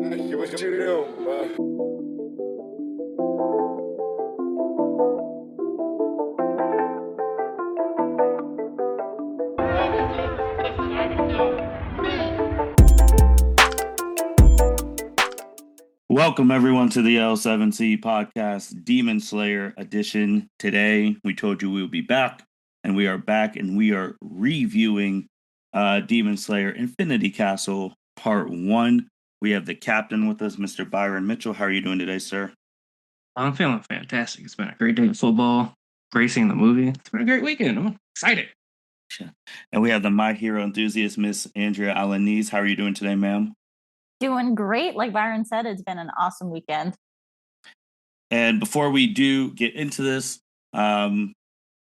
What you doing, bro? Welcome everyone to the L7C podcast Demon Slayer edition. Today we told you we would be back, and we are back, and we are reviewing Demon Slayer Infinity Castle Part 1. We have the captain with us, Mr. Byron Mitchell. How are you doing today, sir? I'm feeling fantastic. It's been a great day of football. Great seeing the movie. It's been a great weekend. I'm excited. And we have the My Hero enthusiast, Miss Andrea Alanis. How are you doing today, ma'am? Doing great. Like Byron said, it's been an awesome weekend. And before we do get into this, for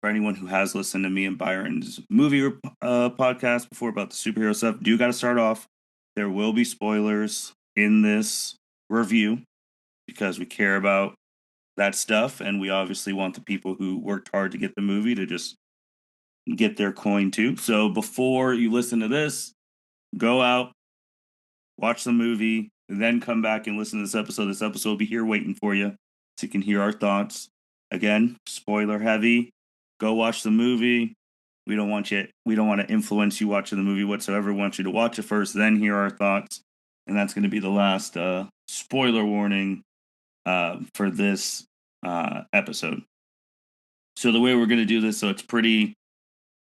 anyone who has listened to me and Byron's movie podcast before about the superhero stuff, do got to start off. There will be spoilers in this review because we care about that stuff, and we obviously want the people who worked hard to get the movie to just get their coin too. So before you listen to this, go out, watch the movie, then come back and listen to this episode. This episode will be here waiting for you so you can hear our thoughts. Again, spoiler heavy. Go watch the movie. We don't want to influence you watching the movie whatsoever. We want you to watch it first, then hear our thoughts. And that's going to be the last spoiler warning for this episode. So the way we're going to do this, so it's pretty,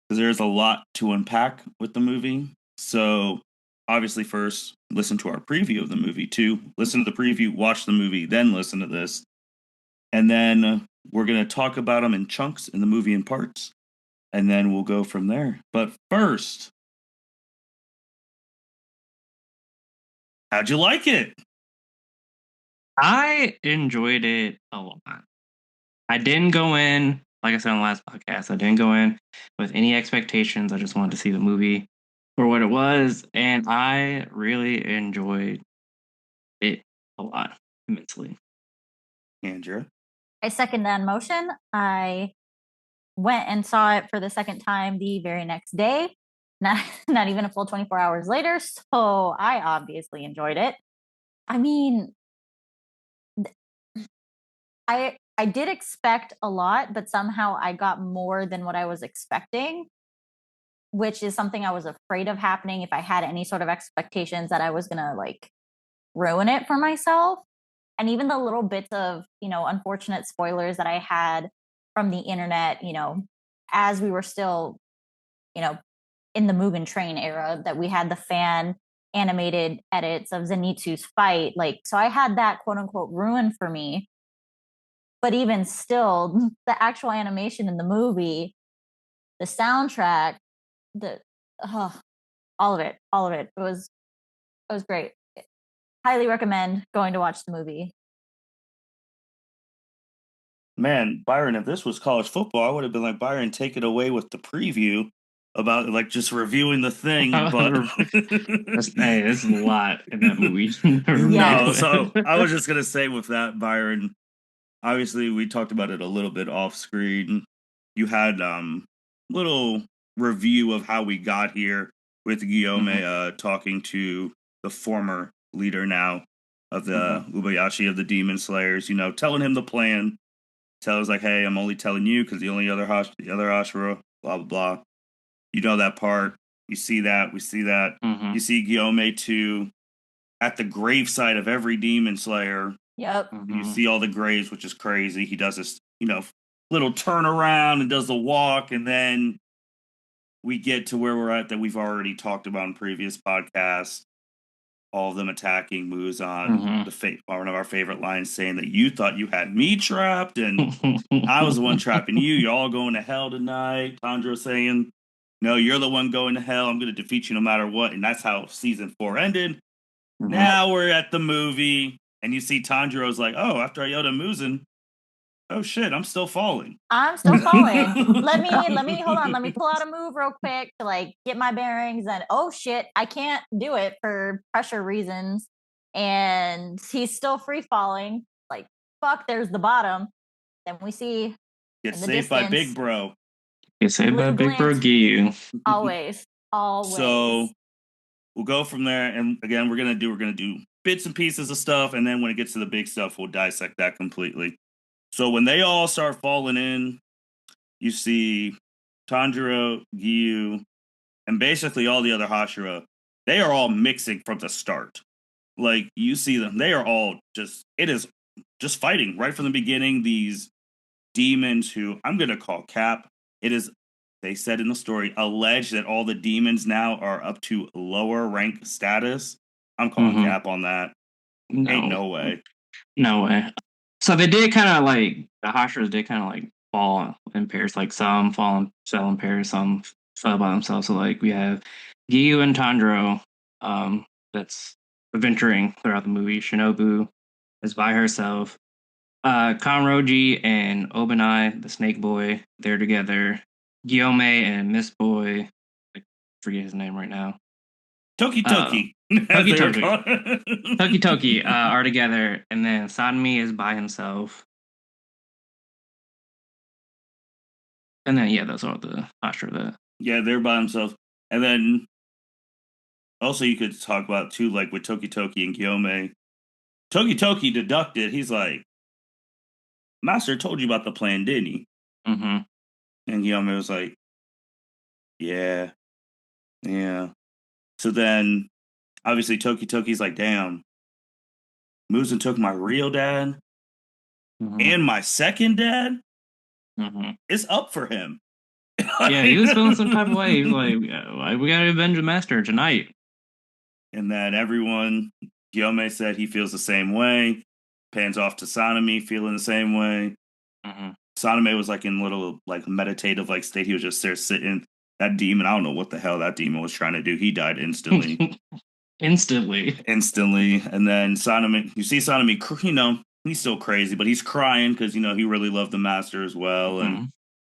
because there's a lot to unpack with the movie. So obviously first, listen to our preview of the movie. 2, listen to the preview, watch the movie, then listen to this. And then we're going to talk about them in chunks in the movie in parts. And then we'll go from there. But first, how'd you like it? I enjoyed it a lot. I didn't go in, like I said on the last podcast, I didn't go in with any expectations. I just wanted to see the movie for what it was. And I really enjoyed it a lot, immensely. Andrea? I second that motion. I went and saw it for the second time the very next day, not even a full 24 hours later. So I obviously enjoyed it. I mean, I did expect a lot, but somehow I got more than what I was expecting, which is something I was afraid of happening if I had any sort of expectations that I was going to like ruin it for myself. And even the little bits of, unfortunate spoilers that I had from the internet, as we were still, in the Mugen Train era, that we had the fan animated edits of Zenitsu's fight. Like, so I had that quote unquote ruined for me. But even still, the actual animation in the movie, the soundtrack, all of it, it was great. Highly recommend going to watch the movie. Man, Byron, if this was college football, I would have been like, Byron, take it away with the preview about like just reviewing the thing. But hey, there's a lot in that movie. No, so I was just gonna say with that, Byron, obviously we talked about it a little bit off screen. You had little review of how we got here with Guillaume talking to the former leader now of the Ubayashi of the Demon Slayers, telling him the plan. Tells like, hey, I'm only telling you because the other Ashura, blah blah blah. You know that part. You see that. We see that. You see Guillaume too at the graveside of every Demon Slayer. Yep. You see all the graves, which is crazy. He does this, little turnaround and does the walk, and then we get to where we're at that we've already talked about in previous podcasts. All of them attacking Muzan. One of our favorite lines saying that you thought you had me trapped, and I was the one trapping you. You're all going to hell tonight. Tanjiro saying, no, you're the one going to hell. I'm going to defeat you no matter what. And that's how season 4 ended. Now we're at the movie, and you see Tanjiro's like, oh, after I yelled at Muzan, oh shit, I'm still falling. I'm still falling. let me hold on. Let me pull out a move real quick to like get my bearings. And oh shit, I can't do it for pressure reasons. And he's still free falling. Like fuck, there's the bottom. Then we see get saved by Big Bro. Get saved by Big Bro Giyu. Always. So we'll go from there, and again, we're gonna do bits and pieces of stuff, and then when it gets to the big stuff, we'll dissect that completely. So when they all start falling in, you see Tanjiro, Giyu, and basically all the other Hashira. They are all mixing from the start. Like, you see them, they are all it is just fighting right from the beginning. These demons who I'm going to call Cap. It is, they said in the story, alleged that all the demons now are up to lower rank status. I'm calling Cap on that. No. Ain't no way. No way. So they did kind of like, the Hashiras did kind of like fall in pairs. Like some fell in pairs, some fell by themselves. So like we have Giyu and Tanjiro, that's adventuring throughout the movie. Shinobu is by herself. Kanroji and Obanai, the snake boy, they're together. Gyome and Miss Boy, I forget his name right now. Toki Toki are together, and then Sanmi is by himself. And then, those are the Hashira that. Yeah, they're by themselves. And then also you could talk about too, like with Toki and Gyome. Toki deducted, he's like, Master told you about the plan, didn't he? Mm-hmm. And Gyome was like, yeah. So then, obviously, Toki's like, damn, Muzan took my real dad and my second dad. It's up for him. Yeah, he was feeling some type of way. He was like, we gotta avenge the Master tonight. And then Gyome said he feels the same way. Pans off to Sanemi, feeling the same way. Sanemi was like in little like meditative like state. He was just there sitting. That demon, I don't know what the hell that demon was trying to do. He died instantly. Instantly. And then Sanemi, you see Sanemi, he's still crazy, but he's crying because, he really loved the Master as well and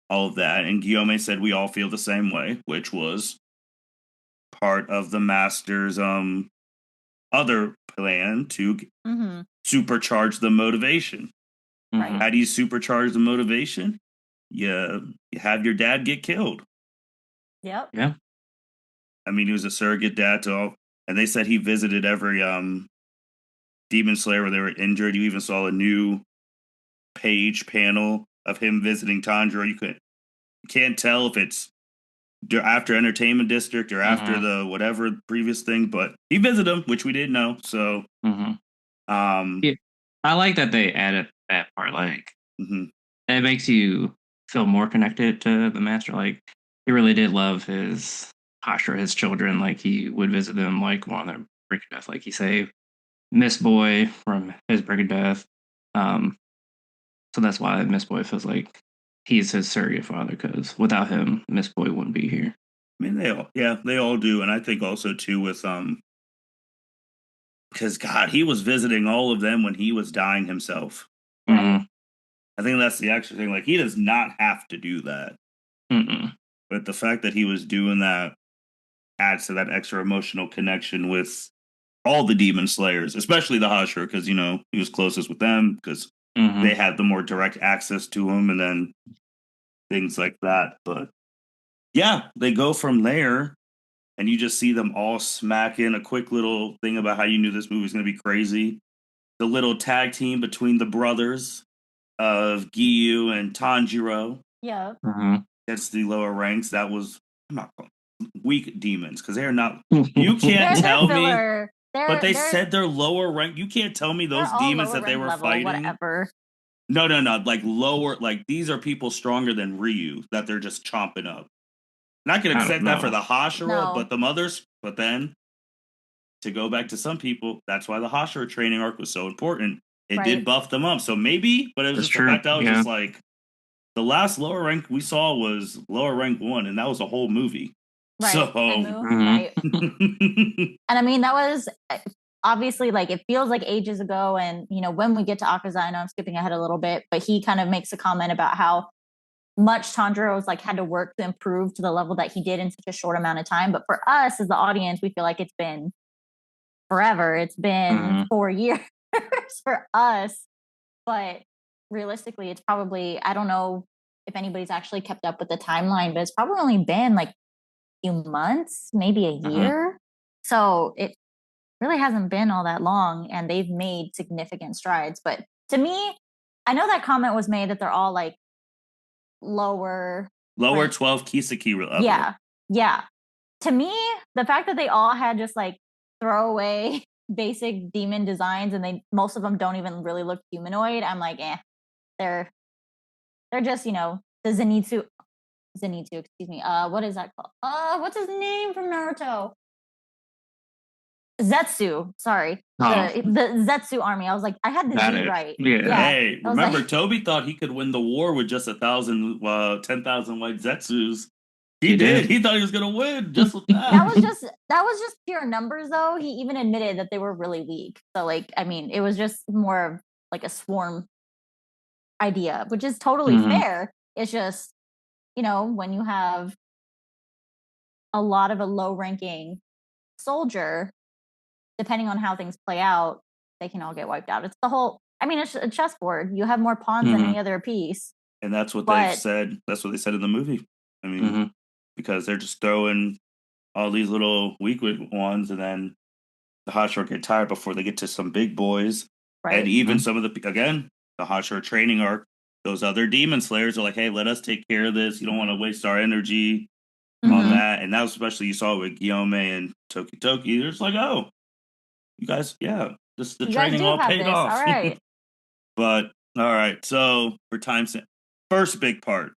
all of that. And Gyome said we all feel the same way, which was part of the Master's other plan to supercharge the motivation. How do you supercharge the motivation? You have your dad get killed. Yep. Yeah. I mean, he was a surrogate dad to all, and they said he visited every Demon Slayer where they were injured. You even saw a new panel of him visiting Tanjiro. You can't tell if it's after Entertainment District or after the whatever previous thing, but he visited him, which we didn't know. So, I like that they added that part. Like, it makes you feel more connected to the Master. Like, he really did love his Hashira, his children. Like, he would visit them, like, while they're breaking death. Like, he saved Miss Boy from his breaking death. So that's why Miss Boy feels like he's his surrogate father, because without him, Miss Boy wouldn't be here. I mean, they all do. And I think also, too, with, because, God, he was visiting all of them when he was dying himself. I think that's the extra thing. Like, he does not have to do that. But the fact that he was doing that adds to that extra emotional connection with all the Demon Slayers, especially the Hashira, because, he was closest with them because they had the more direct access to him and then things like that. But, yeah, they go from there and you just see them all smacking. A quick little thing about how you knew this movie was going to be crazy. The little tag team between the brothers of Giyu and Tanjiro. Yeah. Against the lower ranks. That was, I'm not weak demons because they're not. You can't tell me. But they said they're lower rank. You can't tell me those demons that they were fighting. Whatever. No. Like lower. Like these are people stronger than Ryu that they're just chomping up. Not gonna accept that for the Hashira, but the others. But then to go back to some people, that's why the Hashira training arc was so important. It did buff them up. So maybe, but it was just the fact that I was just like, the last lower rank we saw was lower rank 1, and that was a whole movie. Right. So, right. And I mean, that was obviously like, it feels like ages ago. And, when we get to Akaza, I know I'm skipping ahead a little bit, but he kind of makes a comment about how much Tanjiro's like had to work to improve to the level that he did in such a short amount of time. But for us as the audience, we feel like it's been forever. It's been 4 years for us. But realistically, it's probably, I don't know if anybody's actually kept up with the timeline, but it's probably only been like a few months, maybe a year. So really hasn't been all that long, and they've made significant strides. But to me, I know that comment was made that they're all like lower 12 Kiseki level. Yeah. To me, the fact that they all had just like throwaway basic demon designs, and most of them don't even really look humanoid. I'm like, they're just, the Zenitsu, excuse me. What is that called? What's his name from Naruto? Zetsu. Sorry. The Zetsu army. I was like, I had the Z right. Yeah. Hey, remember, Toby thought he could win the war with just 10,000 white Zetsus. He did. He thought he was gonna win just with that. That was just pure numbers, though. He even admitted that they were really weak. So, like, I mean, it was just more of like a swarm idea, which is totally fair. It's just, when you have a lot of a low-ranking soldier, depending on how things play out, they can all get wiped out. It's the whole. I mean, it's a chessboard. You have more pawns than any other piece. And that's what they said. That's what they said in the movie. I mean, because they're just throwing all these little weak ones, and then the Hashira get tired before they get to some big boys. Right. And even some of the Hashira training arc, those other demon slayers are like, hey, let us take care of this. You don't want to waste our energy on that. And that was especially you saw with Guillaume and Toki. They're just like, oh, you guys, the training all paid off. All right. But all right, so for time's first big part,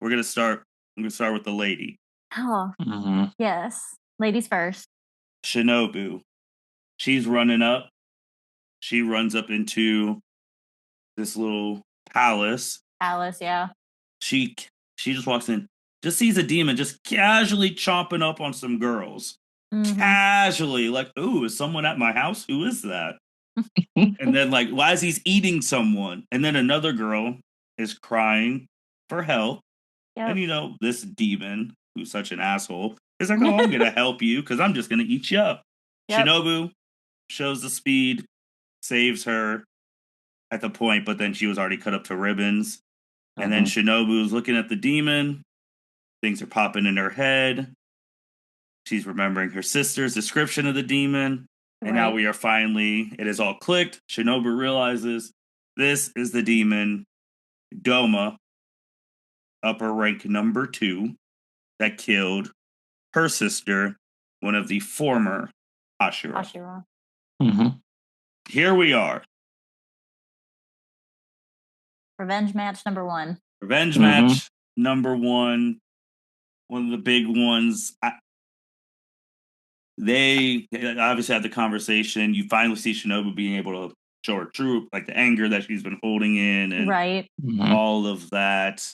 I'm gonna start with the lady. Oh, yes, ladies first. Shinobu, she's running up. She runs up into this little palace. Yeah. She just walks in, just sees a demon just casually chomping up on some girls. Casually, like, ooh, is someone at my house? Who is that? And then, like, why is he eating someone? And then another girl is crying for help. Yep. And, this demon, who's such an asshole, is like, oh, I'm going to help you because I'm just going to eat you up. Yep. Shinobu shows the speed, saves her at the point, but then she was already cut up to ribbons. And then Shinobu's looking at the demon. Things are popping in her head. She's remembering her sister's description of the demon. And now we are finally, it is all clicked. Shinobu realizes this is the demon, Doma, upper rank number 2, that killed her sister, one of the former Hashira. Here we are. Revenge match number 1. Revenge match number 1. One of the big ones. They obviously had the conversation. You finally see Shinobu being able to show her true, like the anger that she's been holding in, and all of that,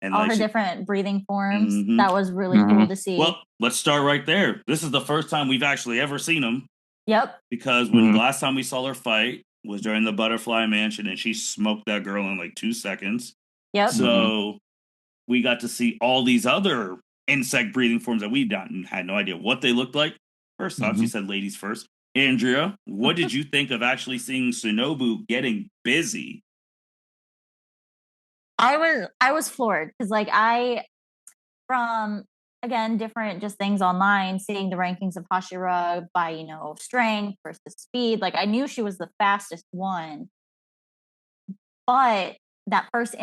and all her different breathing forms. That was really cool to see. Well, let's start right there. This is the first time we've actually ever seen them. Yep. Because when the last time we saw her fight was during the Butterfly Mansion, and she smoked that girl in like 2 seconds. Yep. So we got to see all these other insect breathing forms that we had no idea what they looked like. First off, she said ladies first. Andrea, what did you think of actually seeing Shinobu getting busy? I was floored because, like, from again different just things online, seeing the rankings of Hashira by strength versus speed. Like, I knew she was the fastest one, but that first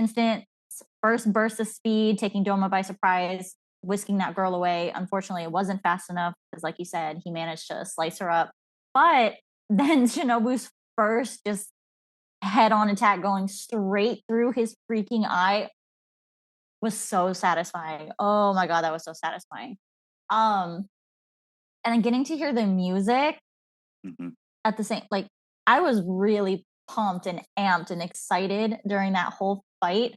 burst of speed, taking Doma by surprise, whisking that girl away. Unfortunately, it wasn't fast enough because, like you said, he managed to slice her up. But then Shinobu's first just head-on attack going straight through his freaking eye was so satisfying. Oh my god, that was so satisfying. And then getting to hear the music at the same, like, I was really pumped and amped and excited during that whole fight.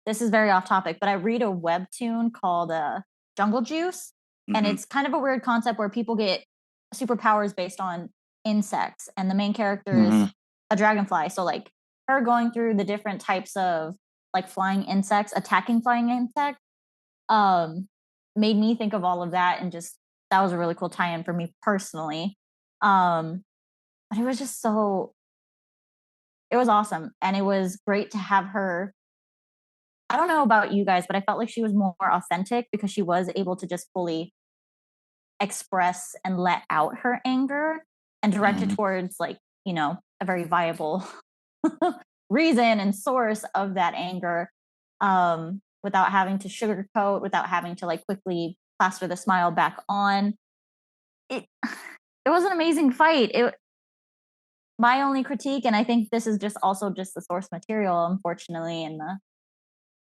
This is very off topic, but I read a webtoon called Jungle Juice, and it's kind of a weird concept where people get superpowers based on insects, and the main character is a dragonfly. So, like, her going through the different types of, like, flying insects, attacking flying insects, made me think of all of that, and just that was a really cool tie-in for me personally. But it was just it was awesome, and it was great to have her. I don't know about you guys, but I felt like she was more authentic because she was able to just fully express and let out her anger and direct it Mhm. towards like, you know, a very viable reason and source of that anger, without having to sugarcoat, without having to like quickly plaster the smile back on. It it was an amazing fight. My only critique, and I think this is just also just the source material, unfortunately, and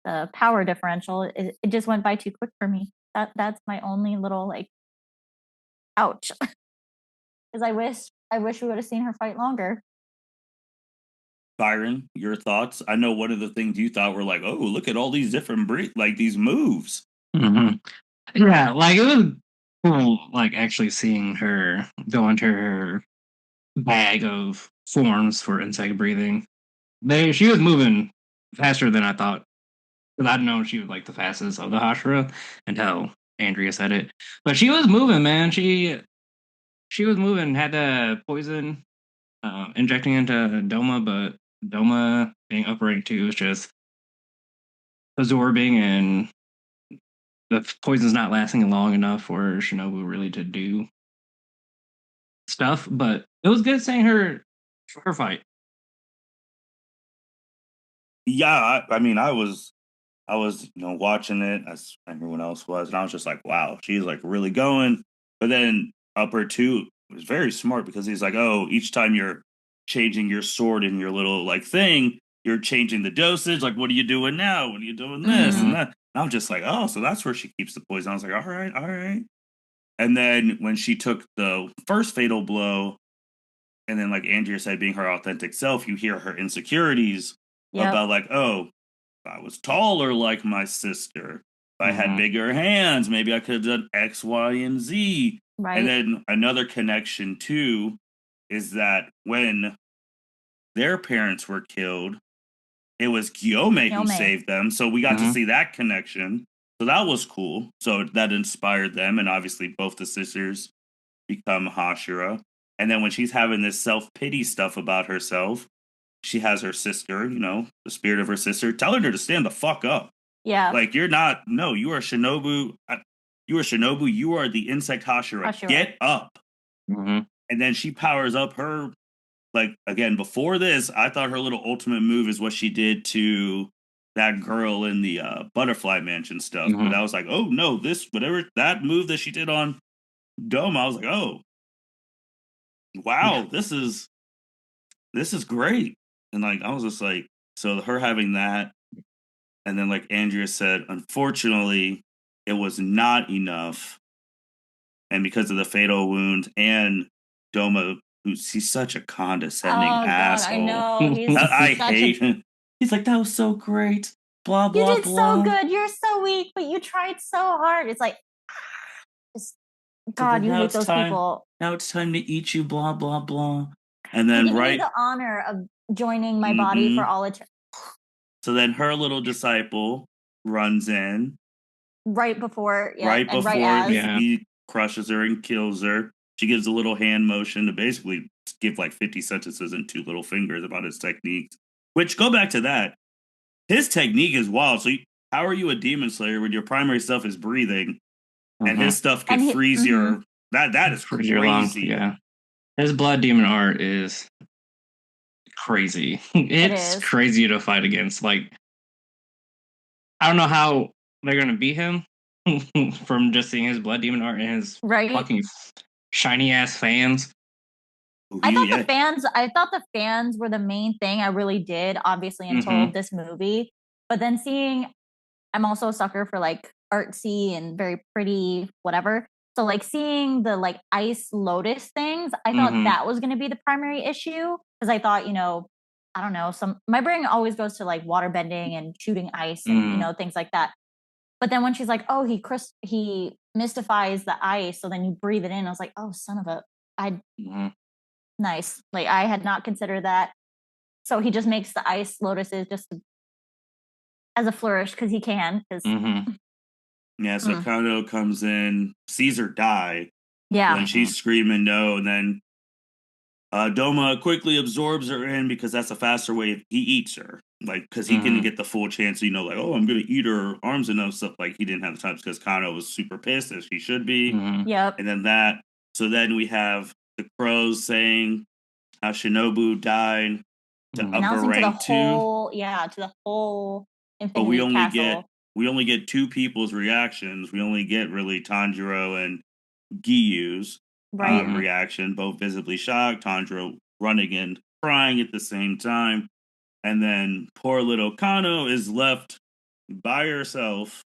the power differential, it just went by too quick for me. That's my only little like ouch. Because I wish we would have seen her fight longer. Byron, your thoughts? I know one of the things you thought were like, oh, look at all these different like these moves. Mhm. Yeah, like it was cool, like actually seeing her go into her bag of forms for insect breathing. She was moving faster than I thought. Because I didn't know she was like the fastest of the Hashira until Andrea said it. But she was moving, man. She was moving. Had the poison injecting into Doma, but Doma being upright too was just absorbing, and the poison's not lasting long enough for Shinobu really to do stuff. But it was good seeing her fight. Yeah, I mean, I was, watching it as everyone else was, and I was just like, wow, she's like really going. But then Upper Two was very smart because he's like, oh, each time you're changing your sword in your little like thing, you're changing the dosage. Like, what are you doing now? What are you doing this and Mhm. that? And I'm just like, oh, so that's where she keeps the poison. I was like, all right, all right. And then when she took the first fatal blow, and then like Andrea said, being her authentic self, you hear her insecurities Yep. about like, oh, if I was taller like my sister, if I had Mhm. bigger hands, maybe I could have done X, Y, and Z. And Right. then another connection too is that when their parents were killed, it was Gyome who Gyome. saved them. So we got to Mhm. see that connection. So that was cool. So that inspired them. And obviously both the sisters become Hashira. And then when she's having this self pity stuff about herself, she has her sister, the spirit of her sister, telling her to stand the fuck up. Yeah. Like, you're not, no, you are Shinobu. You are Shinobu. You are the insect Hashira. Hashira. Get up. Mhm. And then she powers up her, like, again, before this, I thought her little ultimate move is what she did to that girl in the butterfly mansion stuff. But Mhm. I was like, oh no, whatever that move that she did on Dome, I was like, oh, Yeah. wow, this is great. And like, I was just like, so her having that, and then like Andrea said, unfortunately, it was not enough. And because of the fatal wound and Doma, he's such a condescending Oh God, I asshole. know. He's I such a hate him. He's like, that was so great. Blah you blah did so blah. good. You're so weak, but you tried so hard. It's like just So then God, you hate those people. now it's time to eat you. Blah blah blah. And And then give me the honor of joining my body for all eternity. so then her little disciple runs in Right before, yeah, right and right before as Yeah. he crushes her and kills her. She gives a little hand motion to basically give like 50 sentences in two little fingers about his techniques. Which, go back to that. His technique is wild. So, how are you a demon slayer when your primary stuff is breathing and his Mhm. stuff could and he freeze your. That is Freeze your lung. crazy. Yeah. His blood demon art is crazy. it It's is. crazy to fight against. Like, I don't know how they're gonna beat him from just seeing his blood demon art and his Right. fucking shiny ass fans. I thought the fans were the main thing. I really did, obviously, until Mhm. this movie. But then I'm also a sucker for like artsy and very pretty, whatever. So like seeing the like ice lotus things, I thought Mhm. that was going to be the primary issue because I thought, I don't know, my brain always goes to like water bending and shooting ice and things like that. But then when she's like, oh, he mystifies the ice, so then you breathe it in. I was like, oh, son of a, Mhm. nice. Like I had not considered that. So he just makes the ice lotuses just as a flourish because he can. Because Mhm. Yeah, so Kano comes in, sees her die. yeah, Then she's screaming no, and then Doma quickly absorbs her in because that's a faster way. He eats her, like because he can get the full chance. Like, oh, I'm gonna eat her arms and stuff. Like he didn't have the time because Kano was super pissed as he should be. Yep. And then that. So then we have the crows saying how Shinobu died to upper Announcing to the rank 2. whole, to the whole But Infinity Castle. we only get 2 people's reactions. We only get really Tanjiro and Giyu's reaction, both visibly shocked. Tanjiro running and crying at the same time, and then poor little Kano is left by herself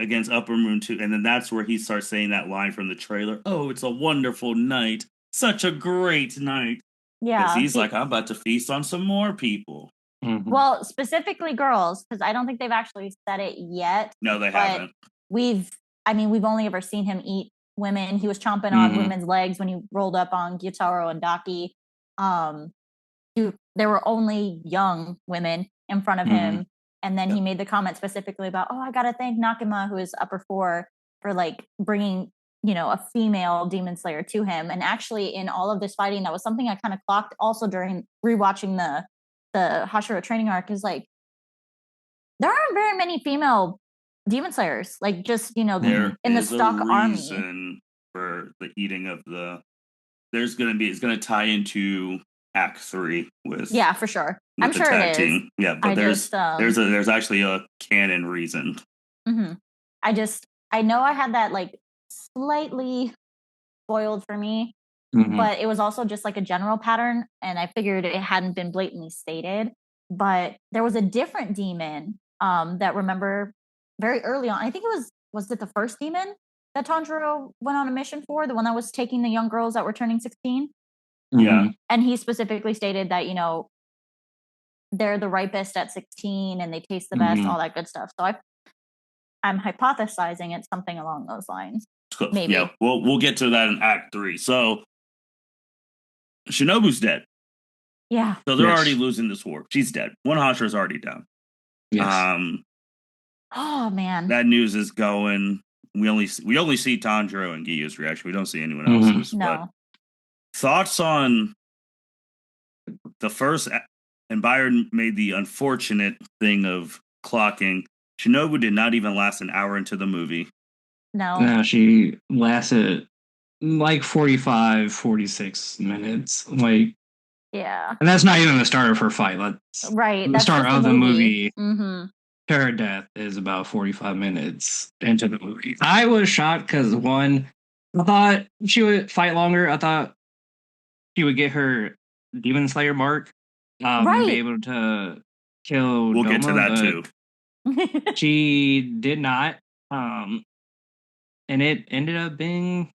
against Upper Moon 2, and then that's where he starts saying that line from the trailer. Oh, it's a wonderful night, such a great night. Yeah, because he's like, I'm about to feast on some more people. Well, specifically girls, because I don't think they've actually said it yet. No, they haven't. We've only ever seen him eat women. He was chomping on women's legs when he rolled up on Gyutaro and Daki. There were only young women in front of him. And then he made the comment specifically about, I got to thank Nakama, who is upper 4, for like bringing, a female demon slayer to him. And actually in all of this fighting, that was something I kind of clocked also during rewatching the Hashira training arc, is like, there aren't very many female demon slayers, like just, in the stock army. For the eating of it's going to tie into Act 3 with for sure. I'm sure it is. Team. Yeah, but there's actually a canon reason. I know I had that like slightly spoiled for me, but it was also just like a general pattern, and I figured it hadn't been blatantly stated. But there was a different demon that, remember, very early on, I think it was it the first demon that Tanjiro went on a mission for, the one that was taking the young girls that were turning 16? Yeah. And he specifically stated that, they're the ripest at 16 and they taste the best, all that good stuff. So I'm hypothesizing it's something along those lines. Maybe. Yeah, we'll get to that in Act 3. So Shinobu's dead. Yeah. So they're already losing this war. She's dead. One Hashira's already down. Yes. Oh man. That news is going. We only see Tanjiro and Giyu's reaction. We don't see anyone else's. No. But thoughts on the first, and Byron made the unfortunate thing of clocking. Shinobu did not even last an hour into the movie. No, she lasted like 45, 46 minutes. Like, yeah. And that's not even the start of her fight. That's the start of the movie. Her death is about 45 minutes into the movie. I was shocked because, one, I thought she would fight longer. I thought she would get her Demon Slayer mark and be able to kill We'll Doma, get to that too. She did not. And it ended up being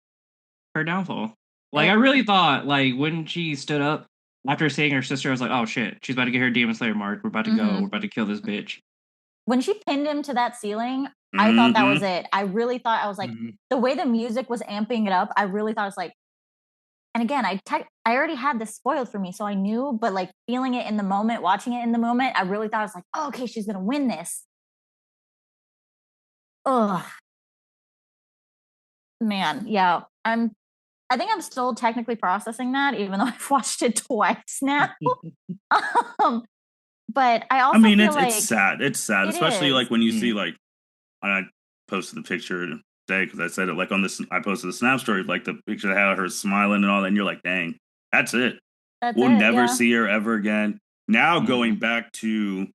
her downfall. Like, I really thought, like, when she stood up after seeing her sister, I was like, oh shit, she's about to get her Demon Slayer mark. We're about to go. We're about to kill this bitch. When she pinned him to that ceiling, I thought that was it. I really thought, I was like, the way the music was amping it up, I really thought it was like, and again, I already had this spoiled for me, so I knew, but like feeling it in the moment, watching it in the moment, I really thought I was like, oh, okay, she's gonna win this. Ugh. Man, yeah. I think I'm still technically processing that, even though I've watched it twice now. But I also feel it's sad. It's sad, especially like when you see, like, I posted the picture today because I said it, like, on this, I posted the Snap story, like the picture that had her smiling and all that, and you're like, dang, that's it. We'll never see her ever again. Now going back to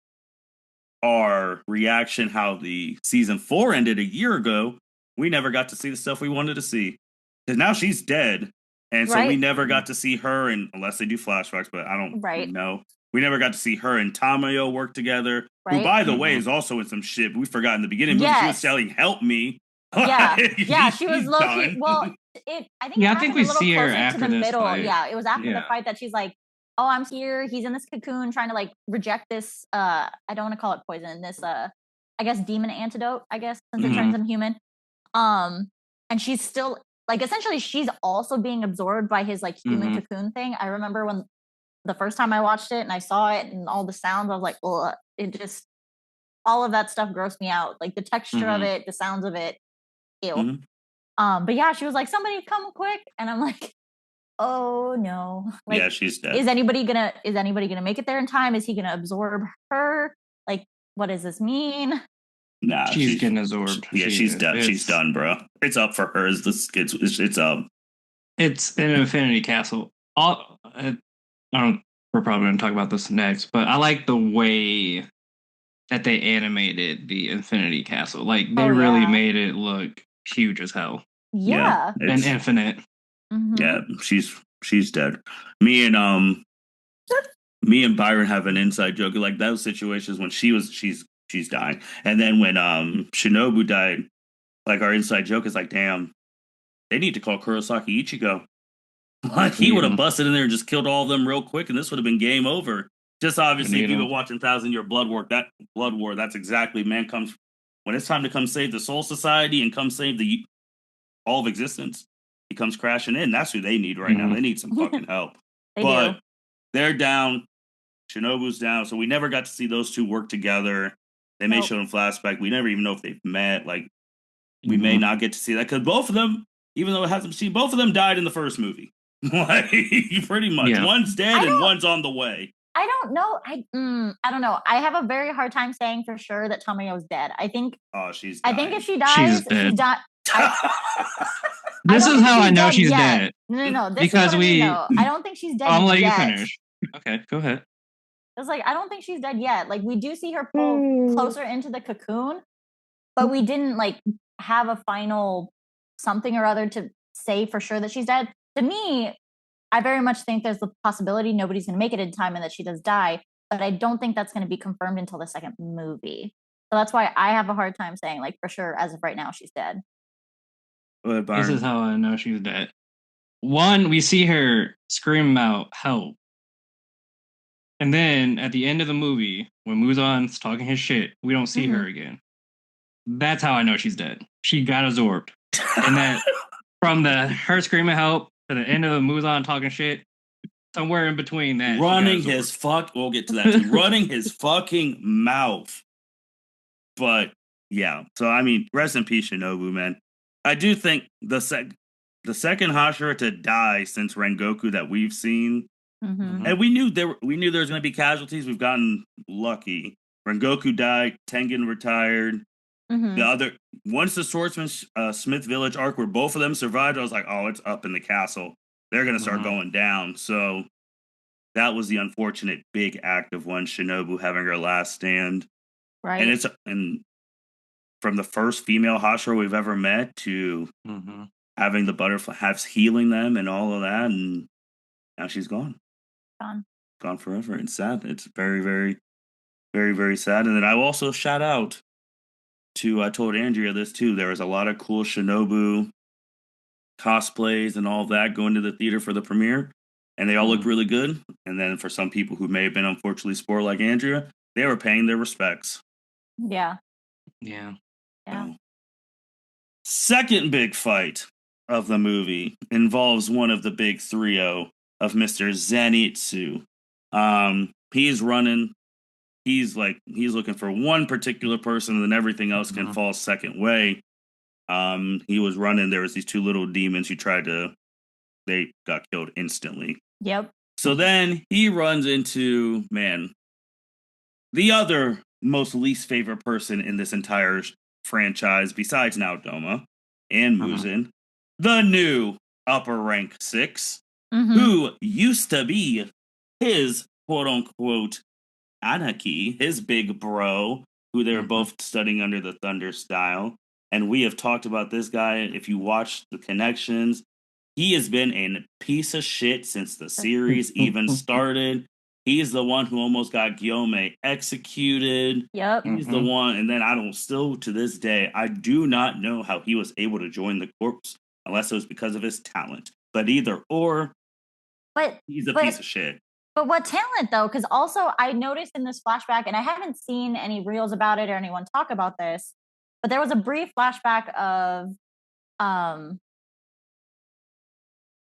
our reaction, how the season 4 ended a year ago, we never got to see the stuff we wanted to see. Because now she's dead. And so we never got to see her, and unless they do flashbacks, but I don't know. We never got to see her and Tamayo work together. Who, by the way, is also in some shit. We forgot in the beginning. She was selling "Help Me." Yeah, she was low key. Well, I think we see her after this fight. Yeah, it was after the fight that she's like, "Oh, I'm here. He's in this cocoon, trying to like reject this. I don't want to call it poison. This, I guess, demon antidote. I guess since it turns him human. And she's still like, essentially, she's also being absorbed by his like human cocoon thing. I remember when the first time I watched it and I saw it and all the sounds, I was like, ugh, it just, all of that stuff grossed me out. Like the texture of it, the sounds of it, ew. But yeah, she was like, somebody come quick. And I'm like, oh no. Like, Yeah, she's dead. is anybody gonna make it there in time? Is he gonna absorb her? Like, what does this mean? Nah, She's getting absorbed. She's done. She's done, bro. It's up for her. It's up. It's an Infinity Castle. We're probably going to talk about this next, but I like the way that they animated the Infinity Castle. Like, they really made it look huge as hell. Yeah. And infinite. Mm-hmm. Yeah, she's dead. Me and Byron have an inside joke. Like those situations when she's dying. And then when Shinobu died, like our inside joke is like, damn, they need to call Kurosaki Ichigo. Like he would have busted in there and just killed all of them real quick, and this would have been game over. Just obviously, if you've been watching 1,000-Year Blood War, that's exactly man comes when it's time to come save the Soul Society and come save all of existence. He comes crashing in. That's who they need right now. They need some fucking help. But they're down. Shinobu's down, so we never got to see those two work together. They may show in flashback. We never even know if they've met. Like we may not get to see that because both of them, even though it hasn't seen, both of them died in the first movie. Like pretty much, one's dead and one's on the way. I don't know. I don't know. I have a very hard time saying for sure that Tamayo's dead. I think. Oh, she's dying. I think if she dies, she's dead. This is how I know she's dead. No. This because is what I know. I don't think she's dead. I'll let you finish. Okay, go ahead. It's like I don't think she's dead yet. Like we do see her pull closer into the cocoon, but we didn't like have a final something or other to say for sure that she's dead. To me, I very much think there's the possibility nobody's going to make it in time and that she does die, but I don't think that's going to be confirmed until the second movie. So that's why I have a hard time saying, like, for sure, as of right now, she's dead. This is how I know she's dead. One, we see her scream out, help. And then at the end of the movie, when Muzan's talking his shit, we don't see her again. That's how I know she's dead. She got absorbed. And then from her screaming help to the end of the Muzan talking shit, somewhere in between that, running his we'll get to that too. Running his fucking mouth. But yeah, so I mean, rest in peace, Shinobu, man. I do think the second Hashira to die since Rengoku that we've seen, and we knew there was going to be casualties. We've gotten lucky. Rengoku died. Tengen retired. The other, once the Swordsman Smith Village arc, where both of them survived, I was like, oh, it's up in the castle. They're going to start going down. So that was the unfortunate big act of one Shinobu having her last stand. Right. And from the first female Hashira we've ever met to having the butterfly, healing them and all of that, and now she's gone. Gone forever. It's sad. It's very, very, very, very sad. And then I will also shout out to, I told Andrea this too, there was a lot of cool Shinobu cosplays and all of that going to the theater for the premiere, and they all looked really good. And then for some people who may have been unfortunately spoiled like Andrea, they were paying their respects. Yeah. Second big fight of the movie involves one of the big trio of Mr. Zenitsu. He's running. He's looking for one particular person, and then everything else can fall second way. He was running. There was these two little demons who they got killed instantly. Yep. So then he runs into, the other most least favorite person in this entire franchise, besides Naodoma and Muzan, the new upper rank 6, who used to be his quote unquote Anarchy, his big bro, who they were both studying under the Thunder style. And we have talked about this guy. If you watch the connections, he has been a piece of shit since the series even started. He's the one who almost got Gyome executed. Yep. He's the one. And then still to this day, I do not know how he was able to join the corps unless it was because of his talent. But either or, he's a piece of shit. But what talent, though? Because also I noticed in this flashback, and I haven't seen any reels about it or anyone talk about this, but there was a brief flashback of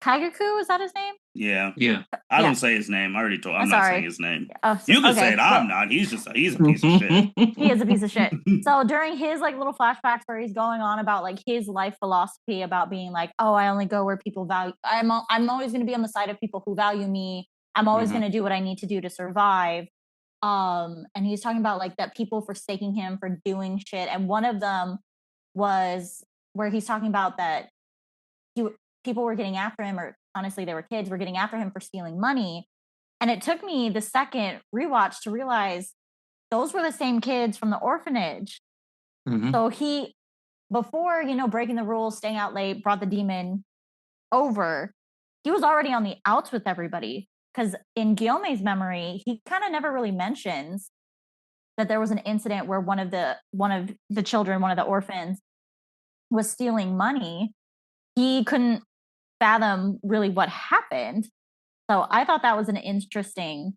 Kaigaku, is that his name? Yeah. Yeah. I Yeah. don't say his name. I already told. I'm I'm not sorry. saying his name. Oh, You can okay, say it. I'm well, not. He's a piece of shit. he is a piece of shit. So during his like little flashbacks where he's going on about like his life philosophy about being like, oh, I only go where people value. I'm always going to be on the side of people who value me. I'm always Mhm. going to do what I need to do to survive. And he's talking about like that people forsaking him for doing shit, and one of them was where he's talking about that people were getting after him, or honestly, they were kids were getting after him for stealing money. And it took me the second rewatch to realize those were the same kids from the orphanage. Mhm. So he, before, breaking the rules, staying out late, brought the demon over, he was already on the outs with everybody. Because in Guillaume's memory, he kind of never really mentions that there was an incident where one of the children, one of the orphans, was stealing money. He couldn't fathom really what happened. So I thought that was an interesting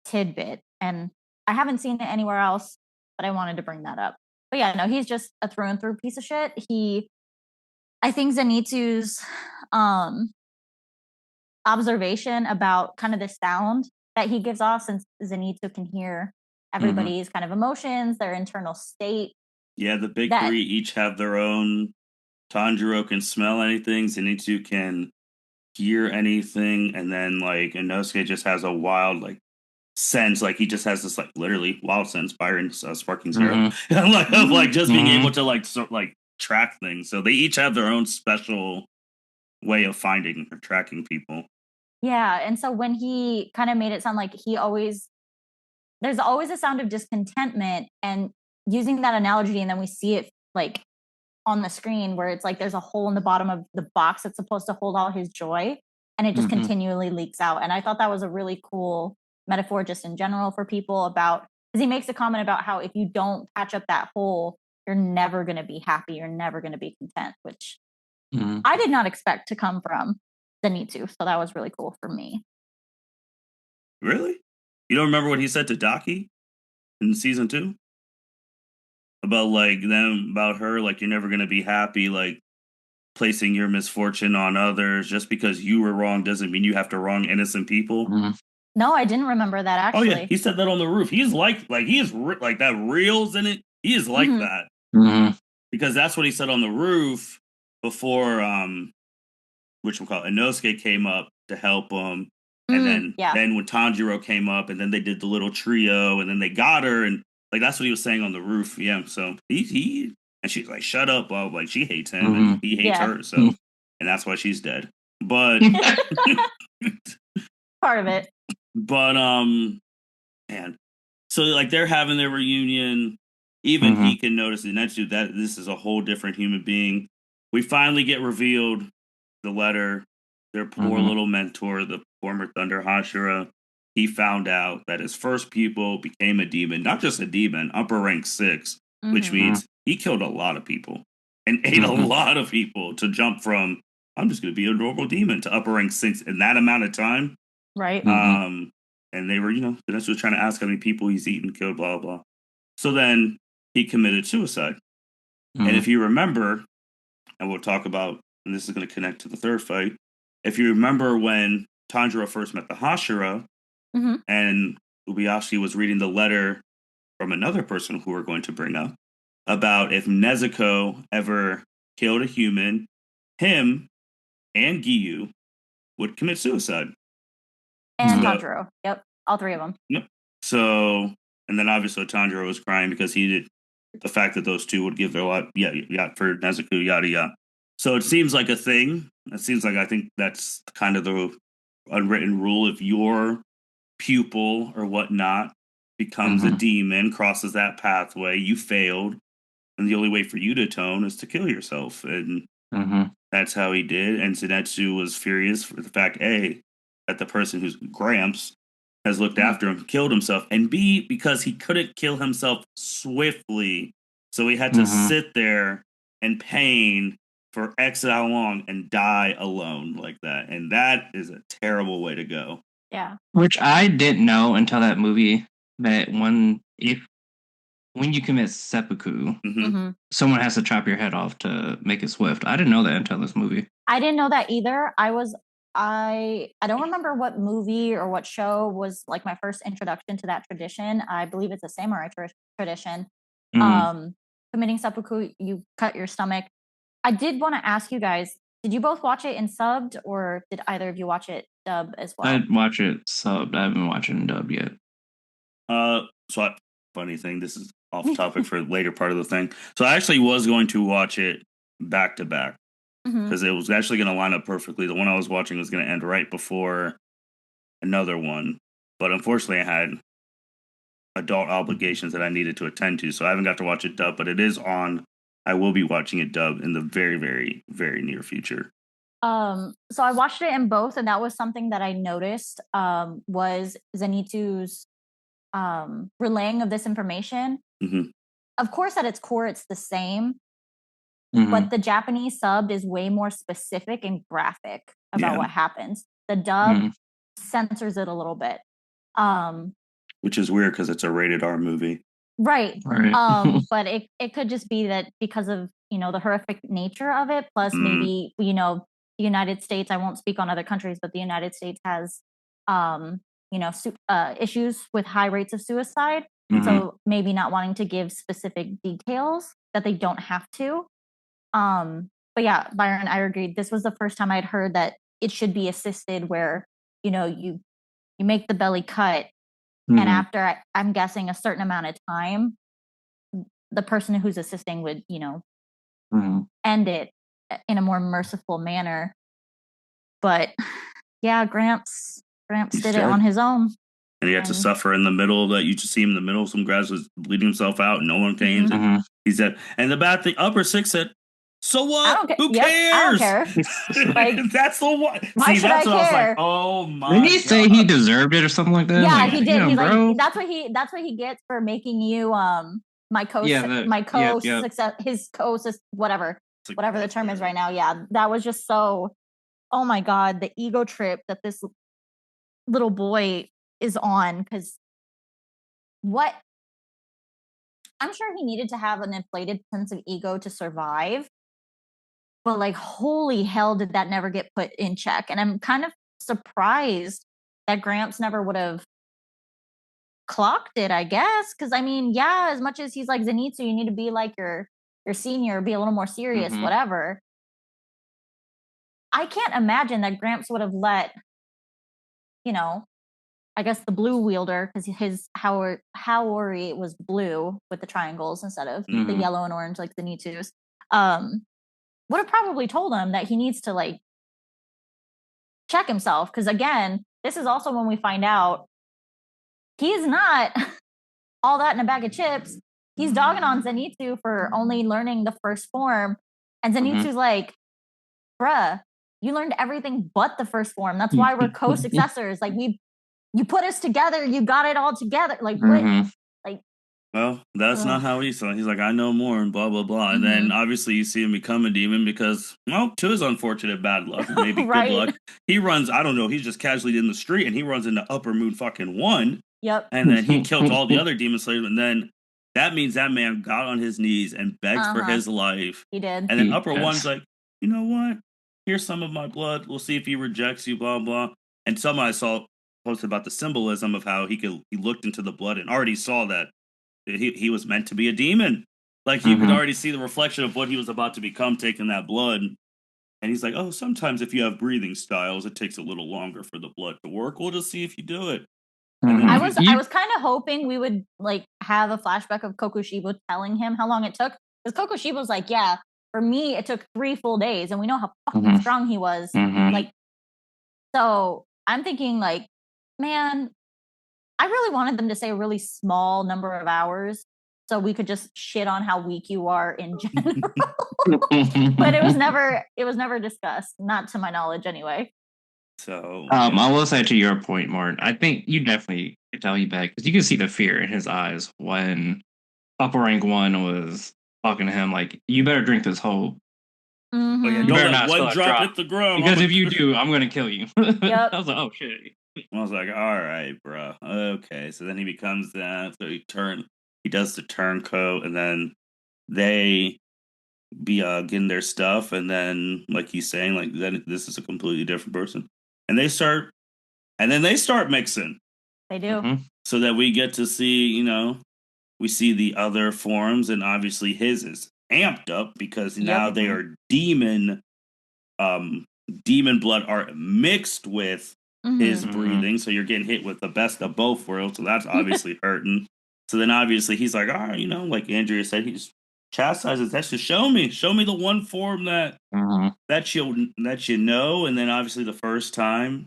tidbit, and I haven't seen it anywhere else, but I wanted to bring that up. But yeah, no, he's just a through and through piece of shit. I think Zenitsu's observation about kind of the sound that he gives off, since Zenitsu can hear everybody's kind of emotions, their internal state. Yeah, the big That- three each have their own. Tanjiro can smell anything. Zenitsu can hear anything, and then like Inosuke just has a wild like sense. Like he just has this like literally wild sense. Byron's sparking zero, like of like just being able to like track things. So they each have their own special way of finding or tracking people. Yeah, and so when he kind of made it sound like there's always a sound of discontentment, and using that analogy, and then we see it like on the screen where it's like there's a hole in the bottom of the box that's supposed to hold all his joy, and it just continually leaks out. And I thought that was a really cool metaphor just in general for people, about because he makes a comment about how if you don't patch up that hole, you're never going to be happy, you're never going to be content, which I did not expect to come from Zenitsu. So that was really cool for me. Really? You don't remember what he said to Daki in season 2? About like them, about her, like you're never gonna be happy, like placing your misfortune on others. Just because you were wrong doesn't mean you have to wrong innocent people. No, I didn't remember that actually. Oh yeah, he said that on the roof. He's like he is like that reels in it. He is like that because that's what he said on the roof before which we call Inosuke came up to help him, and then when Tanjiro came up, and then they did the little trio, and then they got her, and like that's what he was saying on the roof. Yeah, so he and she's like, "Shut up!" Well, like she hates him, and he hates her, so and that's why she's dead. But part of it. But man, so like they're having their reunion. Even he can notice it. Netsu, that this is a whole different human being. We finally get revealed the letter. Their poor little mentor, the former Thunder Hashira, he found out that his first pupil became a demon, not just a demon, upper rank 6, which means he killed a lot of people and ate a lot of people to jump from I'm just going to be a normal demon to upper rank 6 in that amount of time. Right. And they were, Vanessa was trying to ask how many people he's eaten, killed, blah, blah. So then he committed suicide. And if you remember, and we'll talk about, and this is going to connect to the third fight, if you remember when Tanjiro first met the Hashira, and Ubiyashi was reading the letter from another person who we're going to bring up, about if Nezuko ever killed a human, him and Giyu would commit suicide. And Tanjiro. Yep. All 3 of them. Yep. So, and then obviously Tanjiro was crying because he did the fact that those two would give their life, for Nezuko, yada yada. So it seems like a thing. It seems like I think that's kind of the unwritten rule. If your pupil or whatnot becomes a demon, crosses that pathway, you failed, and the only way for you to atone is to kill yourself. And that's how he did. And Zenitsu was furious for the fact, A, that the person who's Gramps has looked after him killed himself, and B, because he couldn't kill himself swiftly, so he had to sit there in pain for X how long and die alone like that. And that is a terrible way to go. Yeah. Which I didn't know until that movie, that when you commit seppuku, someone has to chop your head off to make it swift. I didn't know that until this movie. I didn't know that either. I was I don't remember what movie or what show was like my first introduction to that tradition. I believe it's a samurai tradition. Committing seppuku, you cut your stomach. I did want to ask you guys, did you both watch it in subbed, or did either of you watch it dub as well? I'd watch it subbed. I haven't watched it in dub yet. Funny thing, this is off topic for the later part of the thing. So I actually was going to watch it back to back because it was actually going to line up perfectly. The one I was watching was going to end right before another one, but unfortunately, I had adult obligations that I needed to attend to, so I haven't got to watch it dub. But it is on. I will be watching it dub in the very, very, very near future. So I watched it in both, and that was something that I noticed was Zenitsu's relaying of this information. Of course, at its core, it's the same, but the Japanese subbed is way more specific and graphic about what happens. The dub censors it a little bit, which is weird because it's a rated R movie, right? But it could just be that because of the horrific nature of it, plus maybe the United States. I won't speak on other countries, but the United States has issues with high rates of suicide. So maybe not wanting to give specific details that they don't have to. But yeah, Byron, I agreed. This was the first time I'd heard that it should be assisted where, you make the belly cut and after I'm guessing a certain amount of time, the person who's assisting would, end it in a more merciful manner. But yeah, Gramps did it on his own. And he had to suffer in the middle that you just see him in the middle. Some guys was bleeding himself out. And no one came. He said, and the bad thing, Upper Six said, so what? Who cares? I don't care. Like, that's the one. Why should I care? I was like, oh my. Didn't he say he deserved it or something like that? Yeah, like, he did. He's like, that's what he gets for making you my success, his whatever the term is right now. Yeah, that was just so. Oh my God, the ego trip that this little boy is on, because what I'm sure he needed to have an inflated sense of ego to survive, but like holy hell did that never get put in check. And I'm kind of surprised that Gramps never would have clocked it, I guess, because I mean, yeah, as much as he's like Zenitsu, you need to be like your senior, be a little more serious, whatever. I can't imagine that Gramps would have let I guess the blue wielder, because his Haori was blue with the triangles instead of the yellow and orange like the Zenitsu's, would have probably told him that he needs to like check himself. Because again, this is also when we find out he's not all that in a bag of chips. He's dogging on Zenitsu for only learning the first form. And Zenitsu's like, bruh, you learned everything but the first form. That's why we're co-successors. Like you put us together, you got it all together. Like what? Like, well, that's not how he saw. He's like, I know more, and blah blah blah. And then obviously you see him become a demon because, well, to his unfortunate bad luck, maybe good luck, he runs. I don't know. He's just casually in the street, and he runs into Upper Moon fucking 1. Yep. And then he killed all the other demon slayers, and then that means that man got on his knees and begged for his life. He did. And then Upper 1's like, you know what? Here's some of my blood. We'll see if he rejects you. Blah blah. And someone I saw posted about the symbolism of how he looked into the blood and already saw that he was meant to be a demon. Like he could already see the reflection of what he was about to become, taking that blood. And he's like, oh, sometimes if you have breathing styles, it takes a little longer for the blood to work. We'll just see if you do it. I was kind of hoping we would like have a flashback of Kokushibo telling him how long it took, because Kokushibo's like, yeah, for me it took 3 full days, and we know how fucking strong he was. Like, so I'm thinking like, man, I really wanted them to say a really small number of hours so we could just shit on how weak you are in general. But it was never discussed, not to my knowledge anyway. So I will say to your point, Martin, I think you definitely could tell he back, because you can see the fear in his eyes when Upper Rank 1 was talking to him like, you better drink this whole. Oh, yeah, you better not one drop hit the ground, because if you do, I'm gonna kill you. Yep. I was like, oh shit. I was like, all right, bro. Okay. So then he becomes that. So he does the turncoat, and then they be getting their stuff, and then like he's saying, like, then this is a completely different person. and they start mixing. They do. Mhm. So that we get to see, we see the other forms, and obviously his is amped up because now they are demon blood are mixed with his Mhm. breathing. So you're getting hit with the best of both worlds. So that's obviously hurting. So then obviously he's like, all right, like Andrea said, he just chastises. That's just show me the one form that Mhm. you know. And then obviously the first time,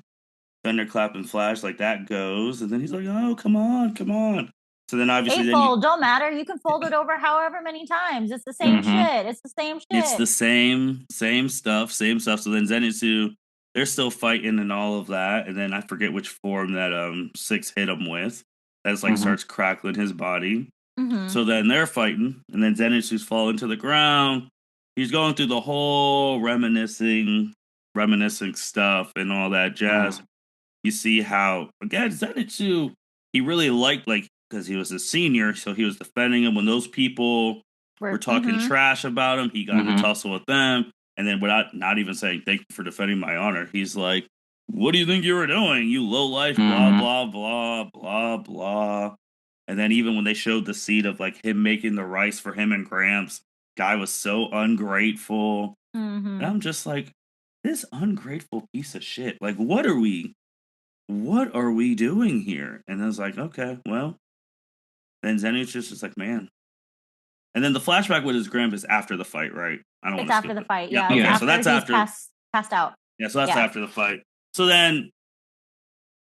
thunderclap and flash, like that goes, and then he's like, oh, come on. So then obviously Eightfold, don't matter. You can fold it over however many times. It's the same Mhm. shit. It's the same shit. it's the same stuff. So then Zenitsu, they're still fighting and all of that, and then I forget which form that Six hit him with. That's like Mhm. starts crackling his body. Mhm. So then they're fighting, and then Zenitsu's falling to the ground. He's going through the whole reminiscing stuff and all that jazz. You see how, again, Zenitsu, he really liked, like, because he was a senior, so he was defending him when those people were talking Mhm. trash about him. He got in a Mhm. tussle with them, and then without not even saying thank you for defending my honor, he's like, "What do you think you were doing? You low life, blah Mhm. blah blah blah blah." And then even when they showed the seed of like him making the rice for him and Gramps, guy was so ungrateful. And Mhm. I'm just like, this ungrateful piece of shit. Like, what are we doing here? And I was like, okay, well. Then Zenitsu's just like, man. And then the flashback with his grandpa is after the fight, right? I don't want It's to after skip the it. fight. Yeah, Yeah. okay, Yeah. so that's he's after. passed out. Yeah, so that's Yeah. after the fight. So then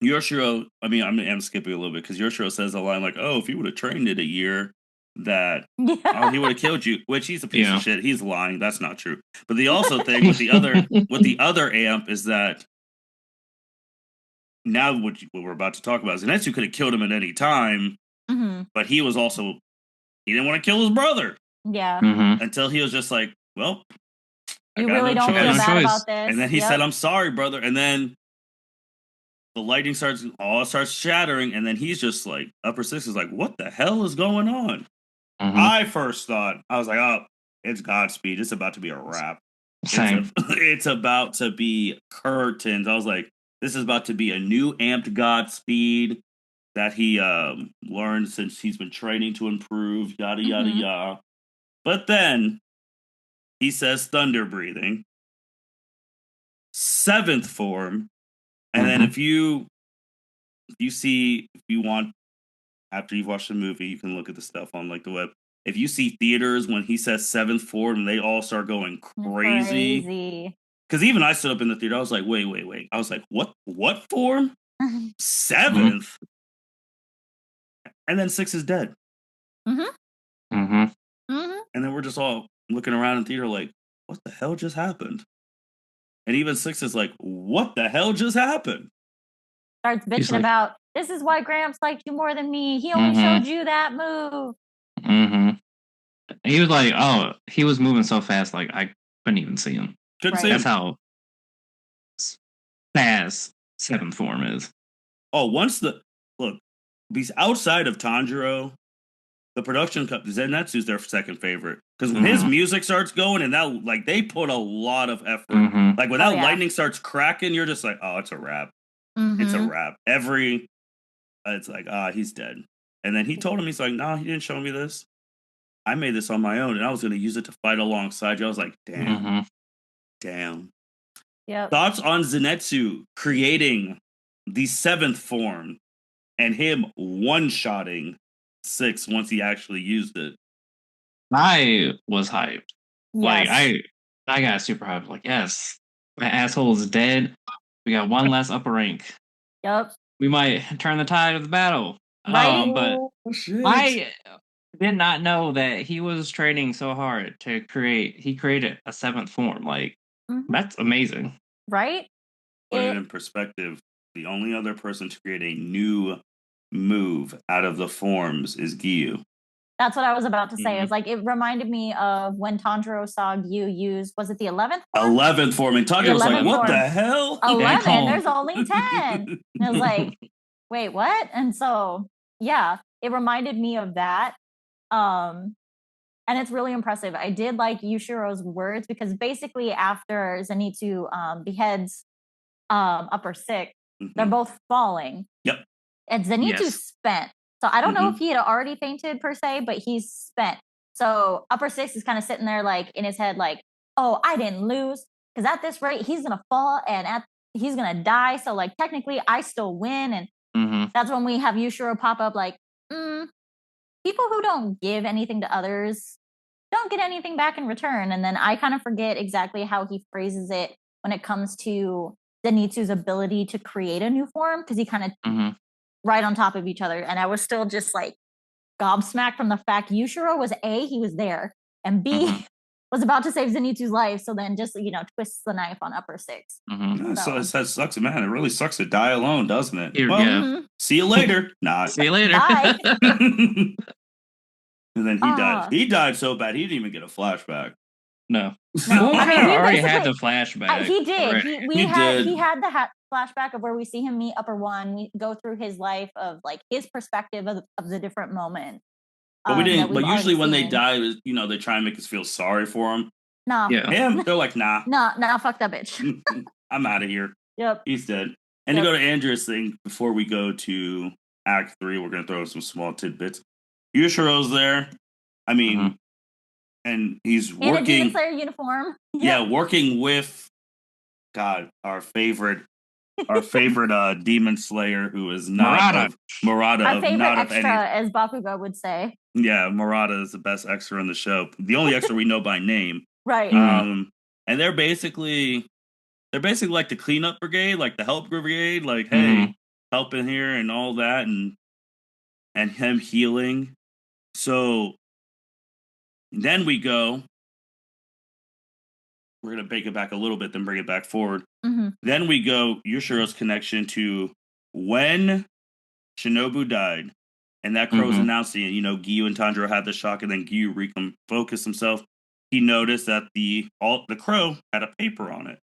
Yoshiro, I'm skipping a little bit because Yoshiro says a line like, oh, if you would have trained it a year, that he would have killed you, which he's a piece Yeah. of shit. He's lying. That's not true. But the also thing with the other amp is that now what we're about to talk about, Zenitsu could have killed him at any time, Mhm. but he didn't want to kill his brother Yeah. Mhm. until he was just like, well, I You got really no don't choice. feel no bad choice. about this. And then he Yep. said, I'm sorry, brother. And then the lightning starts shattering, and then he's just like, Upper Six is like, what the hell is going on? Mhm. I first thought, I was like, oh, it's Godspeed. It's about to be a wrap. Same. It's about to be curtains. I was like, this is about to be a new amped Godspeed that he learned since he's been training to improve, yada, yada, Mhm. yada. But then he says thunder breathing, seventh form. And then Mhm. if you want, after you've watched the movie, you can look at the stuff on like the web. If you see theaters when he says seventh form and they all start going crazy. Because even I stood up in the theater, I was like, wait. I was like, what form? Seventh? And then Six is dead. Mhm. Mhm. Mhm. And then we're just all looking around in theater like, what the hell just happened? And even Six is like, what the hell just happened? Starts He's bitching like- about, this is why Gramps liked you more than me. He only Mhm. showed you that move. Mhm. He was like, oh, he was moving so fast, like I couldn't even see him. Couldn't Right. see That's him. how fast seventh form is. Oh, because outside of Tanjiro, the production company, Zenitsu's their second favorite. Because when his Mhm. music starts going, and that, like, they put a lot of effort. Mhm. Like when Oh, that yeah. lightning starts cracking, you're just like, oh, it's a wrap. It's a Mhm. wrap. It's like, he's dead. And then he told him, he's like, no, he didn't show me this. I made this on my own, and I was going to use it to fight alongside you. I was like, Mhm. damn. Yep. Thoughts on Zenitsu creating the seventh form and him one-shotting Six once he actually used it? I was hyped. Like Yes. I got super hyped. Like, yes, my asshole is dead. We got one less upper rank. Yep. We might turn the tide of the battle. Right? But Oh, shit. I did not know that he was training so hard to he created a seventh form. Like, Mhm. that's amazing. Right? Put it It, in perspective, the only other person to create a new move out of the forms is Gyu. that's what I was about to say. Mhm. It's like, it reminded me of when Tanjiro saw Gyu use, was it the 11th form? 11th form. And Tanjiro was like, 11th what form. the hell? 11? calm. There's only 10. And I was like, wait, what? And so, yeah, it reminded me of that. And it's really impressive. I did like Yushiro's words because basically after Zenitsu beheads upper six, they're both falling. Yep. And Zenitsu's spent. So I don't know if he had already fainted per se, but he's spent. So upper six is kind of sitting there like in his head, like, oh, I didn't lose. Because at this rate, he's gonna fall and he's gonna die. So like technically I still win. And that's when we have Yushiro pop up like, people who don't give anything to others don't get anything back in return. And then I kind of forget exactly how he phrases it when it comes to Zenitsu's ability to create a new form, because he kind of right on top of each other. And I was still just like gobsmacked from the fact Yushiro was A, he was there, and B, was about to save Zenitsu's life. So then just, twists the knife on upper six. So that sucks, man. It really sucks to die alone, doesn't it? Yeah. See you later. Nah. See you later. Bye. And then he died. He died so bad he didn't even get a flashback. No. I mean, he already had the flashback. He did. Already. He had the flashback of where we see him meet Upper One. We go through his life of like his perspective of the different moments. But we didn't. But usually when they die, they try and make us feel sorry for him. No. Yeah. Him, they're like, nah. Nah, fuck that bitch. I'm out of here. Yep. He's dead. And to go to Andrea's thing, before we go to Act 3, we're going to throw some small tidbits. Yushiro's there. I mean, and he's working. In a Demon Slayer uniform. Yeah, working with, God, our favorite Demon Slayer, who is not Murata. Our favorite extra, as Bakugo would say. Yeah, Murata is the best extra in the show. The only extra we know by name. Right. And they're basically like the cleanup brigade, like the help brigade, like, hey, helping here and all that, and him healing. So then we're going to bake it back a little bit, then bring it back forward. Then we go Yushiro's connection to when Shinobu died, and that crow's announcing it. Giyu and Tanjiro had the shock, and then Giyu refocused himself. He noticed that the crow had a paper on it.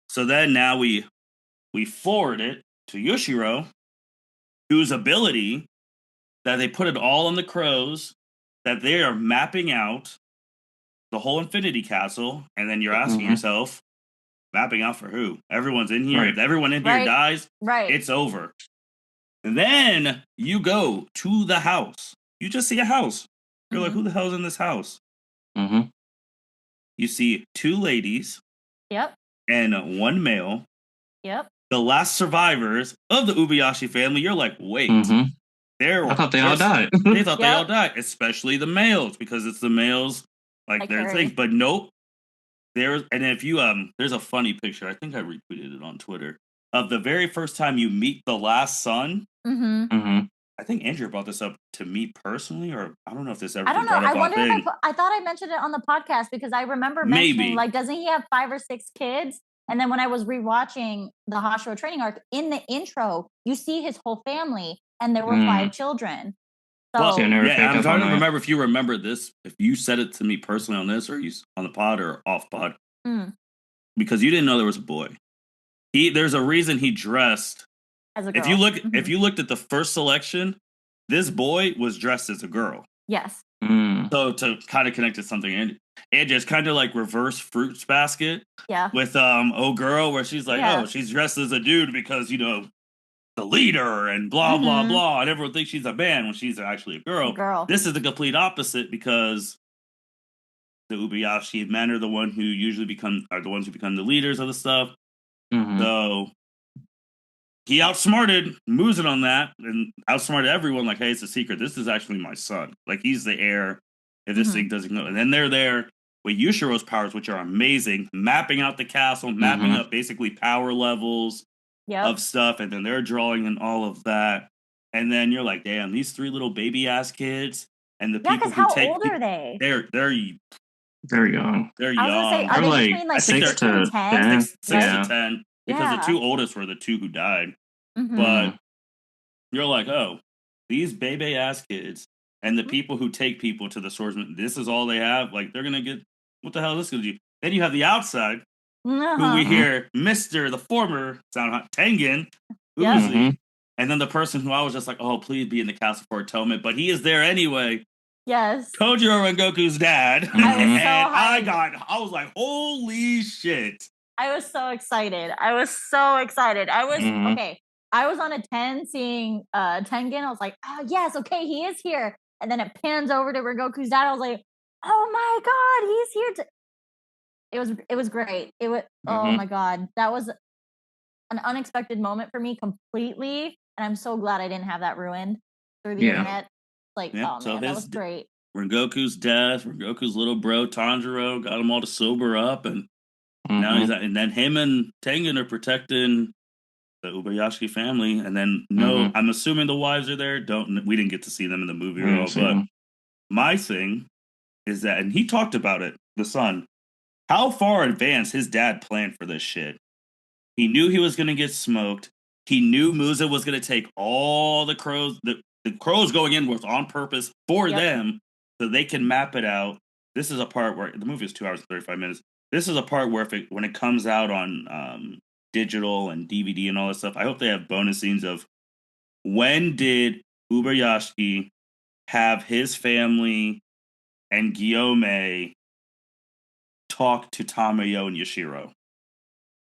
So then now we forward it to Yushiro, whose ability that they put it all on the crows, that they are mapping out the whole Infinity Castle, and then you're asking yourself, mapping out for who? Everyone's in here. If everyone in here dies, it's over. And then you go to the house. You just see a house. You're like, who the hell's in this house? You see two ladies. Yep. And one male. Yep. The last survivors of the Ubayashi family. You're like, wait. I thought they all died. They thought they all died, especially the males, because it's the males, like their thing. But nope. And if you there's a funny picture. I think I retweeted it on Twitter of the very first time you meet the last son. I think Andrea brought this up to me personally, or I don't know if this ever. I don't know. I wonder if I thought I mentioned it on the podcast because I remember mentioning like, doesn't he have 5 or 6 kids? And then when I was rewatching the Hashiro training arc, in the intro, you see his whole family, and there were 5 children. So I'm trying to remember if you remember this, if you said it to me personally on this, or you on the pod or off pod, because you didn't know there was a boy. There's a reason he dressed as a girl. If you looked at the first selection, this boy was dressed as a girl. Yes. So to kind of connect to something, and just kind of like reverse Fruits Basket. Yeah. With Oh Girl, where she's like, oh, she's dressed as a dude because the leader and blah blah blah, and everyone thinks she's a man when she's actually a girl. This is the complete opposite because the Ubayashi men are the ones who become the leaders of the stuff. So he outsmarted Muzan on that and outsmarted everyone. Like, hey, it's a secret. This is actually my son. Like, he's the heir if this thing doesn't go. And then they're there with Yushiro's powers, which are amazing, mapping out the castle, mapping up basically power levels of stuff, and then they're drawing and all of that. And then you're like, damn, these 3 little baby ass kids and the people who how old are they? They're young. They're young. I was gonna say, are they between like 6 to 10? 6 to 10. Because the 2 oldest were the 2 who died. But you're like, oh, these baby ass kids and the people who take people to the swordsman, this is all they have. Like, they're gonna get, what the hell is this gonna do? Then you have the outside, who we hear the former Tengen Uzi, and then the person who I was just like, oh, please be in the castle for atonement, but he is there anyway. Yes. Kojiro Rengoku's dad. And I was like, holy shit. I was so excited. I was Mhm. okay. I was on a 10 seeing Tengen. I was like, oh yes, okay, he is here. And then it pans over to Rengoku's dad. I was like, oh my god, he's here. It was great. Oh Mhm. my god, that was an unexpected moment for me completely, and I'm so glad I didn't have that ruined through the Yeah. internet. Like, Yeah, oh so man, that his was great. Rengoku's death, Rengoku's little bro Tanjiro got them all to sober up, and now Mhm. and then him and Tengen are protecting the Ubayashiki family, and then no, Mhm. I'm assuming the wives are there. We didn't get to see them in the movie I at didn't all, see but them. my thing is that, and he talked about it, the son, how far advanced his dad planned for this shit. He knew he was going to get smoked. He knew Musa was going to take all the crows. The crows going in was on purpose for Yep. them so they can map it out. This is a part where the movie is 2 hours and 35 minutes. This is a part where when it comes out on digital and DVD and all that stuff, I hope they have bonus scenes of when did Ubayashiki have his family and Guillaume talk to Tamayo and Yashiro.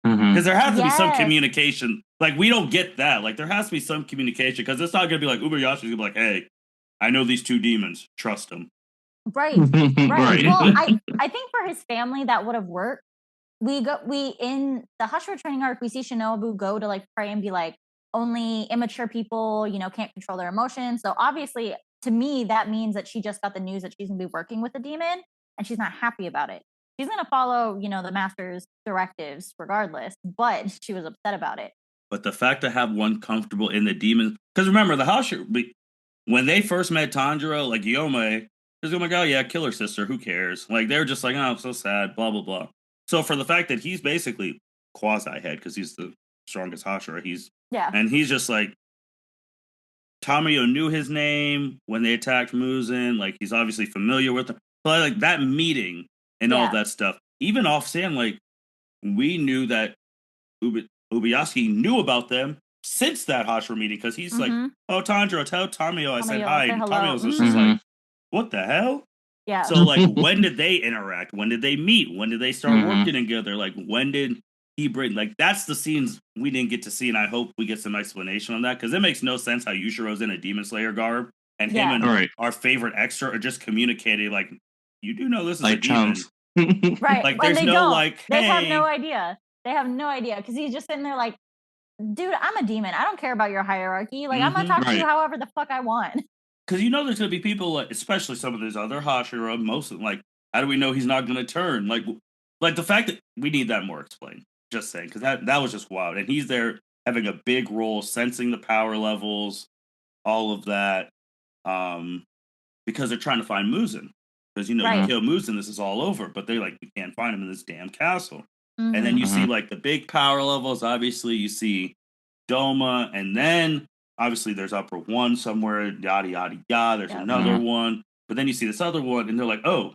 Mhm. Because there has to be some Yes. communication. Like, we don't get that. Like, there has to be some communication because it's not going to be like Ubayashi's going to be like, hey, I know these two demons. Trust them. Right. Right. Right. Well, I think for his family that would have worked. We in the Hashira training arc, we see Shinobu go to like pray and be like, only immature people, can't control their emotions. So obviously, to me, that means that she just got the news that she's gonna be working with the demon, and she's not happy about it. She's gonna follow, the master's directives regardless, but she was upset about it. But the fact to have one comfortable in the demon. Because remember, the Hashira, when they first met Tanjiro, like Guillaume, he's like, oh, yeah, kill her sister. Who cares? Like, they're just like, oh, I'm so sad, blah, blah, blah. So for the fact that he's basically quasi-head because he's the strongest Hashira, Yeah. and he's just like, Tamayo knew his name when they attacked Muzan. Like, he's obviously familiar with them. But like that meeting and all Yeah. that stuff, even offhand, like we knew that Ubayashiki knew about them since that Hashira meeting because he's like, Mhm. oh, Tanjiro, tell Tamayo I said Tamayo, hi. say And hello. Tamayo's just Mhm. like, what the hell? Yeah. So, like, when did they interact? When did they meet? When did they start Mhm. working together? Like, when did he bring? Like, that's the scenes we didn't get to see, and I hope we get some explanation on that because it makes no sense how Yushiro's in a Demon Slayer garb and him Yeah. and Right. our favorite extra are just communicating like, you do know this is a Like demon. chunks. Right. Like, And there's they no don't. like, They have hey, no idea. They have no idea because he's just sitting there like, dude, I'm a demon. I don't care about your hierarchy. Like, I'm gonna Mhm. talk to you Right. however the fuck I want. because you know there's gonna be people, like, especially some of these other Hashira, most of them, like, how do we know he's not gonna turn? Like the fact that we need that more explained. Just saying, because that was just wild, and he's there having a big role, sensing the power levels, all of that, because they're trying to find Muzan. Because you Right. kill Muzan, this is all over. But they're like, we can't find him in this damn castle. Mhm. And then you see Mhm. like the big power levels. Obviously, you see Doma, and then obviously there's Upper One somewhere. Yada yada yada. There's Yep. another Mhm. one, but then you see this other one, and they're like, oh,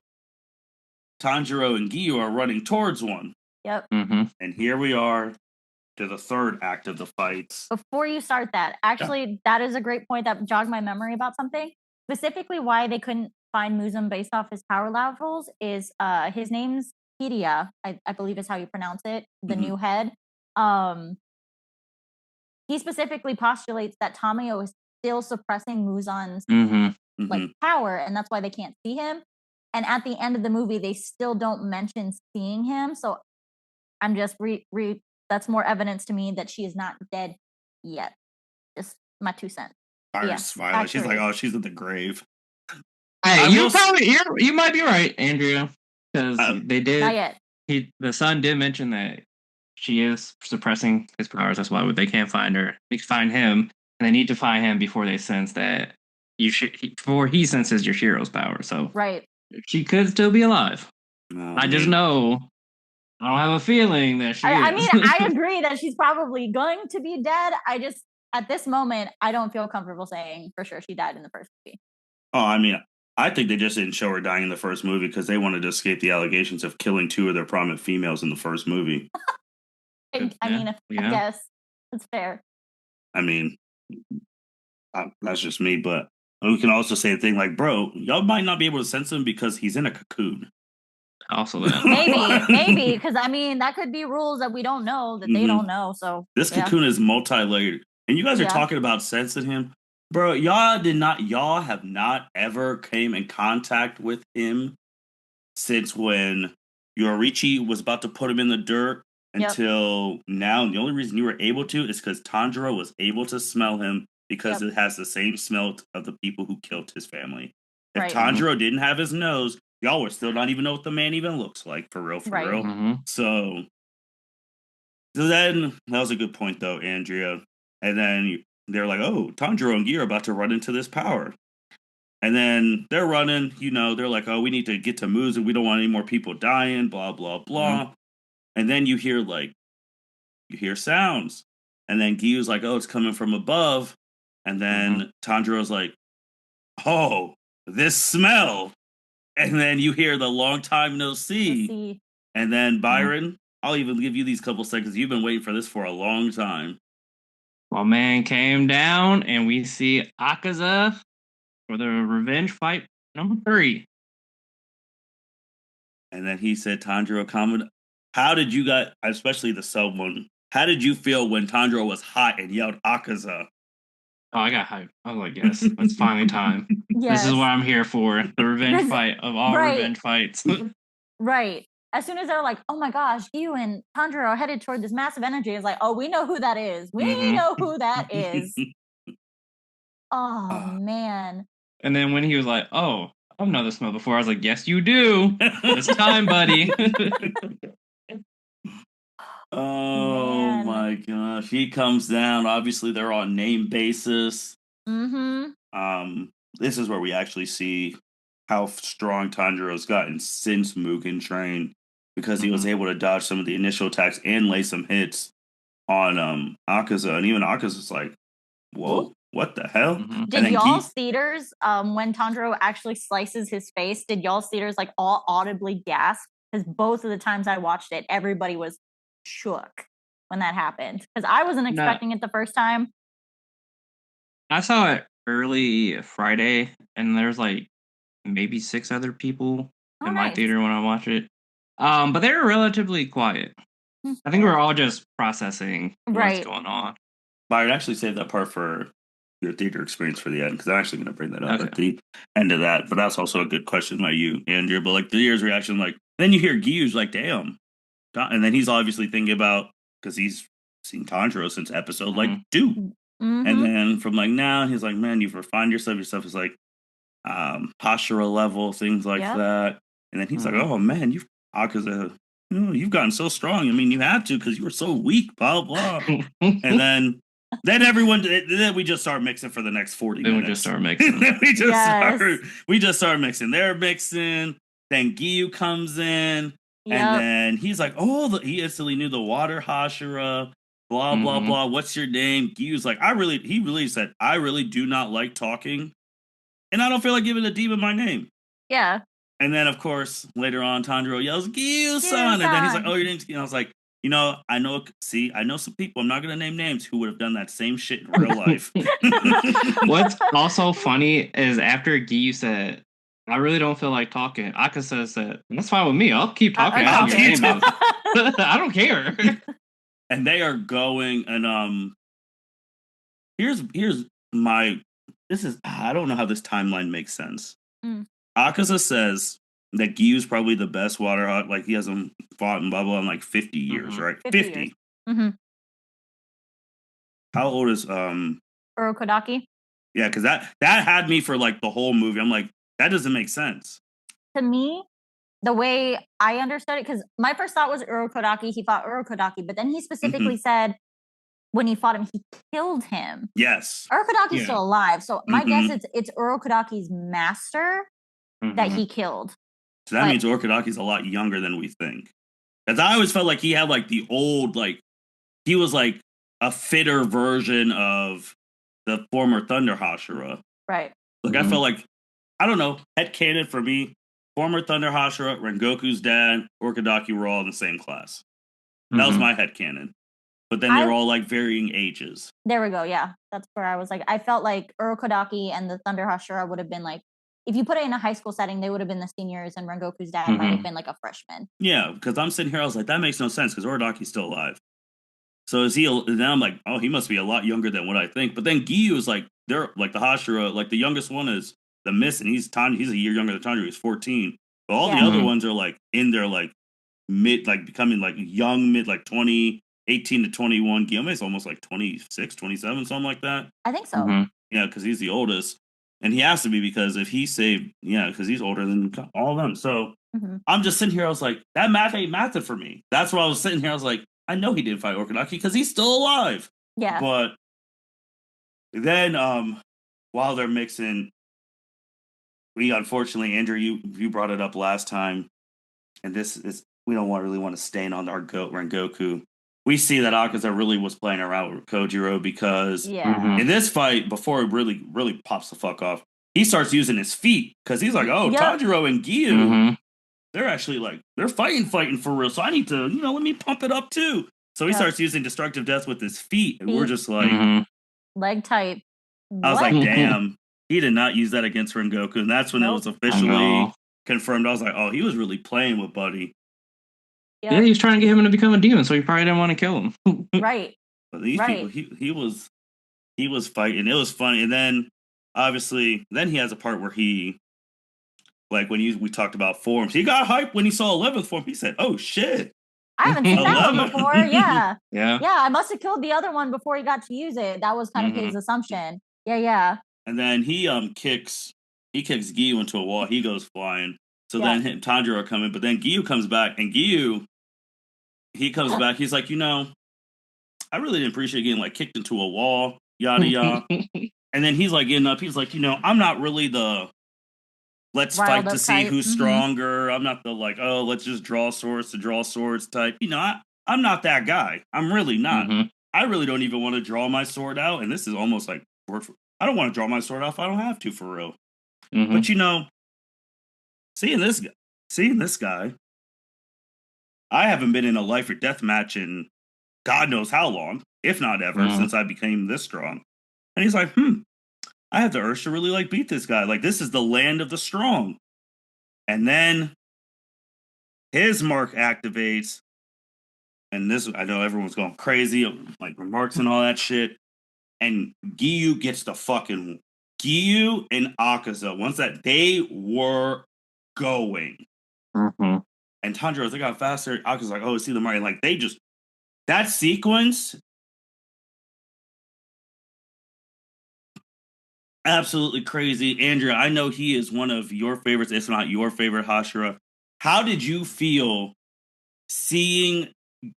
Tanjiro and Giyu are running towards one, Yep. Mhm. and here we are to the third act of the fights. Before you start that, actually, that is a great point that jogged my memory about something. Specifically, why they couldn't find Muzum based off his power levels is his name's Hiria, I believe is how you pronounce it, the Mhm. new head. He specifically postulates that Tamayo is still suppressing Muzan's Mhm. like Mhm. power, and that's why they can't see him. And at the end of the movie, they still don't mention seeing him. So I'm just that's more evidence to me that she is not dead yet. Just my 2 cents. Byron's Yeah, smiling. She's like, actually. oh, she's in the grave. Hey, I will you might be right, Andrea, because they Not did. yet. The son did mention that she is suppressing his powers. That's why they can't find her. They can find him, and they need to find him before they sense that before he senses Yoshiro's power. So Right. she could still be alive. Oh, I just man. know. I don't have a feeling that she I is. mean, I agree that she's probably going to be dead. I just, at this moment, I don't feel comfortable saying for sure she died in the first movie. Oh, I mean, I think they just didn't show her dying in the first movie because they wanted to escape the allegations of killing 2 of their prominent females in the first movie. I mean, I Yeah. guess it's fair. I mean, that's just me, but we can also say a thing like, bro, y'all might not be able to sense him because he's in a cocoon. Also that. Maybe, because I mean that could be rules that we don't know that they don't know. So this cocoon is multi-layered, and you guys are talking about sensing him, bro. Y'all have not ever came in contact with him since when Yorichi was about to put him in the dirt until now. And the only reason you were able to is because Tanjiro was able to smell him because it has the same smell of the people who killed his family. If Tanjiro didn't have his nose, y'all would still not even know what the man even looks like, for real. So then, that was a good point, though, Andrea. And then they're like, oh, Tanjiro and Gi are about to run into this power. And then they're running, they're like, oh, we need to get to Muzu. We don't want any more people dying, blah, blah, blah. And then you hear sounds. And then Giyu's like, oh, it's coming from above. And then Tanjiro's like, oh, this smell. And then you hear the long time no see. And then Byron, I'll even give you these couple seconds. You've been waiting for this for a long time. Well, man came down and we see Akaza for the revenge fight number 3. And then he said, Tanjiro, comment. How did you guys, especially the sub one, how did you feel when Tanjiro was hot and yelled Akaza? Oh, I got hyped. I was like, yes, it's finally time. This is what I'm here for. The revenge fight of all revenge fights. Right. As soon as they're like, oh my gosh, you and Tanjiro are headed toward this massive energy, it's like, oh, we know who that is. We know who that is. Oh, man. And then when he was like, oh, I've known this smell before, I was like, yes, you do. It's time, buddy. Oh, my gosh. He comes down. Obviously, they're on name basis. This is where we actually see how strong Tanjiro's gotten since Mugen Train, because he was able to dodge some of the initial attacks and lay some hits on Akaza. And even Akaza's like, whoa, what the hell? Did y'all's theaters, when Tanjiro actually slices his face, did y'all's theaters like all audibly gasp? Because both of the times I watched it, everybody was shook when that happened. Because I wasn't expecting it the first time. I saw it early Friday, and there's like maybe 6 other people in my theater when I watched it. But they were relatively quiet. I think we're all just processing what's going on. Byron, actually save that part for your theater experience for the end, because I'm actually going to bring that up at the end of that. But that's also a good question by you, Andrea. But like the year's reaction, like then you hear Giyu's like, damn. And then he's obviously thinking about, because he's seen Tanjiro since episode like 2. And then from like now, he's like, man, you've refined yourself. Your stuff is like Hashira level, things like that. And then he's like, oh man, Akaza, you've gotten so strong. I mean, you had to because you were so weak, blah, blah. And then we just start mixing for the next 40 minutes. We just start mixing. we just start mixing. They're mixing. Then Giyu comes in. And then he's like, oh, he instantly knew the water Hashira, blah, blah, blah. What's your name? Giyu's like, he really said, I really do not like talking. And I don't feel like giving a demon my name. Yeah. And then, of course, later on, Tanjiro yells, Giyu-san. And then he's like, oh, your name's Giyu. I was like, I know some people, I'm not going to name names, who would have done that same shit in real life. What's also funny is after Giyu said, I really don't feel like talking, Akaza said, that's fine with me. I'll keep talking. I don't care. And they are going, and here's my... I don't know how this timeline makes sense. Akaza says that Giyu's probably the best water hog. Like, he hasn't fought in blah, blah, in like 50 years, right? 50. How old is Urokodaki? Yeah, because that had me for like the whole movie. I'm like, that doesn't make sense. To me, the way I understood it, because my first thought was Urokodaki, he fought Urokodaki, but then he specifically said when he fought him, he killed him. Yes. Urokodaki's still alive, so my guess it's Urokodaki's master that he killed. So that means Urokodaki's a lot younger than we think. Because I always felt like he had like the old, like, he was like a fitter version of the former Thunder Hashira. Right. Like, I felt like, I don't know, headcanon for me, former Thunder Hashira, Rengoku's dad, Urokodaki were all in the same class. That was my headcanon. But then they're all like varying ages. There we go, yeah. That's where I was like, I felt like Urokodaki and the Thunder Hashira would have been like if you put it in a high school setting, they would have been the seniors, and Rengoku's dad might have been like a freshman. Yeah, because I'm sitting here, I was like, that makes no sense because Orodaki's still alive. So is he? Now I'm like, oh, he must be a lot younger than what I think. But then Giyu is like, they're like the Hashira, like the youngest one is the Miss, and he's a year younger than Tanjiro. He's 14. But all the other ones are like in their like mid, like becoming like young mid, like 18 to 21. Guillaume is almost like 26, 27, something like that. I think so. Yeah, because he's the oldest. And he has to be because if he saved, because he's older than all of them. So I'm just sitting here, I was like, that math ain't mathing for me. That's why I was sitting here, I was like, I know he didn't fight Orodanaki because he's still alive. Yeah. But then while they're mixing, we unfortunately, Andrew, you brought it up last time, and this is, we don't really want to stain on our Rengoku. We see that Akaza really was playing around with Kojiro because in this fight, before it really pops the fuck off, he starts using his feet because he's like, oh, Tanjiro and Giyu, they're actually like, they're fighting for real. So I need to, let me pump it up too. So he starts using destructive death with his feet. And we're just like, leg type. I was like, damn, he did not use that against Rengoku. And that's when it was officially confirmed. I was like, oh, he was really playing with Buddy. Yeah, he was trying to get him to become a demon, so he probably didn't want to kill him. Right. But these people, he was fighting. It was funny. And then obviously, he has a part where he, like when we talked about forms, he got hyped when he saw 11th form. He said, oh shit. I haven't seen that one before. Yeah. Yeah. I must have killed the other one before he got to use it. That was kind of his assumption. Yeah. And then he kicks Giyu into a wall. He goes flying. So then Tanjiro come in, but then Giyu comes back, and Giyu, he comes back. He's like, I really didn't appreciate getting like kicked into a wall, yada yada. And then he's like getting up. He's like, I'm not really the let's fight to see who's stronger. I'm not the like, oh, let's just draw swords to draw swords type. I'm not that guy. I'm really not. I really don't even want to draw my sword out. And this is almost like I don't want to draw my sword off. I don't have to for real. But seeing this guy, I haven't been in a life or death match in God knows how long, if not ever, since I became this strong. And he's like, I have the urge to really like beat this guy. Like, this is the land of the strong. And then his mark activates. And this, I know everyone's going crazy, like remarks and all that shit. And Giyu gets the fucking Giyu and Akaza. Once that they were going. And Tanjiro, as they got faster, Akaza's like, oh, see the mark. And like, they just, that sequence, absolutely crazy. Andrea, I know he is one of your favorites, if not your favorite Hashira. How did you feel seeing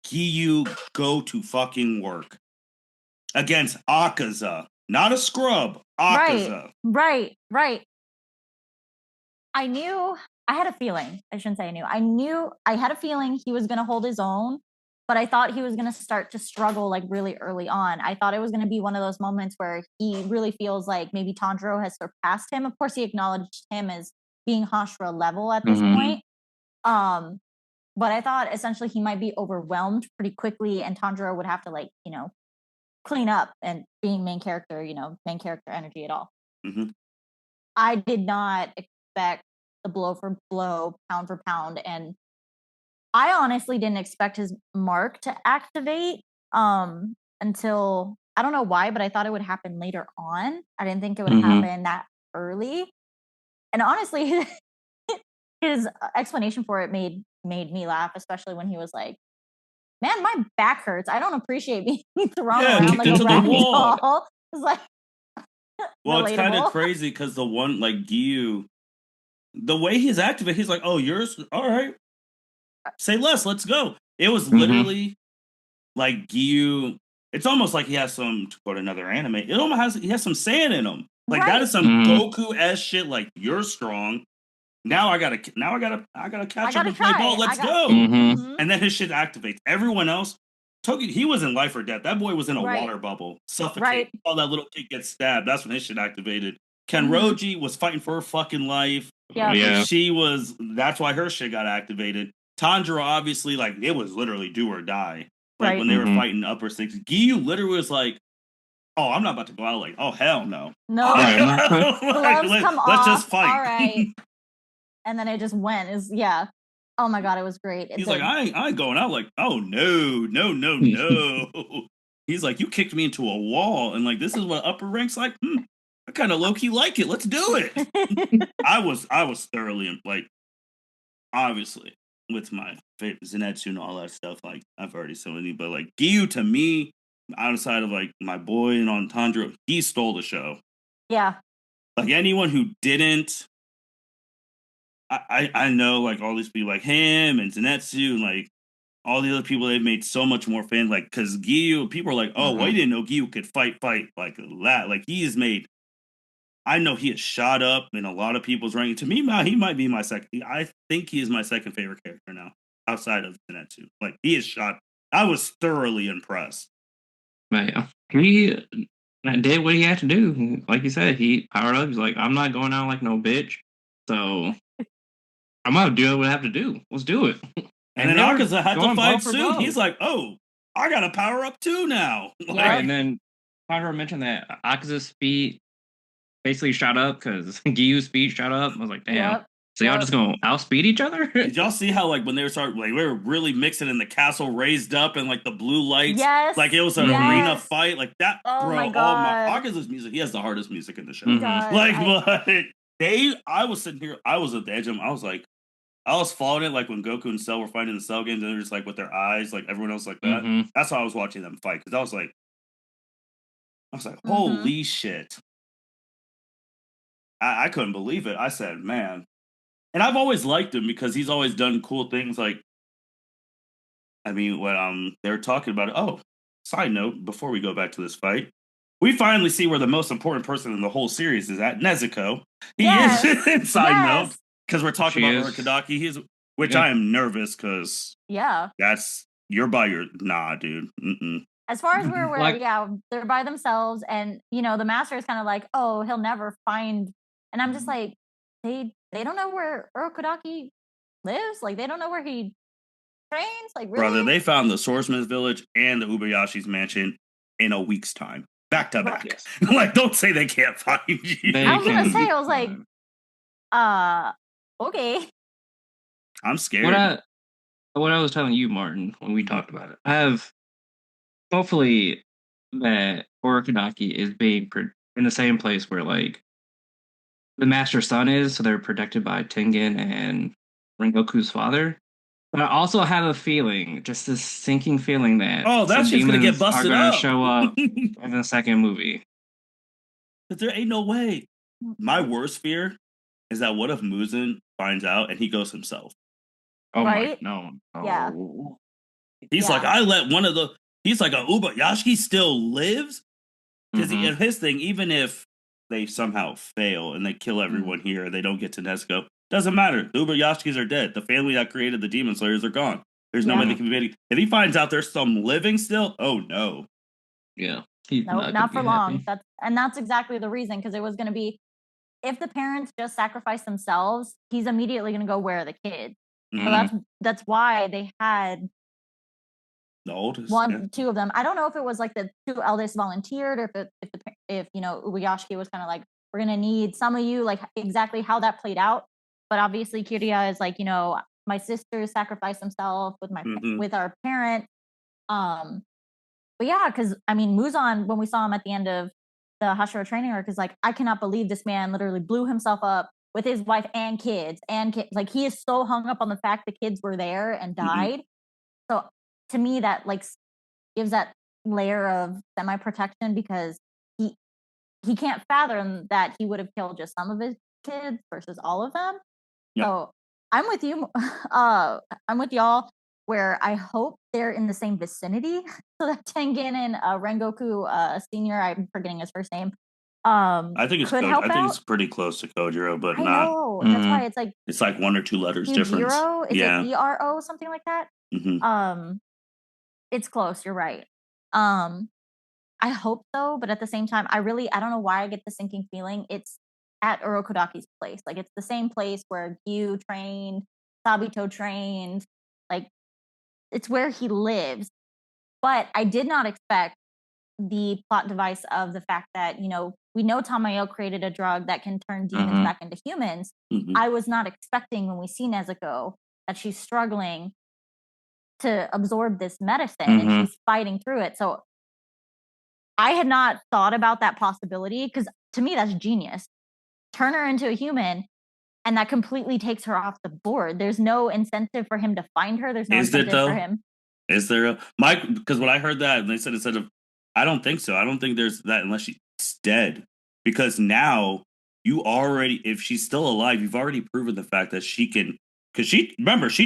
Giyu go to fucking work against Akaza? Not a scrub, Akaza. Right. I had a feeling. I shouldn't say I had a feeling he was going to hold his own, but I thought he was going to start to struggle like really early on. I thought it was going to be one of those moments where he really feels like maybe Tanjiro has surpassed him. Of course, he acknowledged him as being Hashira level at this point. But I thought essentially he might be overwhelmed pretty quickly, and Tanjiro would have to clean up, and being main character energy at all. I did not expect the blow for blow, pound for pound, and I honestly didn't expect his mark to activate until, I don't know why, but I thought it would happen later on. I didn't think it would happen that early. And honestly, his explanation for it made me laugh, especially when he was like, man, my back hurts. I don't appreciate being thrown around like a ragdoll. Ball. It's like, well, it's kind of crazy because the one, like Giyu, the way he's activated, he's like, oh, yours? All right. Say less, let's go. It was literally like Giyu. It's almost like he has some, to quote another anime, he has some sand in him. Like that is some Goku-esque shit. Like, you're strong. Now I gotta catch up and play ball. Let's go. And then his shit activates. Everyone else, Toki, he was in life or death. That boy was in a water bubble, suffocate. All that little kid gets stabbed. That's when his shit activated. Kenroji was fighting for her fucking life. She was. That's why her shit got activated. Tanjiro, obviously, like, it was literally do or die. Like when they were fighting upper six, Giyu literally was like, oh, I'm not about to go out like, oh, hell no. No. Right, I'm not- Gloves come off. Let's just fight. All right. And then it just went. Yeah. Oh my God, it was great. He's like, I ain't going out like, oh, no. He's like, you kicked me into a wall. And like, this is what upper rank's like? I kind of low-key like it. Let's do it. I was thoroughly, like, obviously, with my Zenitsu and all that stuff, like, I've already said it, but like, Giyu to me, outside of like my boy and Entendre, he stole the show. Yeah. Like, anyone who didn't, I know, like, all these people like him and Zenitsu and like all the other people, they've made so much more fans. Like, because Giyu, people are like, oh, well, you didn't know Giyu could fight like that. Like, he has made, I know he has shot up in a lot of people's ranking. To me, he might be my second. I think he is my second favorite character now, outside of Zenitsu. Like, he is shot. I was thoroughly impressed. Man, he did what he had to do. Like you said, he powered up. He's like, I'm not going out like no bitch. So I'm gonna do what I have to do. Let's do it. And then they were Akaza had to going fight blow for soon. blow. He's like, oh, I got to power up too now. Yeah. Right, and then Pyro mentioned that Akaza's speed basically shot up because Giyu's speed shot up. I was like, damn. Yep. So y'all just gonna outspeed each other? Did y'all see how, like, when they were we were really mixing and the castle raised up and like the blue lights, Yes. like it was an arena fight, like that. Oh bro, my God. Akaza's music, he has the hardest music in the show. He does. Like, I was sitting here, I was at the edge of them. I was like, I was following it, like when Goku and Cell were fighting in the Cell games, and they're just like with their eyes, like everyone else, like that. Mhm. That's how I was watching them fight, because I was like, holy shit! I couldn't believe it. I said, man. And I've always liked him because he's always done cool things. Like, I mean, when they were talking about it. Oh, side note, before we go back to this fight, we finally see where the most important person in the whole series is at. Nezuko. He is. Side note, because we're talking about Urokodaki. Which I am nervous because you're by your dude. Mm-mm. As far as we're aware, they're by themselves, and the master is kind of like, oh, he'll never find. And I'm just like, they don't know where Urokodaki lives. Like, they don't know where he trains. Like, really? Brother, they found the Swordsman's Village and the Ubayashi's mansion in a week's time, back to back. Yes. Like, don't say they can't find you. They I was gonna can- say, I was like, okay. I'm scared. What I was telling you, Martin, when we talked about it, I have hopefully that Urokodaki is being in the same place where like the Master Son is, so they're protected by Tengen and Rengoku's father. But I also have a feeling, just this sinking feeling that that's just gonna get busted are gonna up. show up in the second movie. But there ain't no way. My worst fear is that what if Muzan finds out and he goes himself? Oh Right? no. Yeah. He's like, I let one of the. He's like, Ubayashiki still lives? Because his thing, even if they somehow fail and they kill everyone here, they don't get to Nezuko, doesn't matter. The Ubayashikis are dead. The family that created the Demon Slayers are gone. There's no way they can be made. If he finds out there's some living still, oh no. Yeah. No, not for long. That's exactly the reason, because it was going to be, if the parents just sacrifice themselves, he's immediately going to go where are the kids. So that's why they had the oldest two of them. I don't know if it was like the two eldest volunteered, or if Ubayashiki was kind of like, we're going to need some of you, like exactly how that played out. But obviously Kirya is like, my sister sacrificed himself with our parent. But yeah, because I mean, Muzan, when we saw him at the end of the Hashira training arc, is like, I cannot believe this man literally blew himself up with his wife and kids. Like, he is so hung up on the fact the kids were there and died. So to me, that like gives that layer of semi-protection, because he can't fathom that he would have killed just some of his kids versus all of them. Yep. So I'm with you. I'm with y'all, where I hope they're in the same vicinity, so that Tengen and Rengoku Senior, I'm forgetting his first name, I think it's I think it's pretty close to Kojiro, but I not. know. That's why it's like one or two letters difference. Is it ERO, something like that? It's close. You're right. I hope so, but at the same time, I don't know why I get the sinking feeling. It's at Urokodaki's place. Like, it's the same place where Gyu trained, Sabito trained. Like, it's where he lives. But I did not expect the plot device of the fact that, we know Tamayo created a drug that can turn demons back into humans. I was not expecting when we see Nezuko that she's struggling to absorb this medicine and she's fighting through it. So I had not thought about that possibility, because to me, that's genius. Turn her into a human, and that completely takes her off the board. There's no incentive for him to find her. There's no incentive for him. Is there a Mike? Because when I heard that, they said instead of, I don't think so. I don't think there's that unless she's dead. Because now you already, if she's still alive, you've already proven the fact that she can. Because she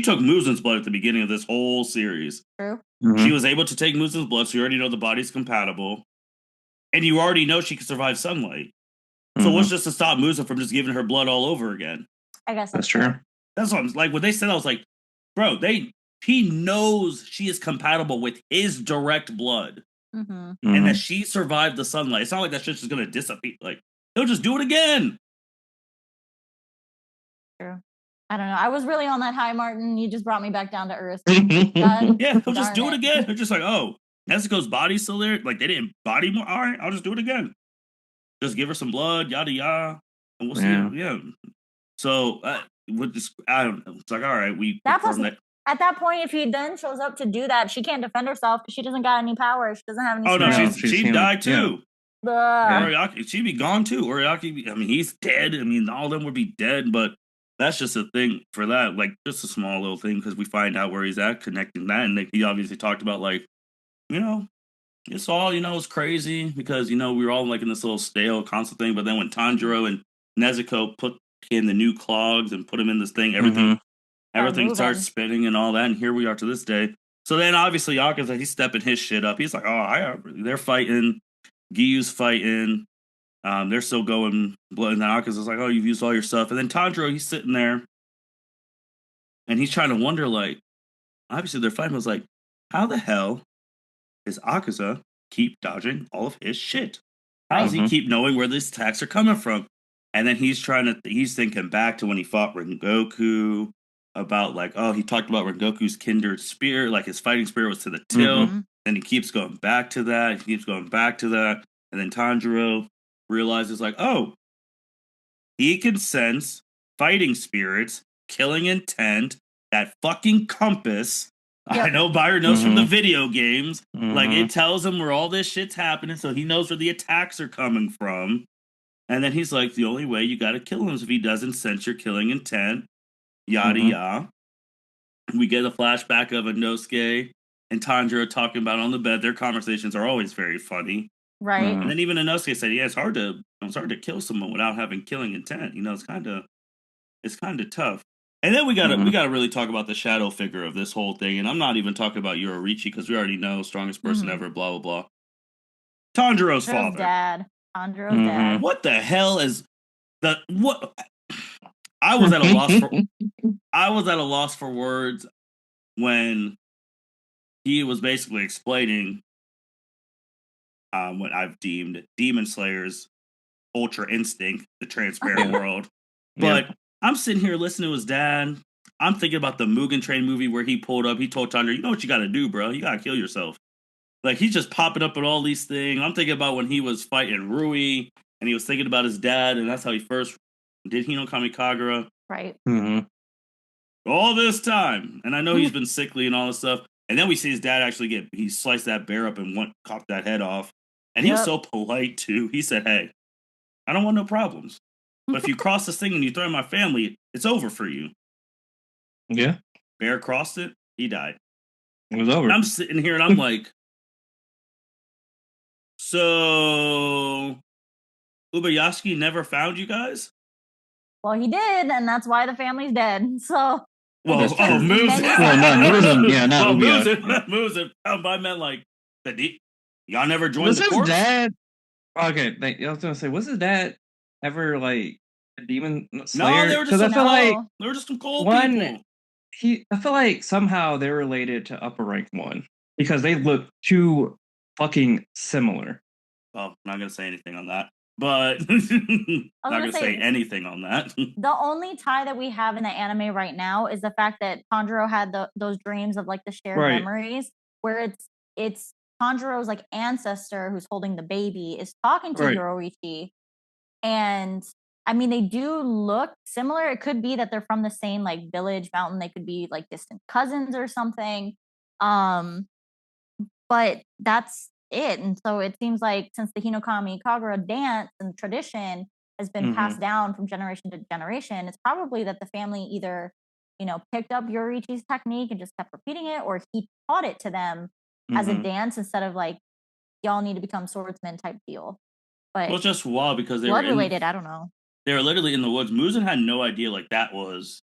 took Muzen's blood at the beginning of this whole series. True. She was able to take Muzen's blood, so you already know the body's compatible, and you already know she can survive sunlight. So what's just to stop Muzen from just giving her blood all over again? I guess that's true. That's what I'm like. When they said, I was like, bro, he knows she is compatible with his direct blood, and that she survived the sunlight. It's not like that shit's just gonna disappear. Like, he'll just do it again. True. I don't know. I was really on that high, Martin. You just brought me back down to earth. Yeah, he'll just do it again. They're just like, oh, Nezuko's body's still there. Like, they didn't body more. All right, I'll just do it again. Just give her some blood, yada yada, and we'll see. Yeah. So we'll just, I don't know. It's like, all right, we confirm that. At that point, if he then shows up to do that, she can't defend herself because she doesn't got any power. She doesn't have any. Oh no, she died too. Yeah. Oriaki, she'd be gone too. Oriaki, I mean, he's dead. I mean, all of them would be dead, but that's just a thing for that. Like, just a small little thing, because we find out where he's at, connecting that, and he obviously talked about, like, it's all, it's crazy because, we were all like in this little stale constant thing. But then when Tanjiro and Nezuko put in the new clogs and put him in this thing, everything starts spinning and all that. And here we are to this day. So then obviously Yakuza, he's stepping his shit up. He's like, they're fighting. Giyu's fighting. They're still going. And Yakuza's like, oh, you've used all your stuff. And then Tanjiro, he's sitting there and he's trying to wonder, like, obviously they're fighting. I was like, how the hell is Akaza keep dodging all of his shit? How does he keep knowing where these attacks are coming from? And then he's thinking back to when he fought Rengoku, about like, he talked about Rengoku's kindred spirit, like his fighting spirit was to the till. Then he keeps going back to that. And then Tanjiro realizes, like, he can sense fighting spirits, killing intent, that fucking compass. Yep. I know Byron knows from the video games. Like, it tells him where all this shit's happening, so he knows where the attacks are coming from. And then he's like, the only way you gotta kill him is if he doesn't sense your killing intent. Yada yada. We get a flashback of Inosuke and Tanjiro talking about on the bed. Their conversations are always very funny. Right. And then even Inosuke said, yeah, it's hard to kill someone without having killing intent. It's kind of tough. And then we gotta really talk about the shadow figure of this whole thing. And I'm not even talking about Yororichi, because we already know strongest person ever, blah, blah, blah. Tanjiro's father. Tanjiro's dad. What the hell is what? I was at a loss for words when he was basically explaining what I've deemed Demon Slayer's Ultra Instinct, the transparent world. But I'm sitting here listening to his dad. I'm thinking about the Mugen Train movie where he pulled up. He told Tanjiro, you know what you got to do, bro? You got to kill yourself. Like, he's just popping up at all these things. I'm thinking about when he was fighting Rui, and he was thinking about his dad, and that's how he first did Hinokami Kagura. Right. All this time. And I know he's been sickly and all this stuff. And then we see his dad actually he sliced that bear up and chopped that head off. And he was so polite, too. He said, hey, I don't want no problems. But if you cross this thing and you threaten my family, it's over for you. Yeah. Bear crossed it. He died. It was over. And I'm sitting here and I'm like, so Ubayashiki never found you guys? Well, he did, and that's why the family's dead. So. Well, Muzen. I meant like, y'all never joined was the his corps? Dad? Okay, I was gonna say, was his dad ever like a demon slayer? No, they were just some cold people. I feel like somehow they're related to Upper Rank 1 because they look too fucking similar. Well, I'm not gonna say anything on that. But not gonna say anything on that. The only tie that we have in the anime right now is the fact that Tanjiro had those dreams of like the shared memories, where it's Tanjiro's like ancestor who's holding the baby is talking to Right. Yoriichi. And I mean, they do look similar. It could be that they're from the same like village mountain. They could be like distant cousins or something. But that's it. And so it seems like since the Hinokami Kagura dance and tradition has been passed down from generation to generation, it's probably that the family either, picked up Yoriichi's technique and just kept repeating it, or he taught it to them as a dance instead of like, y'all need to become swordsmen type deal. But well, it's just wild because they blood were related, I don't know. They were literally in the woods. Muzan had no idea like that was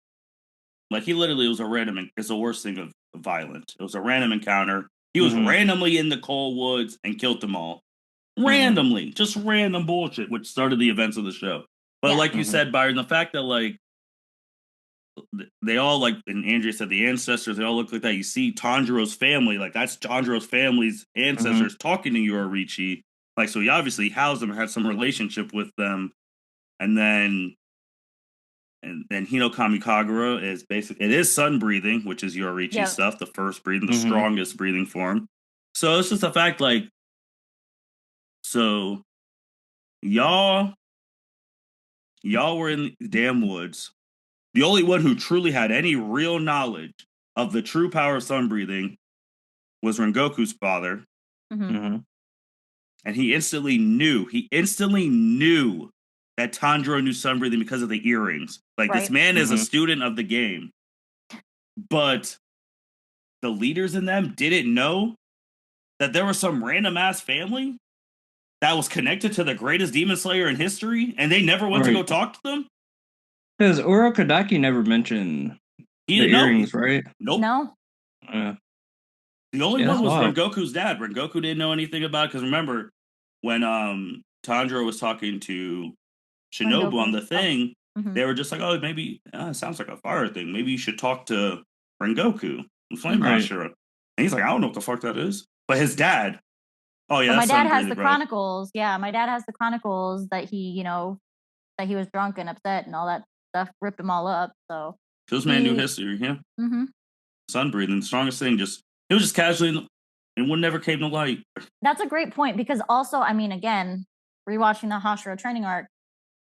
like he literally was a random. It's the worst thing of violence. It was a random encounter. He was randomly in the cold woods and killed them all. Randomly, just random bullshit, which started the events of the show. But like you said, Byron, the fact that like they all like, and Andrea said the ancestors, they all look like that. You see Tanjiro's family, like that's Tanjiro's family's ancestors talking to Yoriichi. Like, so he obviously housed them, had some relationship with them. And then Hinokami Kagura is basically, it is sun breathing, which is Yoriichi stuff, the first breathing, the strongest breathing form. So it's just a fact, like, so y'all were in the damn woods. The only one who truly had any real knowledge of the true power of sun breathing was Rengoku's father. And he instantly knew that Tanjiro knew sun breathing because of the earrings. Like, this man is a student of the game. But the leaders in them didn't know that there was some random ass family that was connected to the greatest demon slayer in history, and they never went to go talk to them? Because Urokodaki never mentioned the earrings, right? Nope. No. The only one was Rengoku's dad. Rengoku didn't know anything about it, because remember, when Tanjiro was talking to Shinobu on the thing, they were just like, oh, maybe it sounds like a fire thing. Maybe you should talk to Rengoku, the Flame Master. And he's like, I don't know what the fuck that is. But his dad, my dad has the chronicles. Yeah, my dad has the chronicles that he, that he was drunk and upset and all that stuff, ripped him all up. So this man knew history, sun breathing, the strongest thing. It was just casually, and one never came to light. That's a great point, because also, I mean, again, rewatching the Hashira training arc,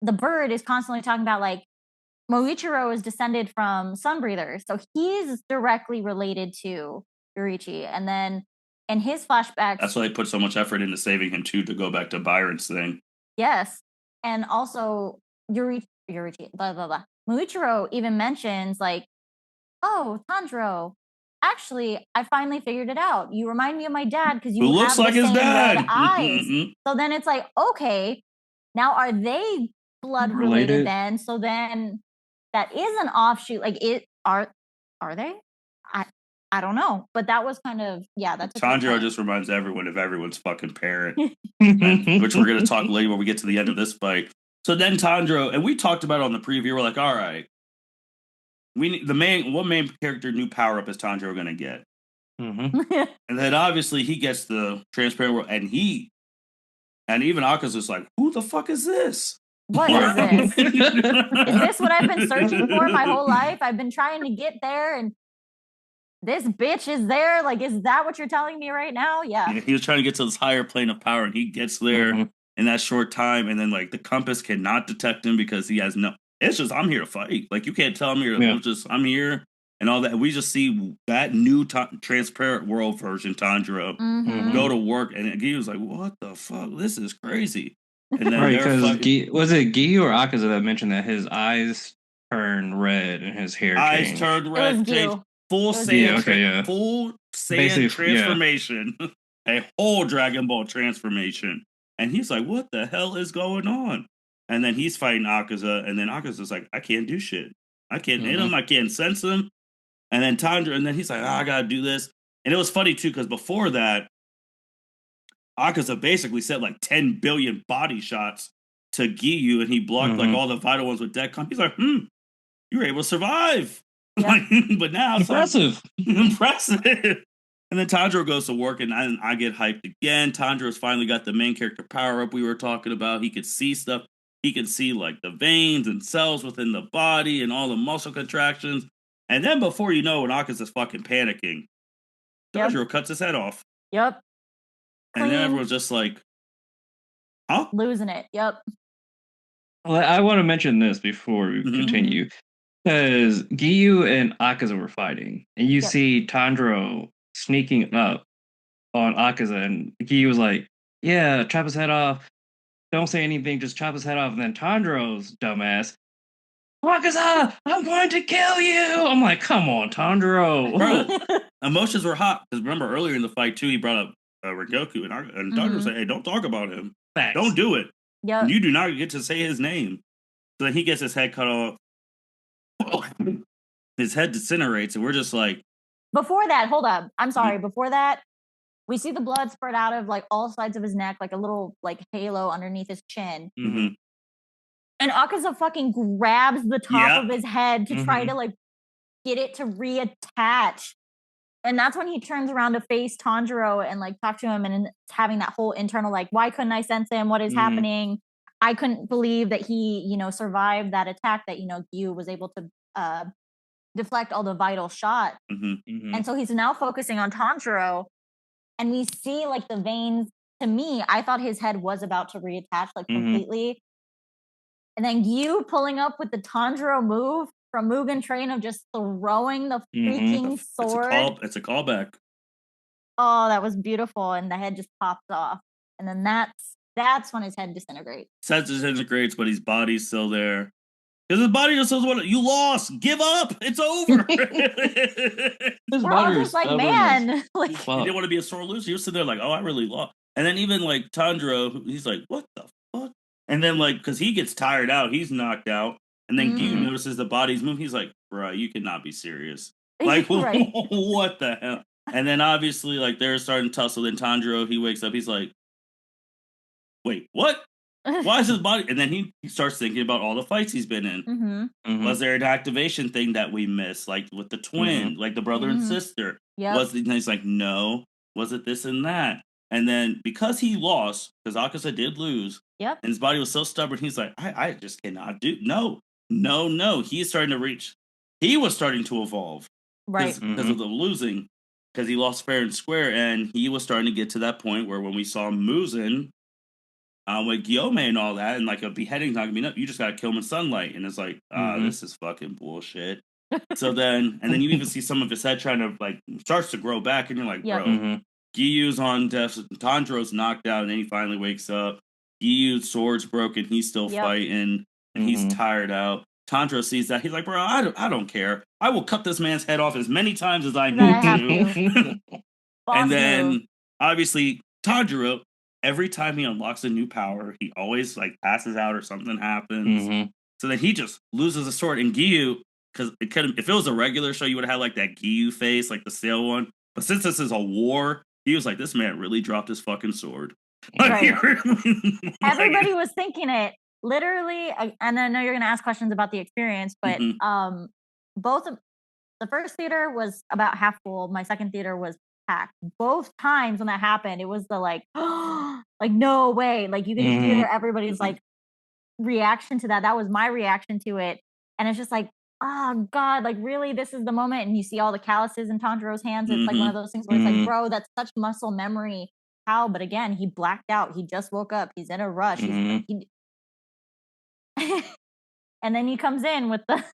the bird is constantly talking about like Moichiro is descended from sun breathers, so he's directly related to Yoriichi. And then in his flashbacks, that's why they put so much effort into saving him too, to go back to Byron's thing. Yes, and also Yoriichi, blah blah blah. Moichiro even mentions like, "Oh, Tanjiro, actually, I finally figured it out. You remind me of my dad because you looks have like the his same dad. red eyes." So then it's like, okay, now are they blood related then? So then that is an offshoot. Like, are they? I don't know, but that was kind of that's Tanjiro just reminds everyone of everyone's fucking parent, which we're going to talk later when we get to the end of this fight. So then Tanjiro, and we talked about it on the preview, we're like, all right, we need what main character new power up is Tanjiro going to get? And then obviously he gets the transparent world, and even Akazu's like, who the fuck is this? What is this? Is this what I've been searching for my whole life? I've been trying to get there, and this bitch is there. Like, is that what you're telling me right now? Yeah. He was trying to get to this higher plane of power, and he gets there in that short time, and then like the compass cannot detect him because he has no. It's just, I'm here to fight. Like, you can't tell me. I'm here and all that. We just see that new transparent world version Tanjiro go to work, and he was like, "What the fuck? This is crazy." And then because was it Gi or Akaza that mentioned that his eyes turned red and his hair changed? Turned red, changed. Full Saiyan, full Saiyan transformation, a whole Dragon Ball transformation, and he's like, "What the hell is going on?" And then he's fighting Akaza, and then Akaza's like, "I can't do shit. I can't hit him. I can't sense him." And then Tanjiro, and then he's like, I gotta do this. And it was funny too, because before that, Akaza basically set like 10 billion body shots to Giyu, and he blocked like all the vital ones with dead comp. He's like, you were able to survive. Yeah. But now impressive. Impressive. And then Tanjiro goes to work, and I get hyped again. Tanjiro's finally got the main character power up we were talking about. He could see stuff. He can see like the veins and cells within the body and all the muscle contractions. And then before you know it, Akaza's fucking panicking. Tanjiro cuts his head off. Yep. And then Clean. everyone's just like, huh? Losing it. Yep. Well, I want to mention this before we continue. Because Giyu and Akaza were fighting, and you see Tanjiro sneaking up on Akaza, and Giyu was like, yeah, chop his head off. Don't say anything, just chop his head off. And then Tanjiro's dumbass, Akaza, I'm going to kill you. I'm like, come on, Tanjiro. Bro, emotions were hot. Because remember earlier in the fight, too, he brought up Rengoku, and Tanjiro said, hey, don't talk about him. Facts. Don't do it. Yep. You do not get to say his name. So then he gets his head cut off. His head disintegrates, and we're just like... Before that, hold up. I'm sorry. Before that, we see the blood spurt out of like all sides of his neck, like a little like halo underneath his chin. Mm-hmm. And Akaza fucking grabs the top of his head to try to like get it to reattach. And that's when he turns around to face Tanjiro and like talk to him, and it's having that whole internal like, why couldn't I sense him? What is happening? I couldn't believe that he, you know, survived that attack, that, you know, Gyu was able to deflect all the vital shot. And so he's now focusing on Tanjiro, and we see like the veins. To me, I thought his head was about to reattach like completely. And then Gyu pulling up with the Tanjiro move from Mugen Train of just throwing the freaking sword. It's a callback. Oh, that was beautiful. And the head just pops off. And then that's when his head disintegrates. Head disintegrates, but his body's still there. Because his body just says, "What you lost? Give up! It's over." We're all just like, man, like he didn't want to be a sore loser. He was sitting there like, "Oh, I really lost." And then even like Tanjiro, he's like, "What the fuck?" And then like, because he gets tired out, he's knocked out. And then Gyu notices the body's moving. He's like, "Bro, you cannot be serious. Like, what the hell?" And then obviously, like, they're starting to tussle. Then Tanjiro, he wakes up. He's like, "Wait, what? Why is his body?" And then he starts thinking about all the fights he's been in. Was there an activation thing that we missed, like with the twin, like the brother and sister? And he's like, no. Was it this and that? And then because he lost, because Akaza did lose, and his body was so stubborn, he's like, I just cannot do. No. He's starting to reach. He was starting to evolve, right? Because of the losing, because he lost fair and square, and he was starting to get to that point where when we saw Muzan. With Guillaume and all that, and like a beheading's not gonna be enough. You just gotta kill him in sunlight, and it's like, this is fucking bullshit. So then, and then you even see some of his head trying to like starts to grow back, and you're like, bro, Giyu's on death, Tanjiro's knocked out, and then he finally wakes up. Giyu's sword's broken, he's still fighting, and he's tired out. Tanjiro sees that, he's like, bro, I don't care. I will cut this man's head off as many times as I need to. And then obviously Tanjiro, every time he unlocks a new power, he always like passes out or something happens. So then he just loses a sword. And Giyu, because if it was a regular show, you would have had like that Giyu face, like the Sail one. But since this is a war, he was like, this man really dropped his fucking sword. Like, everybody was thinking it. Literally, and I know you're going to ask questions about the experience, but both of the first theater was about half full. My second theater was packed. Both times when that happened, it was the like, like no way. Like you can hear everybody's like reaction to that. That was my reaction to it, and it's just like, oh god, like really, this is the moment. And you see all the calluses in Tanjiro's hands. It's like one of those things where it's like, bro, that's such muscle memory. How? But again, he blacked out. He just woke up. He's in a rush. And then he comes in with the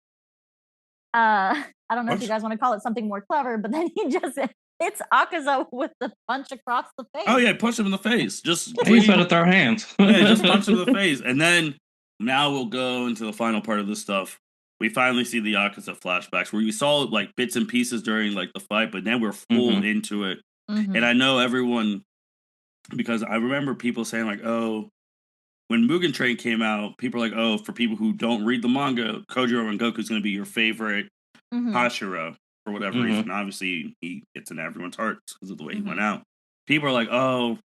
I don't know if you guys want to call it something more clever, but then he just hits Akaza with the punch across the face. Oh yeah, punch him in the face. Just he's about to throw hands. Yeah, just punch him in the face. And then now we'll go into the final part of this stuff. We finally see the Akaza flashbacks where we saw like bits and pieces during like the fight, but then we're full into it. And I know everyone, because I remember people saying like, oh, when Mugen Train came out, people are like, oh, for people who don't read the manga, Kojiro and Goku's going to be your favorite Hashira for whatever reason. Obviously, he gets in everyone's hearts because of the way he went out. People are like, oh,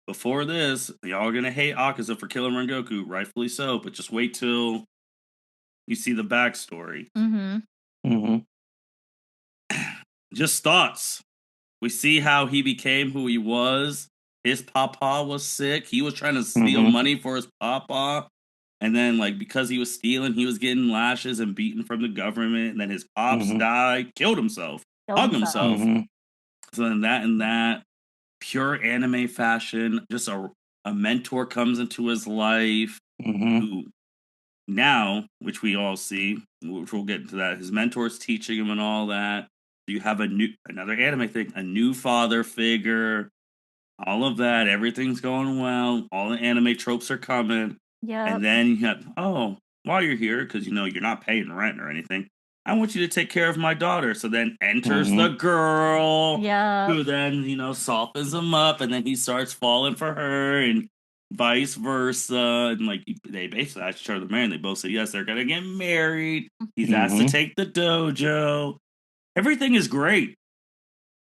before this, y'all are going to hate Akaza for killing Rengoku, rightfully so, but just wait till you see the backstory. Just thoughts. We see how he became who he was. His papa was sick. He was trying to steal money for his papa. And then, like, because he was stealing, he was getting lashes and beaten from the government. And then his pops died, killed himself, hugged himself. So then that pure anime fashion. Just a mentor comes into his life who now, which we all see, which we'll get into that, his mentor's teaching him and all that. You have another anime thing, a new father figure, all of that. Everything's going well. All the anime tropes are coming. Yeah. And then you have, while you're here, because you're not paying rent or anything, I want you to take care of my daughter. So then enters the girl, who then, softens him up, and then he starts falling for her, and vice versa. And like they basically asked each other to marry, and they both said yes, they're gonna get married. He's asked to take the dojo. Everything is great.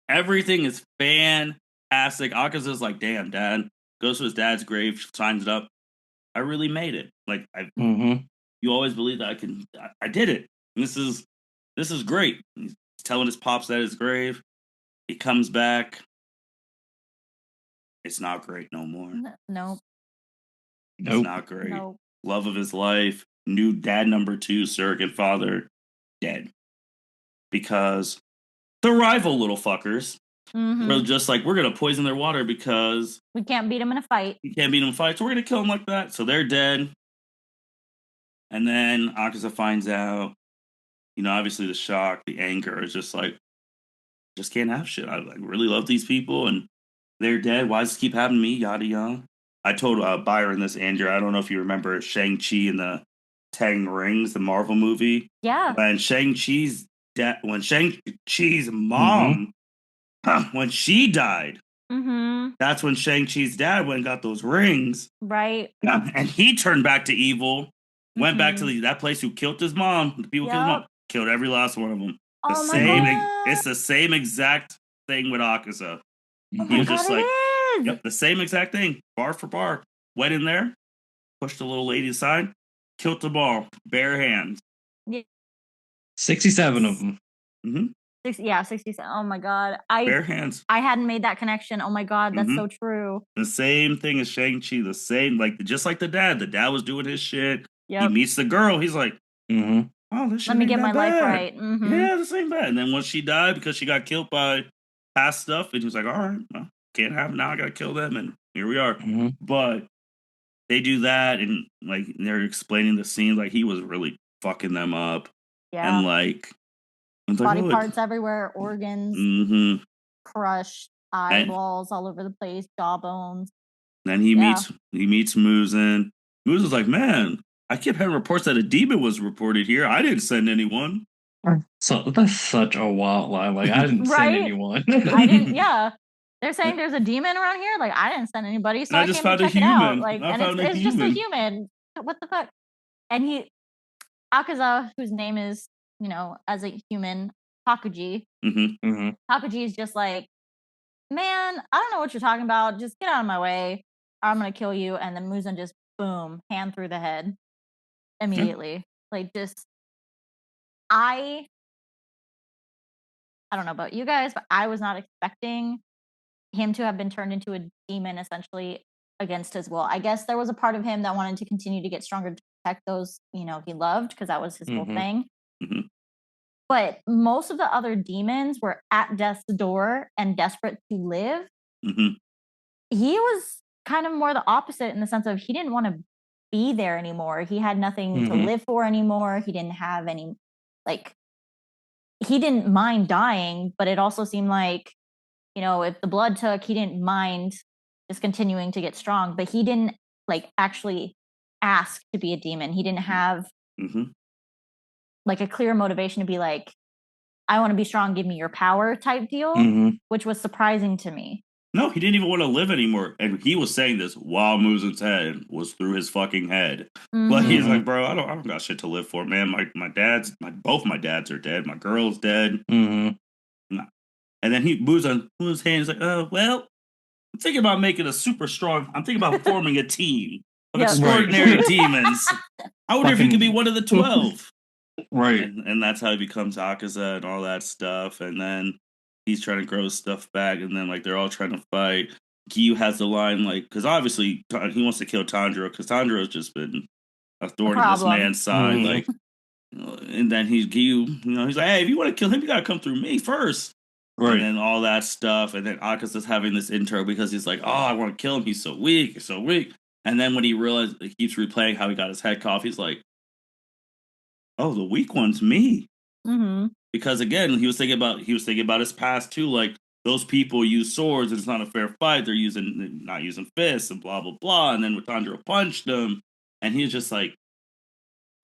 Everything is fantastic. Akaza's like, damn, dad. Goes to his dad's grave, signs it up. I really made it. Like you always believe that I did it. This is great. He's telling his pops at his grave. He comes back. It's not great no more. Nope. It's not great. Nope. Love of his life, new dad number 2, surrogate father, dead. Because the rival little fuckers were just like, we're gonna poison their water because we can't beat them in a fight. We can't beat them in a fight, so we're gonna kill them like that. So they're dead. And then Akaza finds out, obviously the shock, the anger is just like, just can't have shit. I really love these people and they're dead. Why does this keep happening to me? Yada yada. I told Byron this, Andrea. I don't know if you remember Shang-Chi and the Ten Rings, the Marvel movie. Yeah. When Shang-Chi's mom, when she died, that's when Shang-Chi's dad went and got those rings. Right. And he turned back to evil. Went back to that place who killed his mom. The people killed his mom. Killed every last one of them. It's the same exact thing with Akaza. He was just like, yep, the same exact thing, bar for bar. Went in there, pushed the little lady aside, killed them all, bare hands. Yeah. 67 of them. 67. Oh my god, bare hands. I hadn't made that connection. Oh my god, that's so true. The same thing as Shang-Chi. The same, just like the dad. The dad was doing his shit. Yep. He meets the girl. He's like, oh, this shit let me get my bad. life right. Yeah, this ain't bad. And then once she died because she got killed by past stuff, and he was like, all right, well, can't have it now. I gotta kill them, and here we are. But they do that, and they're explaining the scene like he was really fucking them up. Yeah. And body parts everywhere, organs crushed, eyeballs all over the place, jawbones. Then he meets Muzan. Muzan's like, man, I kept having reports that a demon was reported here. I didn't send anyone. So that's such a wild lie. Like, I didn't send anyone. I didn't. Yeah, they're saying there's a demon around here. Like, I didn't send anybody, so I just came to check it out. Like, and it's just a human. What the fuck? And Akaza, whose name is, as a human, Hakuji. Hakuji is just like, man, I don't know what you're talking about. Just get out of my way. I'm gonna kill you. And then Muzan just boom, hand through the head immediately. I don't know about you guys, but I was not expecting him to have been turned into a demon essentially against his will. I guess there was a part of him that wanted to continue to get stronger to protect those, he loved, because that was his whole thing. But most of the other demons were at death's door and desperate to live. He was kind of more the opposite in the sense of he didn't want to be there anymore. He had nothing to live for anymore. He didn't have any, he didn't mind dying, but it also seemed like, if the blood took, he didn't mind just continuing to get strong, but he didn't actually ask to be a demon. He didn't have a clear motivation to be like, I want to be strong, give me your power type deal, which was surprising to me. No, he didn't even want to live anymore. And he was saying this while Muzan's head was through his fucking head. But he's like, bro, I don't got shit to live for, man. Both my dads are dead. My girl's dead. And then Muzan put his hand. He's like, well, I'm thinking about making a super strong. I'm thinking about forming a team of extraordinary demons. I wonder if he could be one of the 12. Right. And that's how he becomes Akaza and all that stuff. And then he's trying to grow his stuff back. And then they're all trying to fight. Giyu has the line because obviously he wants to kill Tanjiro because Tanjiro's just been a thorn in this man's side. And then Giyu, he's like, hey, if you want to kill him, you gotta come through me first. And then all that stuff, and then Akaza's having this intro because he's like, "Oh, I want to kill him. He's so weak. He's so weak." And then when he realizes, he keeps replaying how he got his head cut off. He's like, "Oh, the weak one's me." Mm-hmm. Because again, he was thinking about his past too. Like those people use swords, and it's not a fair fight. They're not using fists, and blah blah blah. And then Tanjiro punched him, and he's just like,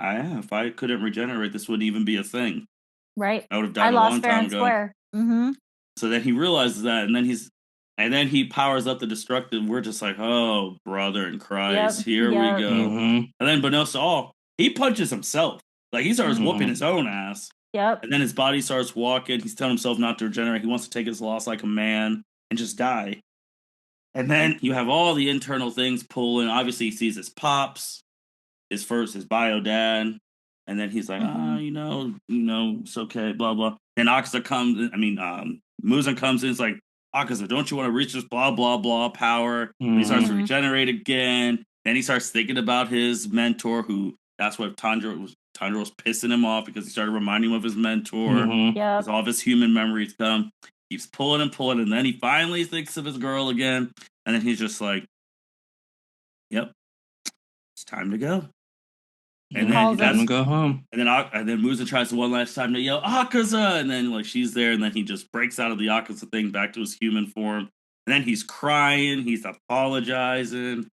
if I couldn't regenerate, this wouldn't even be a thing. Right. I would have I died a lost long fair time and ago." square. Mm-hmm. So then he realizes that, and then he powers up the destructive. We're just like, oh, brother in Christ, here we Yep. go. Mm-hmm. And then Bonosa, he punches himself. Like he starts Mhm. whooping his own ass. Yep. And then his body starts walking. He's telling himself not to regenerate. He wants to take his loss like a man and just die. And then you have all the internal things pulling. Obviously, he sees his pops, his bio dad, and then he's like, it's okay, blah blah. And Akaza comes in, Muzan comes in, it's like, Akaza, don't you want to reach this blah blah blah power? And he starts to regenerate again. Then he starts thinking about his mentor, who that's what Tanjiro was pissing him off because he started reminding him of his mentor. Mhm. Yep. Because all of his human memories come. Keeps pulling and pulling, and then he finally thinks of his girl again. And then he's just like, yep, it's time to go. And then Calls Time it. to go home. And then Musa tries to one last time to yell Akaza, and then like she's there, and then he just breaks out of the Akaza thing back to his human form. And then he's crying, he's apologizing.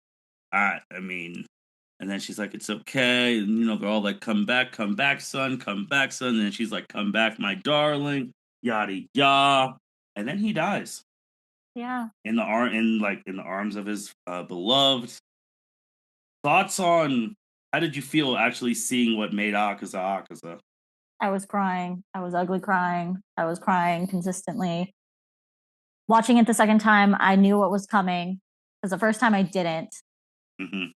And then she's like, "It's okay." And they're all like, "Come back, son, come back, son." And then she's like, "Come back, my darling." Yada yada. And then he dies Yeah. in the arms of his beloved. Thoughts on how did you feel actually seeing what made Akaza Akaza? I was crying. I was ugly crying. I was crying consistently. Watching it the second time, I knew what was coming. Because the first time I didn't. Mm-hmm.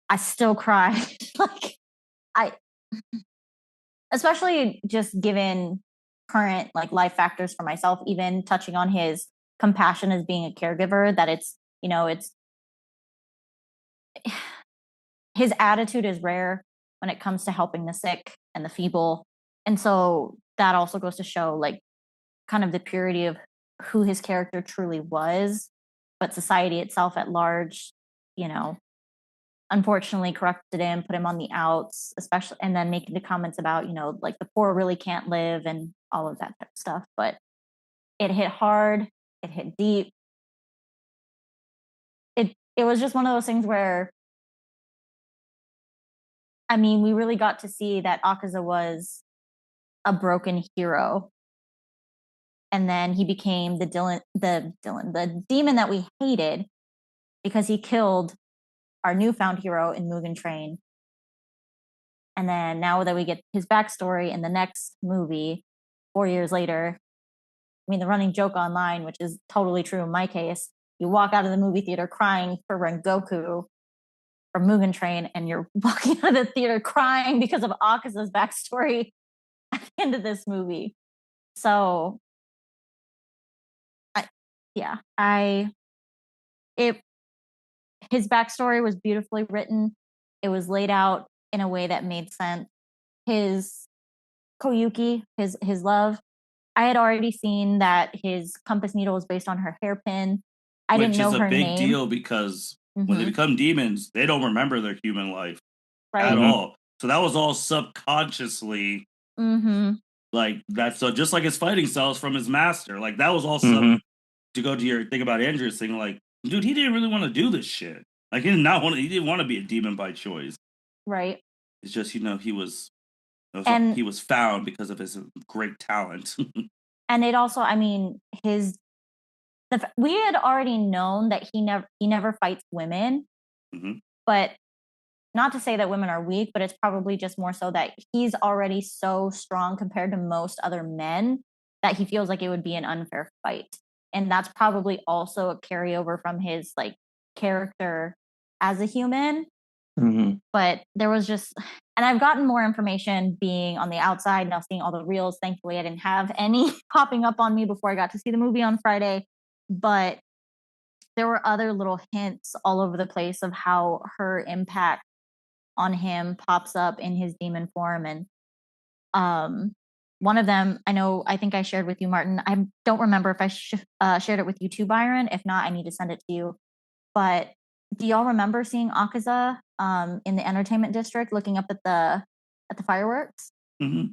I still cried. Especially just given current life factors for myself, even touching on his compassion as being a caregiver, that it's his attitude is rare when it comes to helping the sick and the feeble. And so that also goes to show kind of the purity of who his character truly was, but society itself at large, unfortunately corrupted him, put him on the outs, especially, and then making the comments about, the poor really can't live and all of that type of stuff. But it hit hard, it hit deep. It was just one of those things where, we really got to see that Akaza was a broken hero. And then he became the demon that we hated because he killed our newfound hero in Mugen Train. And then now that we get his backstory in the next movie, 4 years later, the running joke online, which is totally true in my case, you walk out of the movie theater crying for Rengoku from Mugen Train, and you're walking out of the theater crying because of Akaza's backstory at the end of this movie. So, his backstory was beautifully written. It was laid out in a way that made sense. His Koyuki, his love, I had already seen that his compass needle was based on her hairpin. I didn't know her name. Which is a big deal because when they become demons, they don't remember their human life at all. So that was all subconsciously like that's just like his fighting styles from his master. Like that was all to go to your thing about Andrea's thing. Like, dude, he didn't really want to do this shit. Like he didn't want to be a demon by choice. Right. It's just he was found because of his great talent. And it also, we had already known that he never fights women, but not to say that women are weak, but it's probably just more so that he's already so strong compared to most other men that he feels like it would be an unfair fight. And that's probably also a carryover from his character as a human. But there was just, and I've gotten more information being on the outside now, seeing all the reels. Thankfully, I didn't have any popping up on me before I got to see the movie on Friday. But there were other little hints all over the place of how her impact on him pops up in his demon form. And one of them, I think I shared with you, Martin. I don't remember if I shared it with you too, Byron. If not, I need to send it to you. But do y'all remember seeing Akaza in the entertainment district looking up at the fireworks? Mm-hmm.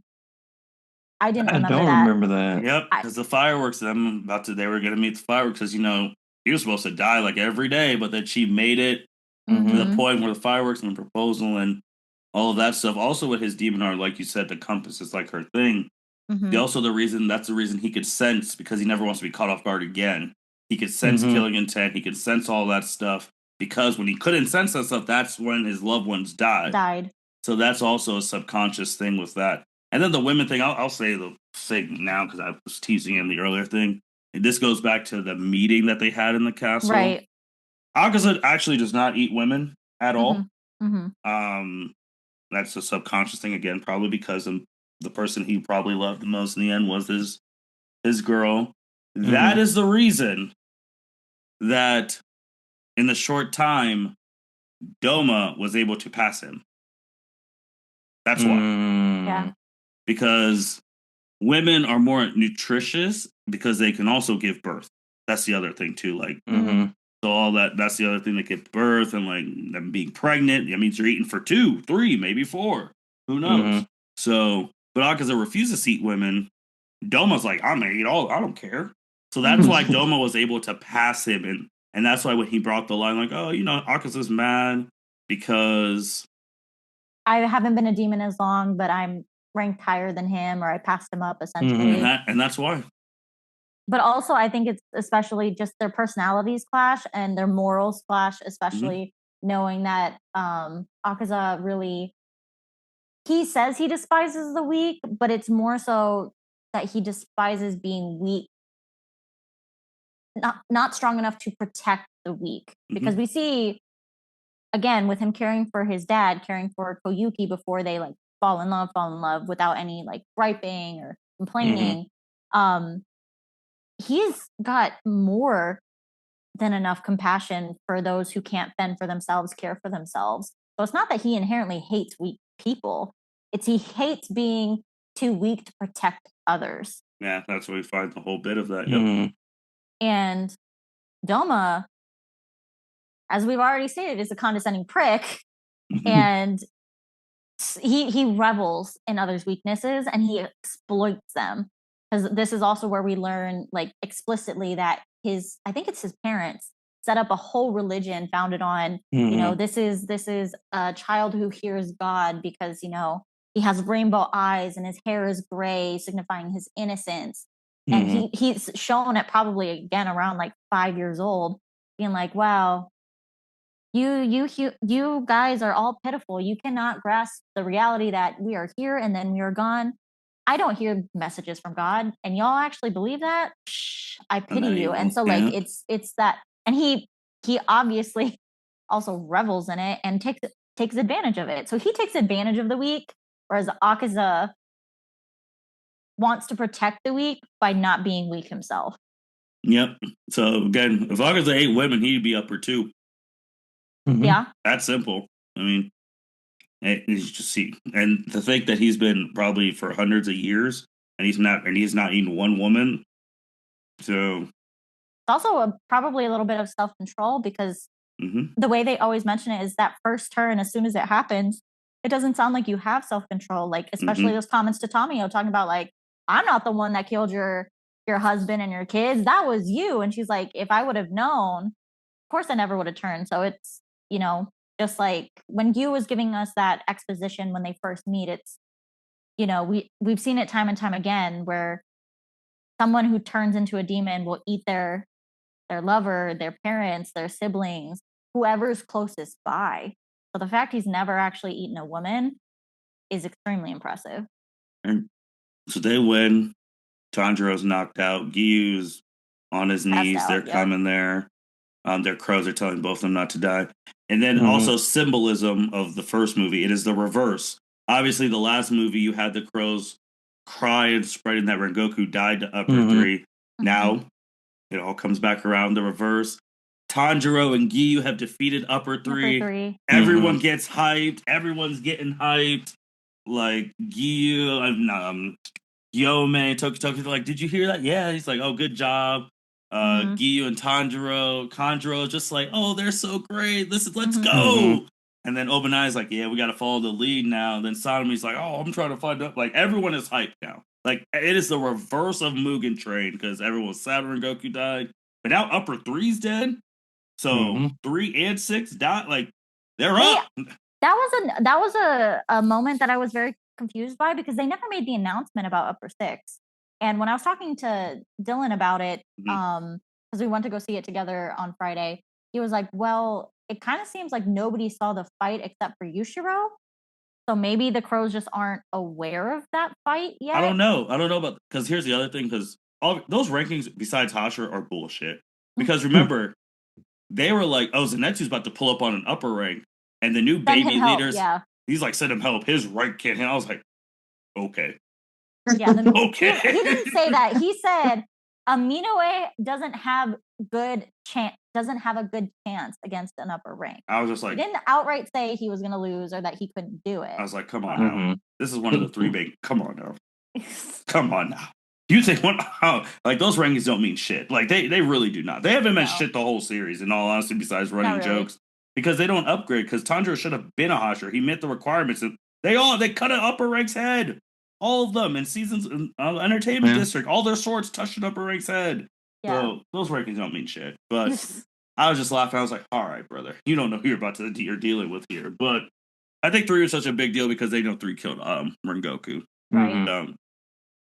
I didn't I remember don't that. remember that. Yep, because the fireworks, they were going to meet the fireworks because, he was supposed to die like every day, but then she made it Mhm. to the point where the fireworks and the proposal and all of that stuff. Also with his demon art, like you said, the compass is like her thing. Mhm. That's the reason he could sense, because he never wants to be caught off guard again. He could sense Mhm. killing intent. He could sense all that stuff, because when he couldn't sense that stuff, that's when his loved ones died. So that's also a subconscious thing with that. And then the women thing, I'll say the thing now because I was teasing in the earlier thing. And this goes back to the meeting that they had in the castle. Right. Akaza actually does not eat women at all. Mhm. That's a subconscious thing again, probably because the person he probably loved the most in the end was his girl. That is the reason that in the short time Doma was able to pass him. That's why. Yeah. Because women are more nutritious because they can also give birth. That's the other thing too. Like, so all that's the other thing, that give birth, and like them being pregnant. That means you're eating for 2, 3, maybe 4. Who knows? So, but Akaza refuses to eat women. Doma's like, I'm gonna eat all. I don't care. So that's why Doma was able to pass him, and that's why when he brought the line, like, oh, Akaza's mad because I haven't been a demon as long, but I'm ranked higher than him, or I passed him up essentially. And that's why. But also, I think it's especially just their personalities clash and their morals clash, especially knowing that Akaza really, he says he despises the weak, but it's more so that he despises being weak, not strong enough to protect the weak. Because we see, again, with him caring for his dad, caring for Koyuki before they like fall in love without any like griping or complaining. He's got more than enough compassion for those who can't fend for themselves, care for themselves. So it's not that he inherently hates weak people. It's he hates being too weak to protect others. Yeah, that's where we find the whole bit of that. Yep. And Doma, as we've already stated, is a condescending prick. And he revels in others' weaknesses and he exploits them. Because this is also where we learn, like, explicitly that I think it's his parents set up a whole religion founded on, this is a child who hears God because, he has rainbow eyes and his hair is gray, signifying his innocence. And he's shown at probably, again, around like 5 years old, being like, wow, you guys are all pitiful. You cannot grasp the reality that we are here and then we are gone. I don't hear messages from God, and y'all actually believe that? I pity you. And so, like, it's that, and he obviously also revels in it and takes advantage of it. So he takes advantage of the weak, whereas Akaza wants to protect the weak by not being weak himself. Yep. So again, if Akaza ate women, he'd be upper 2. Yeah. That's simple. I mean, he's just and to think that he's been probably for hundreds of years and he's not eaten one woman. So it's also probably a little bit of self-control, because the way they always mention it is that first turn, as soon as it happens, it doesn't sound like you have self-control. Like, especially those comments to Tamio talking about, like, I'm not the one that killed your husband and your kids. That was you. And she's like, if I would have known, of course I never would have turned. So it's, just like when Yu was giving us that exposition when they first meet, it's, we've seen it time and time again where someone who turns into a demon will eat their lover, their parents, their siblings, whoever's closest by. So the fact he's never actually eaten a woman is extremely impressive. And so they win. Tanjiro's knocked out. Gyu's on his knees. They're coming there. Their crows are telling both of them not to die. And then also symbolism of the first movie. It is the reverse. Obviously, the last movie, you had the crows cry and spreading that Rengoku died to upper 3. Now, it all comes back around the reverse. Tanjiro and Gyu have defeated upper 3. Everyone gets hyped. Everyone's getting hyped. Like, Gyu, yo, man, Toki, they're like, did you hear that? Yeah. He's like, oh, good job. Mhm. Giyu and Kanjuro just like, oh, they're so great. Let's Mhm. go. And then Obanai's like, yeah, we got to follow the lead now. And then Sodomi's like, oh, I'm trying to find out. Like, everyone is hyped now. Like, it is the reverse of Mugen Train because everyone's sad when Goku died. But now Upper 3's dead. So 3 and 6 died. Like, they're Hey, up. That was a moment that I was very confused by because they never made the announcement about Upper 6. And when I was talking to Dylan about it, Mhm. because we went to go see it together on Friday, he was like, well, it kind of seems like nobody saw the fight except for Yushiro. So maybe the crows just aren't aware of that fight yet. I don't know about, because here's the other thing, because all those rankings besides Hashira are bullshit. Because remember, they were like, oh, Zenitsu's about to pull up on an upper rank, and the new Send baby him help, leaders, yeah. he's like, send him help. His rank can't hit. I was like, okay. Yeah, Okay. he didn't say that. He said Aminoe doesn't have a good chance against an upper rank. I was just He like, didn't outright say he was going to lose or that he couldn't do it. I was like, come on now. This is one of the 3 big. Come on now. Come on now. You think what? Oh, like those rankings don't mean shit. Like they really do not. They haven't meant shit the whole series. In all honesty, besides running jokes, because they don't upgrade. Because Tanjiro should have been a Hashira. He met the requirements, and they cut an upper rank's head. All of them in seasons entertainment district. All their swords touched an upper rank's head. Yeah. So those rankings don't mean shit. But I was just laughing. I was like, all right, brother, you don't know who you're dealing with here. But I think 3 was such a big deal because they know 3 killed Rengoku. Right.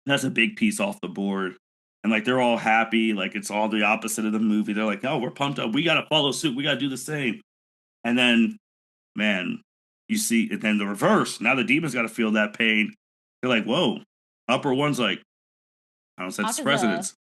That's a big piece off the board. And like they're all happy, like it's all the opposite of the movie. They're like, oh, we're pumped up. We gotta follow suit. We gotta do the same. And then, man, you see, and then the reverse. Now the demons gotta feel that pain. They're like, whoa. Upper one's like, I don't sense precedence.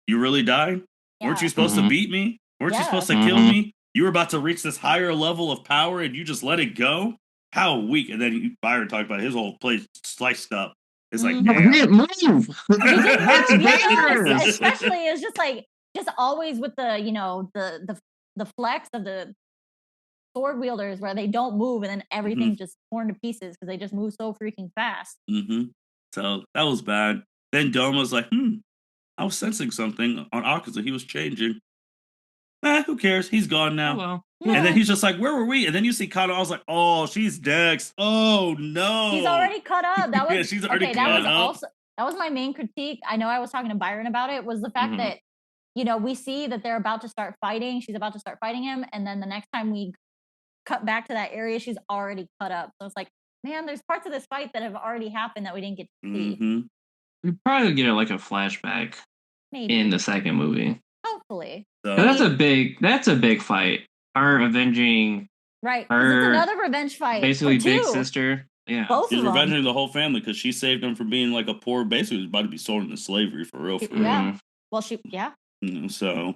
You really died? Yeah. Weren't you supposed to beat me? Weren't you supposed to kill me? You were about to reach this higher level of power and you just let it go? How weak. And then Byron talked about his whole place sliced up. It's like, Move. That's dangerous. Especially it's just always with the flex of the sword wielders where they don't move and then everything just torn to pieces because they just move so freaking fast. So that was bad. Then Dome was like, I was sensing something on Akaza. He was changing. Who cares? He's gone now. Oh, well. And then he's just like, where were we? And then you see Kano. I was like, oh, she's next. Oh, no. She's already cut up. That was she's already cut up. That was my main critique. I know I was talking to Byron about it, was the fact that, we see that they're about to start fighting. She's about to start fighting him. And then the next time we cut back to that area, she's already cut up. So it's like, man, there's parts of this fight that have already happened that we didn't get to see. We probably get like a flashback in the second movie. Hopefully. So, that's a big fight. Her avenging, right? Because it's another revenge fight. Basically, big sister. Yeah, she's revenging the whole family because she saved them from being like a poor, basically was about to be sold into slavery for real. Yeah. Well, so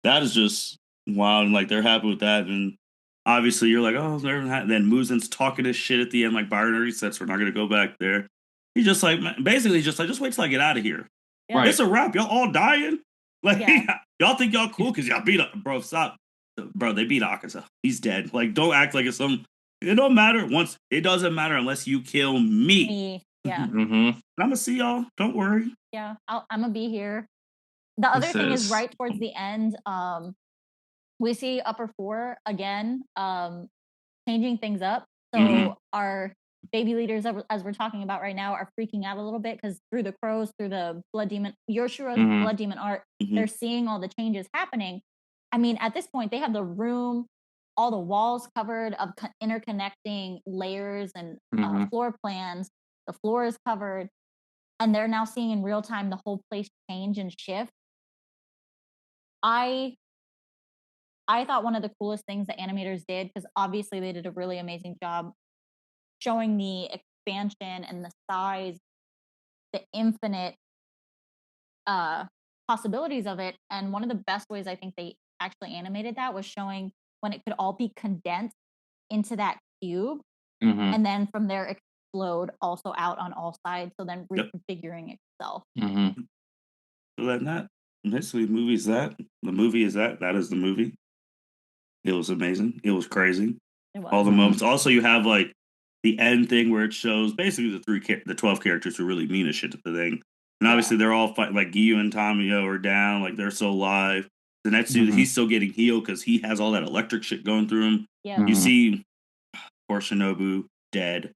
that is just wild, and like they're happy with that, and obviously you're like, oh, then Muzen's talking his shit at the end, like Byron already said, so we're not gonna go back there. He's just like, basically, just wait till I get out of here. Yeah. Right. It's a wrap. Y'all all dying. Like y'all think y'all cool because y'all beat up, bro. Stop, bro. They beat Akaza. He's dead. Like, don't act like it's some. It don't matter. It doesn't matter unless you kill me. Yeah. I'm gonna see y'all. Don't worry. Yeah, I'm gonna be here. The other thing is right towards the end. We see Upper 4 again, changing things up. So our baby leaders, as we're talking about right now, are freaking out a little bit because through the crows, through the blood demon, Yoshiro's blood demon art, they're seeing all the changes happening. I mean, at this point, they have the room, all the walls covered of interconnecting layers and floor plans. The floor is covered, and they're now seeing in real time the whole place change and shift. I thought one of the coolest things the animators did, because obviously they did a really amazing job showing the expansion and the size, the infinite possibilities of it. And one of the best ways I think they actually animated that was showing when it could all be condensed into that cube, and then from there explode also out on all sides, so then reconfiguring itself. That basically, the movie is that. The movie is that. That is the movie. It was amazing. It was crazy. It was. All the moments. Also, you have like the end thing where it shows basically the 12 characters who really mean a shit to the thing. And obviously they're all fighting, like Gyu and Tamiyo are down, like they're so live. The next dude, he's still getting healed because he has all that electric shit going through him. Yeah. You see, poor Shinobu dead,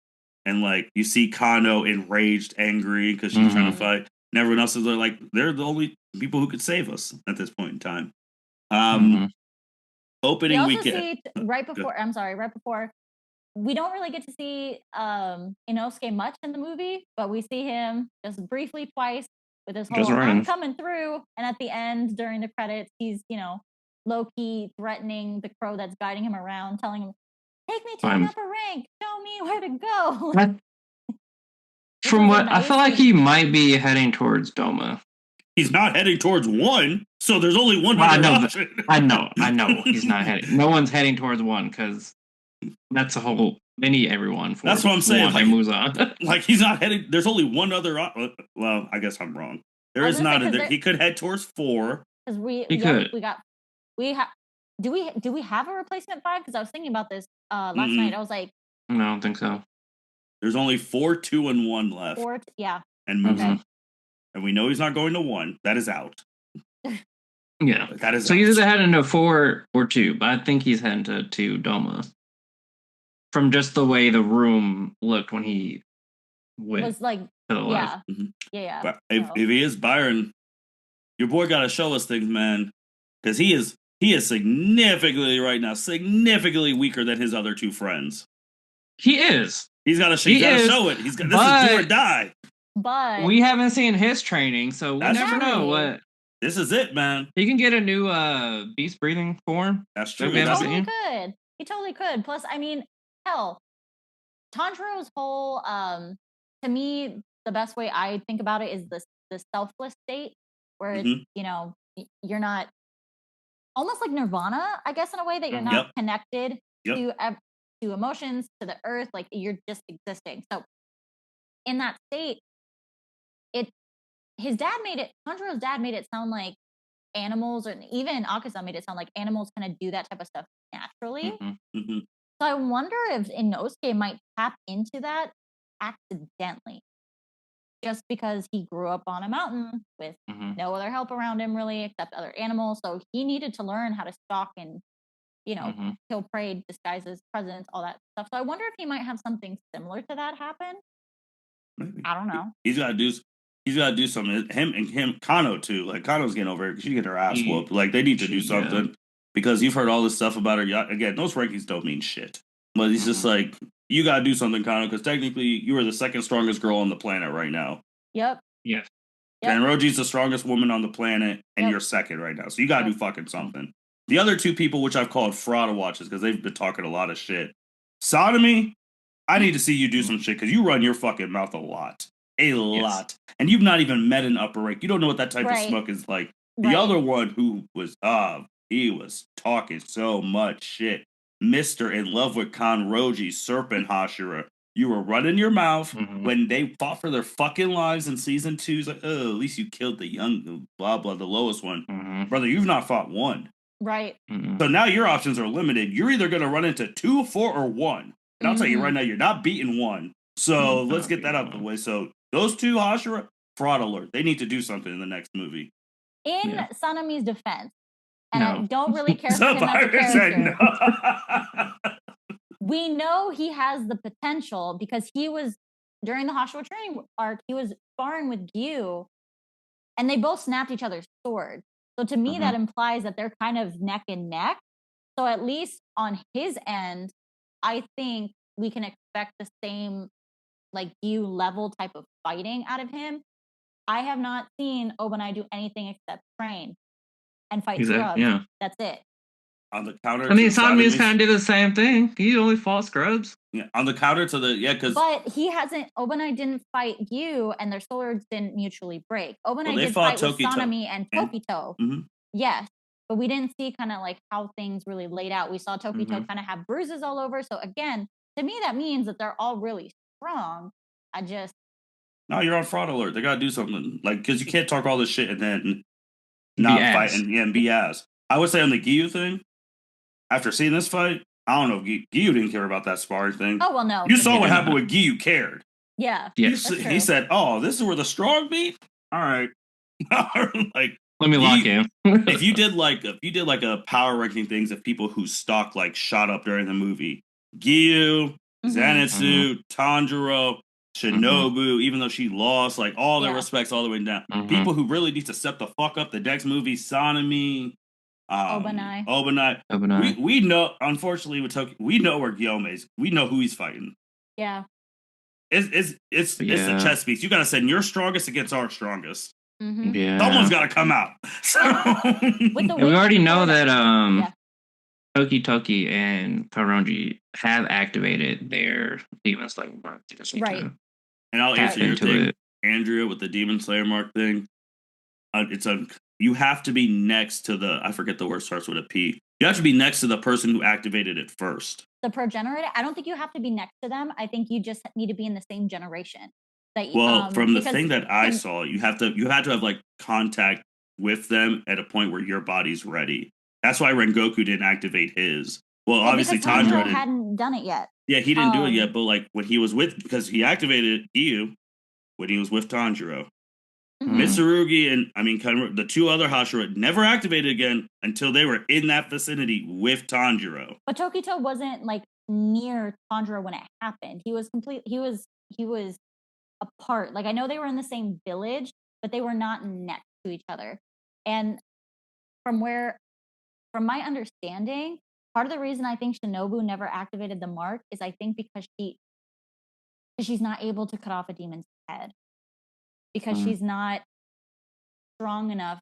and like you see Kano enraged, angry because she's trying to fight, and everyone else is like, they're the only people who could save us at this point in time. Opening we also weekend, see right before. We don't really get to see Inosuke much in the movie, but we see him just briefly twice with his whole "I'm coming through," and at the end during the credits, he's low-key threatening the crow that's guiding him around, telling him, "Take me to an upper rank. Show me where to go." From what I feel like he might be heading towards Doma. He's not heading towards one, so there's only one other option. I know he's not heading. No one's heading towards one because that's a whole. They need everyone for. That's what I'm saying. Like Muzan. Like he's not heading. There's only one other. Well, I guess I'm wrong. There is not. He could head towards 4. Because Do we have a replacement 5? Because I was thinking about this last night. I was like, no, I don't think so. There's only 4, 2, and 1 left. 4, yeah. And Muzan. And we know he's not going to 1. That is out. Yeah. That is so out. he's either heading to 4 or 2, but I think he's heading to Doma. From just the way the room looked when he went was like, to the left. Yeah. But if he is Byron, your boy got to show us things, man. Because he is significantly right now, significantly weaker than his other 2 friends. He is. He's got to show it. This is do or die. But we haven't seen his training, so we never know what. This is it, man. He can get a new beast breathing form. That's true. He totally could. Plus, I mean, hell, Tanjiro's whole to me, the best way I think about it is the selfless state where you're not, almost like nirvana, I guess, in a way that you're not connected to emotions, to the earth, like you're just existing. So in that state, Tanjiro's dad made it sound like animals, or even Akaza made it sound like animals kind of do that type of stuff naturally. So I wonder if Inosuke might tap into that accidentally, just because he grew up on a mountain with no other help around him really except other animals. So he needed to learn how to stalk and kill prey, disguise his presence, all that stuff. So I wonder if he might have something similar to that happen. Maybe. I don't know. He's got to do something. Him, Kano too. Like Kano's getting over it because she get her ass whooped. Like they need to do something because you've heard all this stuff about her. Again, those rankings don't mean shit. But he's just like, you got to do something, Kano, because technically you are the second strongest girl on the planet right now. Yep. Yes. And Roji's the strongest woman on the planet, and you're second right now. So you got to do fucking something. The other 2 people, which I've called fraud watches because they've been talking a lot of shit. Sodomy, I need to see you do some shit because you run your fucking mouth a lot. A lot. And you've not even met an upper rank. You don't know what that type of smoke is like. The other one who was, he was talking so much shit. Mr. in love with Kanroji, Serpent Hashira. You were running your mouth when they fought for their fucking lives in season 2. He's like, oh, at least you killed the young, blah, blah, the lowest one. Brother, you've not fought 1. Right. So now your options are limited. You're either going to run into 2, 4, or 1. And I'll tell you right now, you're not beating 1. So let's get that out of the way. So those 2, Hashira, fraud alert. They need to do something in the next movie. In Sanami's defense, and I don't really care for him as a character. We know he has the potential because he was, during the Hashira training arc, he was sparring with Gyu, and they both snapped each other's swords. So to me, that implies that they're kind of neck and neck. So at least on his end, I think we can expect the same like Gyu level type of fighting out of him. I have not seen Obanai do anything except train and fight scrubs. Yeah. That's it. On the counter, I mean, Sanami's kind of did the same thing. He only fought scrubs. Yeah, on the counter to the because. But he hasn't. Obanai didn't fight Gyu, and their swords didn't mutually break. Obanai did fight with Sanami and Tokito. Yes, but we didn't see kind of like how things really laid out. We saw Tokito kind of have bruises all over. So again, to me, that means that they're all really strong. No, you're on fraud alert. They gotta do something because you can't talk all this shit and then not fight and be ass. I would say on the Gyu thing. After seeing this fight, I don't know if Gyu didn't care about that sparring thing. Oh, well, no. You saw what happened with Gyu cared. Yeah. He said, oh, this is where the strong beat? all right. Like, Let me lock in. if you did like a power ranking things of people whose stock like shot up during the movie, Giyu, Zenitsu, Tanjiro, Shinobu, even though she lost, like all their respects all the way down. People who really need to step the fuck up the next movie, Sanemi, Obanai. We know, unfortunately, with Tokyo, we know where Guillaume is. We know who he's fighting. Yeah. It's a chess piece. You gotta send your strongest against our strongest. Yeah. Someone's gotta come out. So we already know that Toki and Karonji have activated their Demon Slayer mark. Right. And I'll answer your thing, Andrea, with the Demon Slayer mark thing. You have to be next to I forget the word starts with a P. You have to be next to the person who activated it first. The progenitor, I don't think you have to be next to them. I think you just need to be in the same generation. From the thing that I saw, you had to have like contact with them at a point where your body's ready. That's why Rengoku didn't activate his. Well, obviously Tanjiro hadn't done it yet. Yeah, he didn't do it yet, but like when he was because he activated Giyu when he was with Tanjiro. Mitsurugi and the two other Hashira never activated again until they were in that vicinity with Tanjiro. But Tokito wasn't like near Tanjiro when it happened. He was he was apart. Like I know they were in the same village, but they were not next to each other. And from my understanding, part of the reason I think Shinobu never activated the mark is I think because she's not able to cut off a demon's head. Because she's not strong enough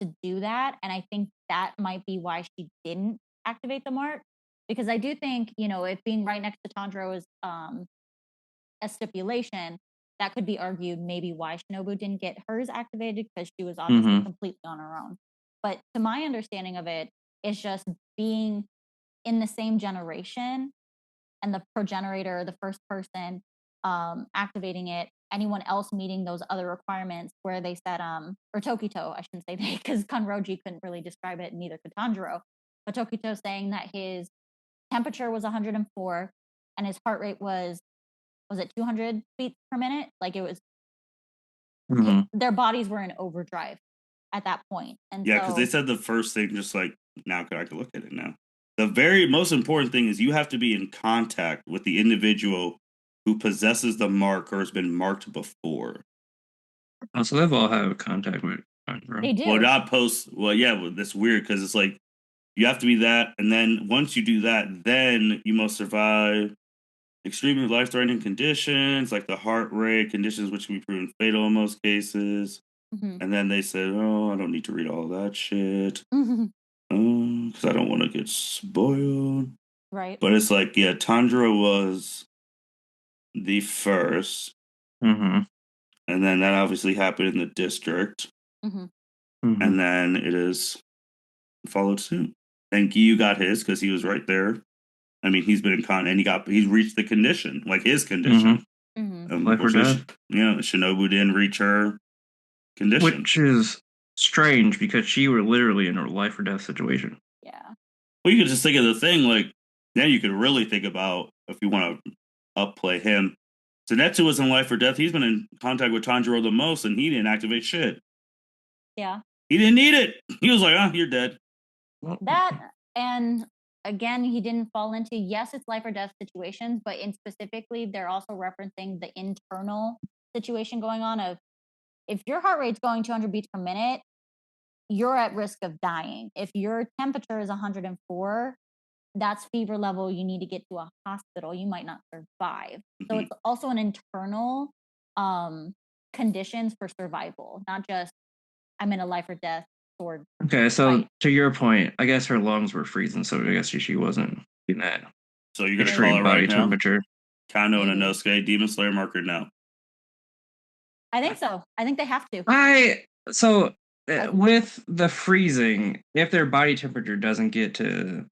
to do that. And I think that might be why she didn't activate the mark. Because I do think, it being right next to Tanjiro is a stipulation, that could be argued maybe why Shinobu didn't get hers activated, because she was obviously completely on her own. But to my understanding of it, it's just being in the same generation and the progenitor, the first person activating it, anyone else meeting those other requirements where they said, or Tokito, I shouldn't say they, because Kanroji couldn't really describe it, and neither could Tanjiro. But Tokito saying that his temperature was 104 and his heart rate was it 200 beats per minute? Like it was, their bodies were in overdrive at that point. And yeah, because they said the first thing, just like, now I can look at it now. The very most important thing is you have to be in contact with the individual who possesses the mark or has been marked before. Oh, so they've all had contact with Tanjiro. They do. Well, not post. Well, yeah, that's weird because it's like you have to be that, and then once you do that, then you must survive extremely life-threatening conditions like the heart rate conditions, which can be proven fatal in most cases. And then they said, "Oh, I don't need to read all that shit because I don't want to get spoiled." Right. But it's like, yeah, Tanjiro was the first. And then that obviously happened in the district. And then it is followed suit. And Giyu got his because he was right there. I mean, he's been in and he's reached the condition, like his condition. Life or death. Shinobu didn't reach her condition. Which is strange because she were literally in a life or death situation. Yeah. Well, you could just think of the thing, like, then you could really think about if you want to upplay him. Zenitsu was in life or death. He's been in contact with Tanjiro the most, and he didn't activate shit. Yeah. He didn't need it. He was like, you're dead. That, and again, he didn't fall into, yes, it's life or death situations, but in specifically, they're also referencing the internal situation going on of, if your heart rate's going 200 beats per minute, you're at risk of dying. If your temperature is 104, that's fever level. You need to get to a hospital. You might not survive. So it's also an internal conditions for survival, not just I'm in a life or death sword. Okay, so to your point, I guess her lungs were freezing, so I guess she wasn't in that. So you're gonna call it body right temperature. Kano and Inosuke, Demon Slayer marker now. I think so. I think they have to. With the freezing, if their body temperature doesn't get to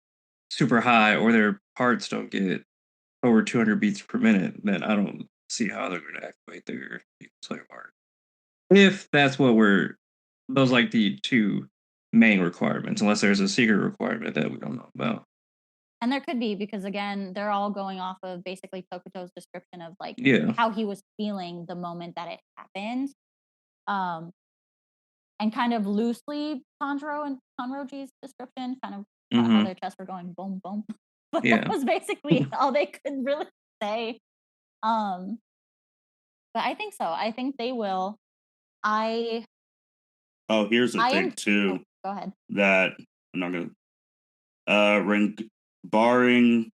super high or their hearts don't get over 200 beats per minute, then I don't see how they're going to activate their Slayer mark. If that's what those like the two main requirements, unless there's a secret requirement that we don't know about. And there could be, because again, they're all going off of basically Tokito's description of like how he was feeling the moment that it happened. And kind of loosely Tanjiro and Tanroji's description, kind of how Mhm. their chests were going boom, boom. But Yeah. that was basically all they could really say. But I think so. I think they will. Oh, here's the I thing am. too. Oh, go ahead. That I'm not gonna. Barring,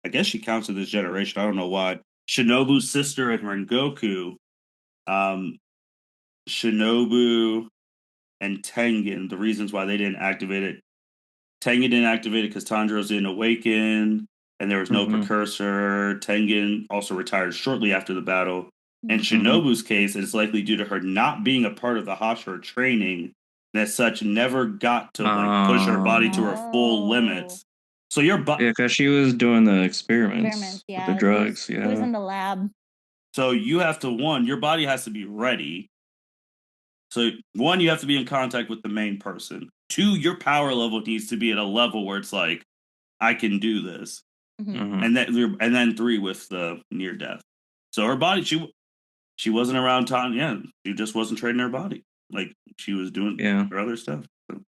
I guess she counts in this generation. I don't know why. Shinobu's sister and Rengoku, um, Shinobu and Tengen. The reasons why they didn't activate it. Tengen didn't activate it because Tanjiro's didn't awaken, and there was no Mhm. precursor. Tengen also retired shortly after the battle. In Mhm. Shinobu's case, it's likely due to her not being a part of the Hashira training, and as such, never got to like push her body to her full Oh. limits. So your Yeah, because she was doing the experiments Experiments, with yeah. the drugs. He was Yeah. in the lab. so you have to your body has to be ready. So one, you have to be in contact with the main person. Two, your power level needs to be at a level where it's like, I can do this. Mhm. Mhm. And then three with the near death. So her body, she wasn't around time. Yeah, she just wasn't trading her body. Like she was doing Yeah. her other stuff. So.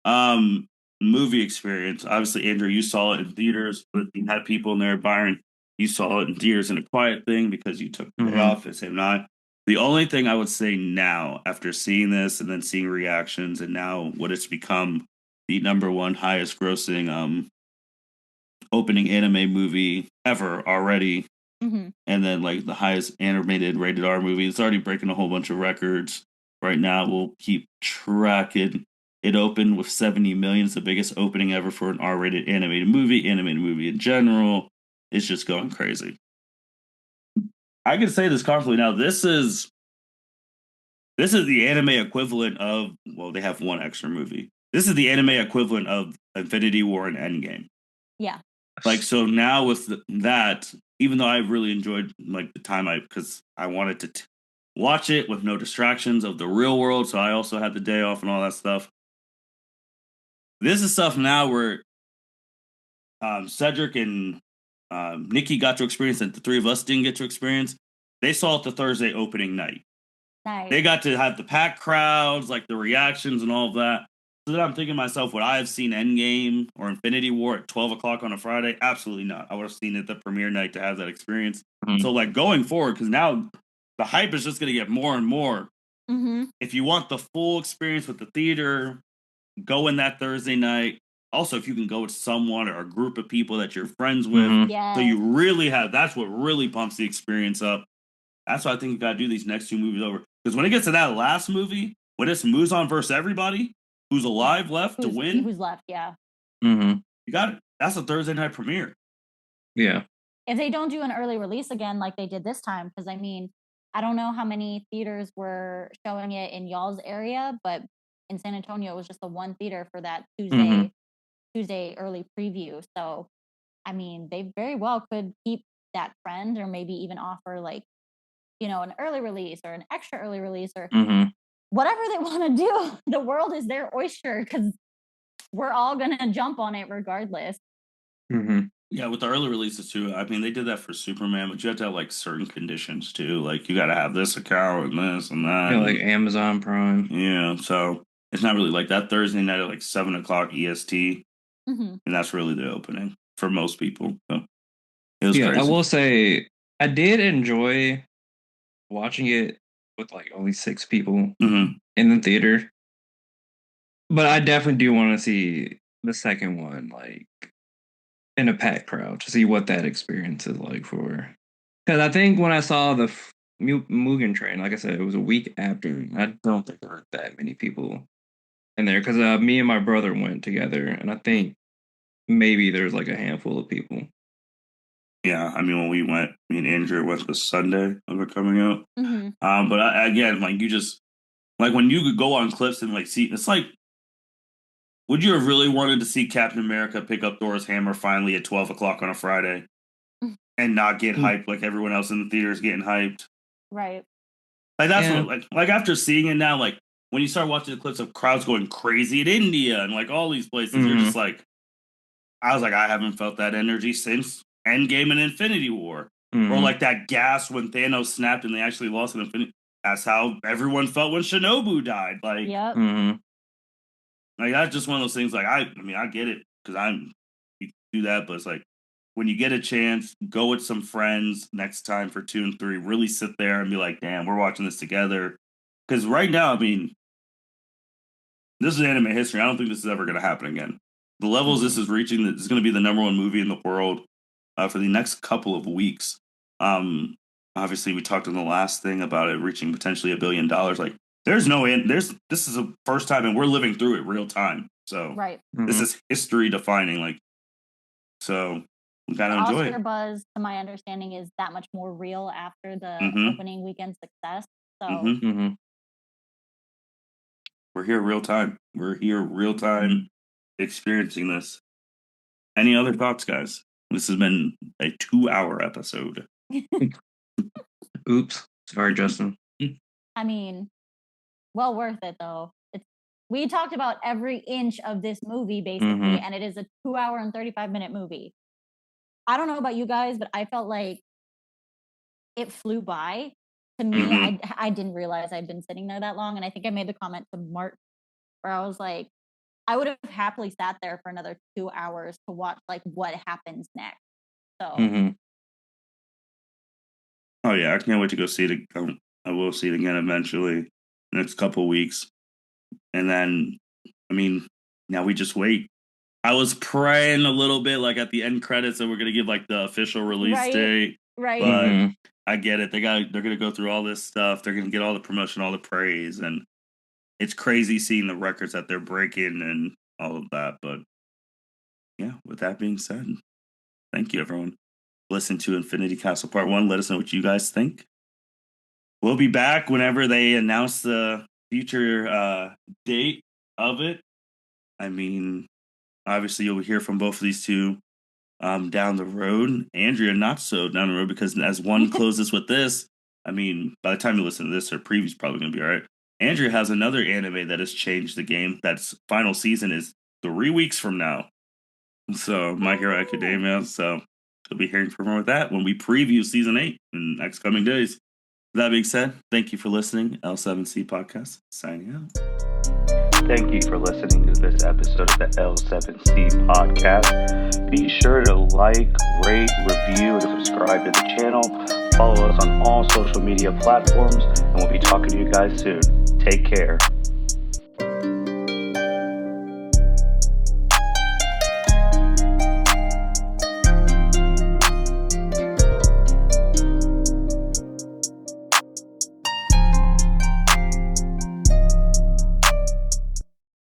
Um, movie experience. Obviously, Andrew, you saw it in theaters, but you had people in there. Byron, you saw it in theaters in a quiet thing because you took the day Mhm. off. The same night. The only thing I would say now, after seeing this and then seeing reactions, and now what it's become, the number one highest grossing opening anime movie ever already, Mhm. and then like the highest animated rated R movie. It's already breaking a whole bunch of records right now. We'll keep tracking. It opened with 70 million. It's the biggest opening ever for an R-rated animated movie in general. It's just going crazy. I can say this confidently now. This is the anime equivalent of, well, they have one extra movie. This is the anime equivalent of Infinity War and Endgame. Yeah. Like, so now with that, even though I really enjoyed like the time because I wanted to watch it with no distractions of the real world, so I also had the day off and all that stuff. This is stuff now where Cedric and Nikki got to experience that the three of us didn't get to experience. They saw it the Thursday opening night. Nice. They got to have the packed crowds, like the reactions and all of that. So then I'm thinking to myself, would I have seen Endgame or Infinity War at 12 o'clock on a Friday? Absolutely not. I would have seen it the premiere night to have that experience. Mhm. So, like, going forward, because now the hype is just going to get more and more. Mm-hmm. If you want the full experience with the theater, go in that Thursday night. Also, if you can go with someone or a group of people that you're friends with, Mhm. Yeah. so you really have, that's what really pumps the experience up. That's why I think you got to do these next two movies over. Because when it gets to that last movie, when it's Muzan versus everybody who's alive left to win, Who's left? Yeah. Mhm. you got it. That's a Thursday night premiere. Yeah. If they don't do an early release again like they did this time, because I mean, I don't know how many theaters were showing it in y'all's area, but in San Antonio, it was just the one theater for that Mhm. Tuesday early preview. So, I mean, they very well could keep that trend, or maybe even offer like, an early release or an extra early release or Mhm. whatever they want to do. The world is their oyster because we're all gonna jump on it regardless. Mhm. Yeah, with the early releases too. I mean, they did that for Superman, but you have to have like certain conditions too. Like you got to have this account and this and that. Yeah, like and, Amazon Prime. yeah, so it's not really like that Thursday night at like 7 o'clock EST, Mm-hmm. and that's really the opening for most people. So it was Yeah, I crazy. will say I did enjoy watching it with like only 6 people Mm-hmm. in the theater. But I definitely do want to see the second one, like in a packed crowd, to see what that experience is like for. Because I think when I saw the Mugen Train, like I said, it was a week after. I don't think there were that many people in there because me and my brother went together, and I think maybe there's like a handful of people. Yeah, I mean, when we went, me and Andrew went the Sunday of it coming out. Mm-hmm. But again, like you just like when you could go on clips and like see, it's like, would you have really wanted to see Captain America pick up Thor's hammer finally at 12 o'clock on a Friday and not get Mm. hyped like everyone else in the theater is getting hyped? Right. Like that's Yeah. what like after seeing it now, like when you start watching the clips of crowds going crazy in India and like all these places, you're Mhm. just like, I was like, I haven't felt that energy since Endgame and Infinity War. Or Mhm. like that gas when Thanos snapped and they actually lost in Infinity. that's how everyone felt when Shinobu died. Like, Yep. Mm-hmm. like that's just one of those things. Like, I get it because you do that, but it's like when you get a chance, go with some friends next time for 2 and 3. Really sit there and be like, damn, we're watching this together. Because right now, I mean, this is anime history. I don't think this is ever going to happen again. The levels this is reaching, this is going to be the #1 movie in the world for the next couple of weeks. Obviously, we talked in the last thing about it reaching potentially $1 billion. Like, there's no end. This is the first time, and we're living through it real time. So Right. this is history defining. Like, so we gotta The enjoy Oscar it. buzz, to my understanding, is that much more real after the Mhm. opening weekend success. So Mhm. Mm-hmm. We're here real time. We're here real time experiencing this. Any other thoughts, guys? This has been a 2-hour episode. Oops. Sorry, Justin. I mean, well worth it though. We talked about every inch of this movie basically, and it is a 2-hour and 35-minute movie. I don't know about you guys, but I felt like it flew by. To me, I didn't realize I'd been sitting there that long, and I think I made the comment to Mark where I was like, I would have happily sat there for another 2 hours to watch like what happens next. So Oh yeah, I can't wait to go see it. I will see it again eventually, next couple weeks, and then, I mean, now we just wait. I was praying a little bit, like at the end credits, that we're gonna give like the official release date, right. but I get it. They're gonna go through all this stuff. They're gonna get all the promotion, all the praise, and it's crazy seeing the records that they're breaking and all of that. But yeah, with that being said, thank you everyone. Listen to Infinity Castle Part 1. Let us know what you guys think. We'll be back whenever they announce the future date of it. I mean, obviously you'll hear from both of these two down the road. Andrea, not so down the road, because as one closes with this, I mean, by the time you listen to this, her preview's probably going to be all right. Andrea has another anime that has changed the game. That's final season is 3 weeks from now. So, My Hero Academia. So, you'll be hearing from her with that when we preview season 8 in the next coming days. That being said, thank you for listening. L7C Podcast, signing out. Thank you for listening to this episode of the L7C Podcast. Be sure to like, rate, review, and subscribe to the channel. Follow us on all social media platforms, and we'll be talking to you guys soon. Take care.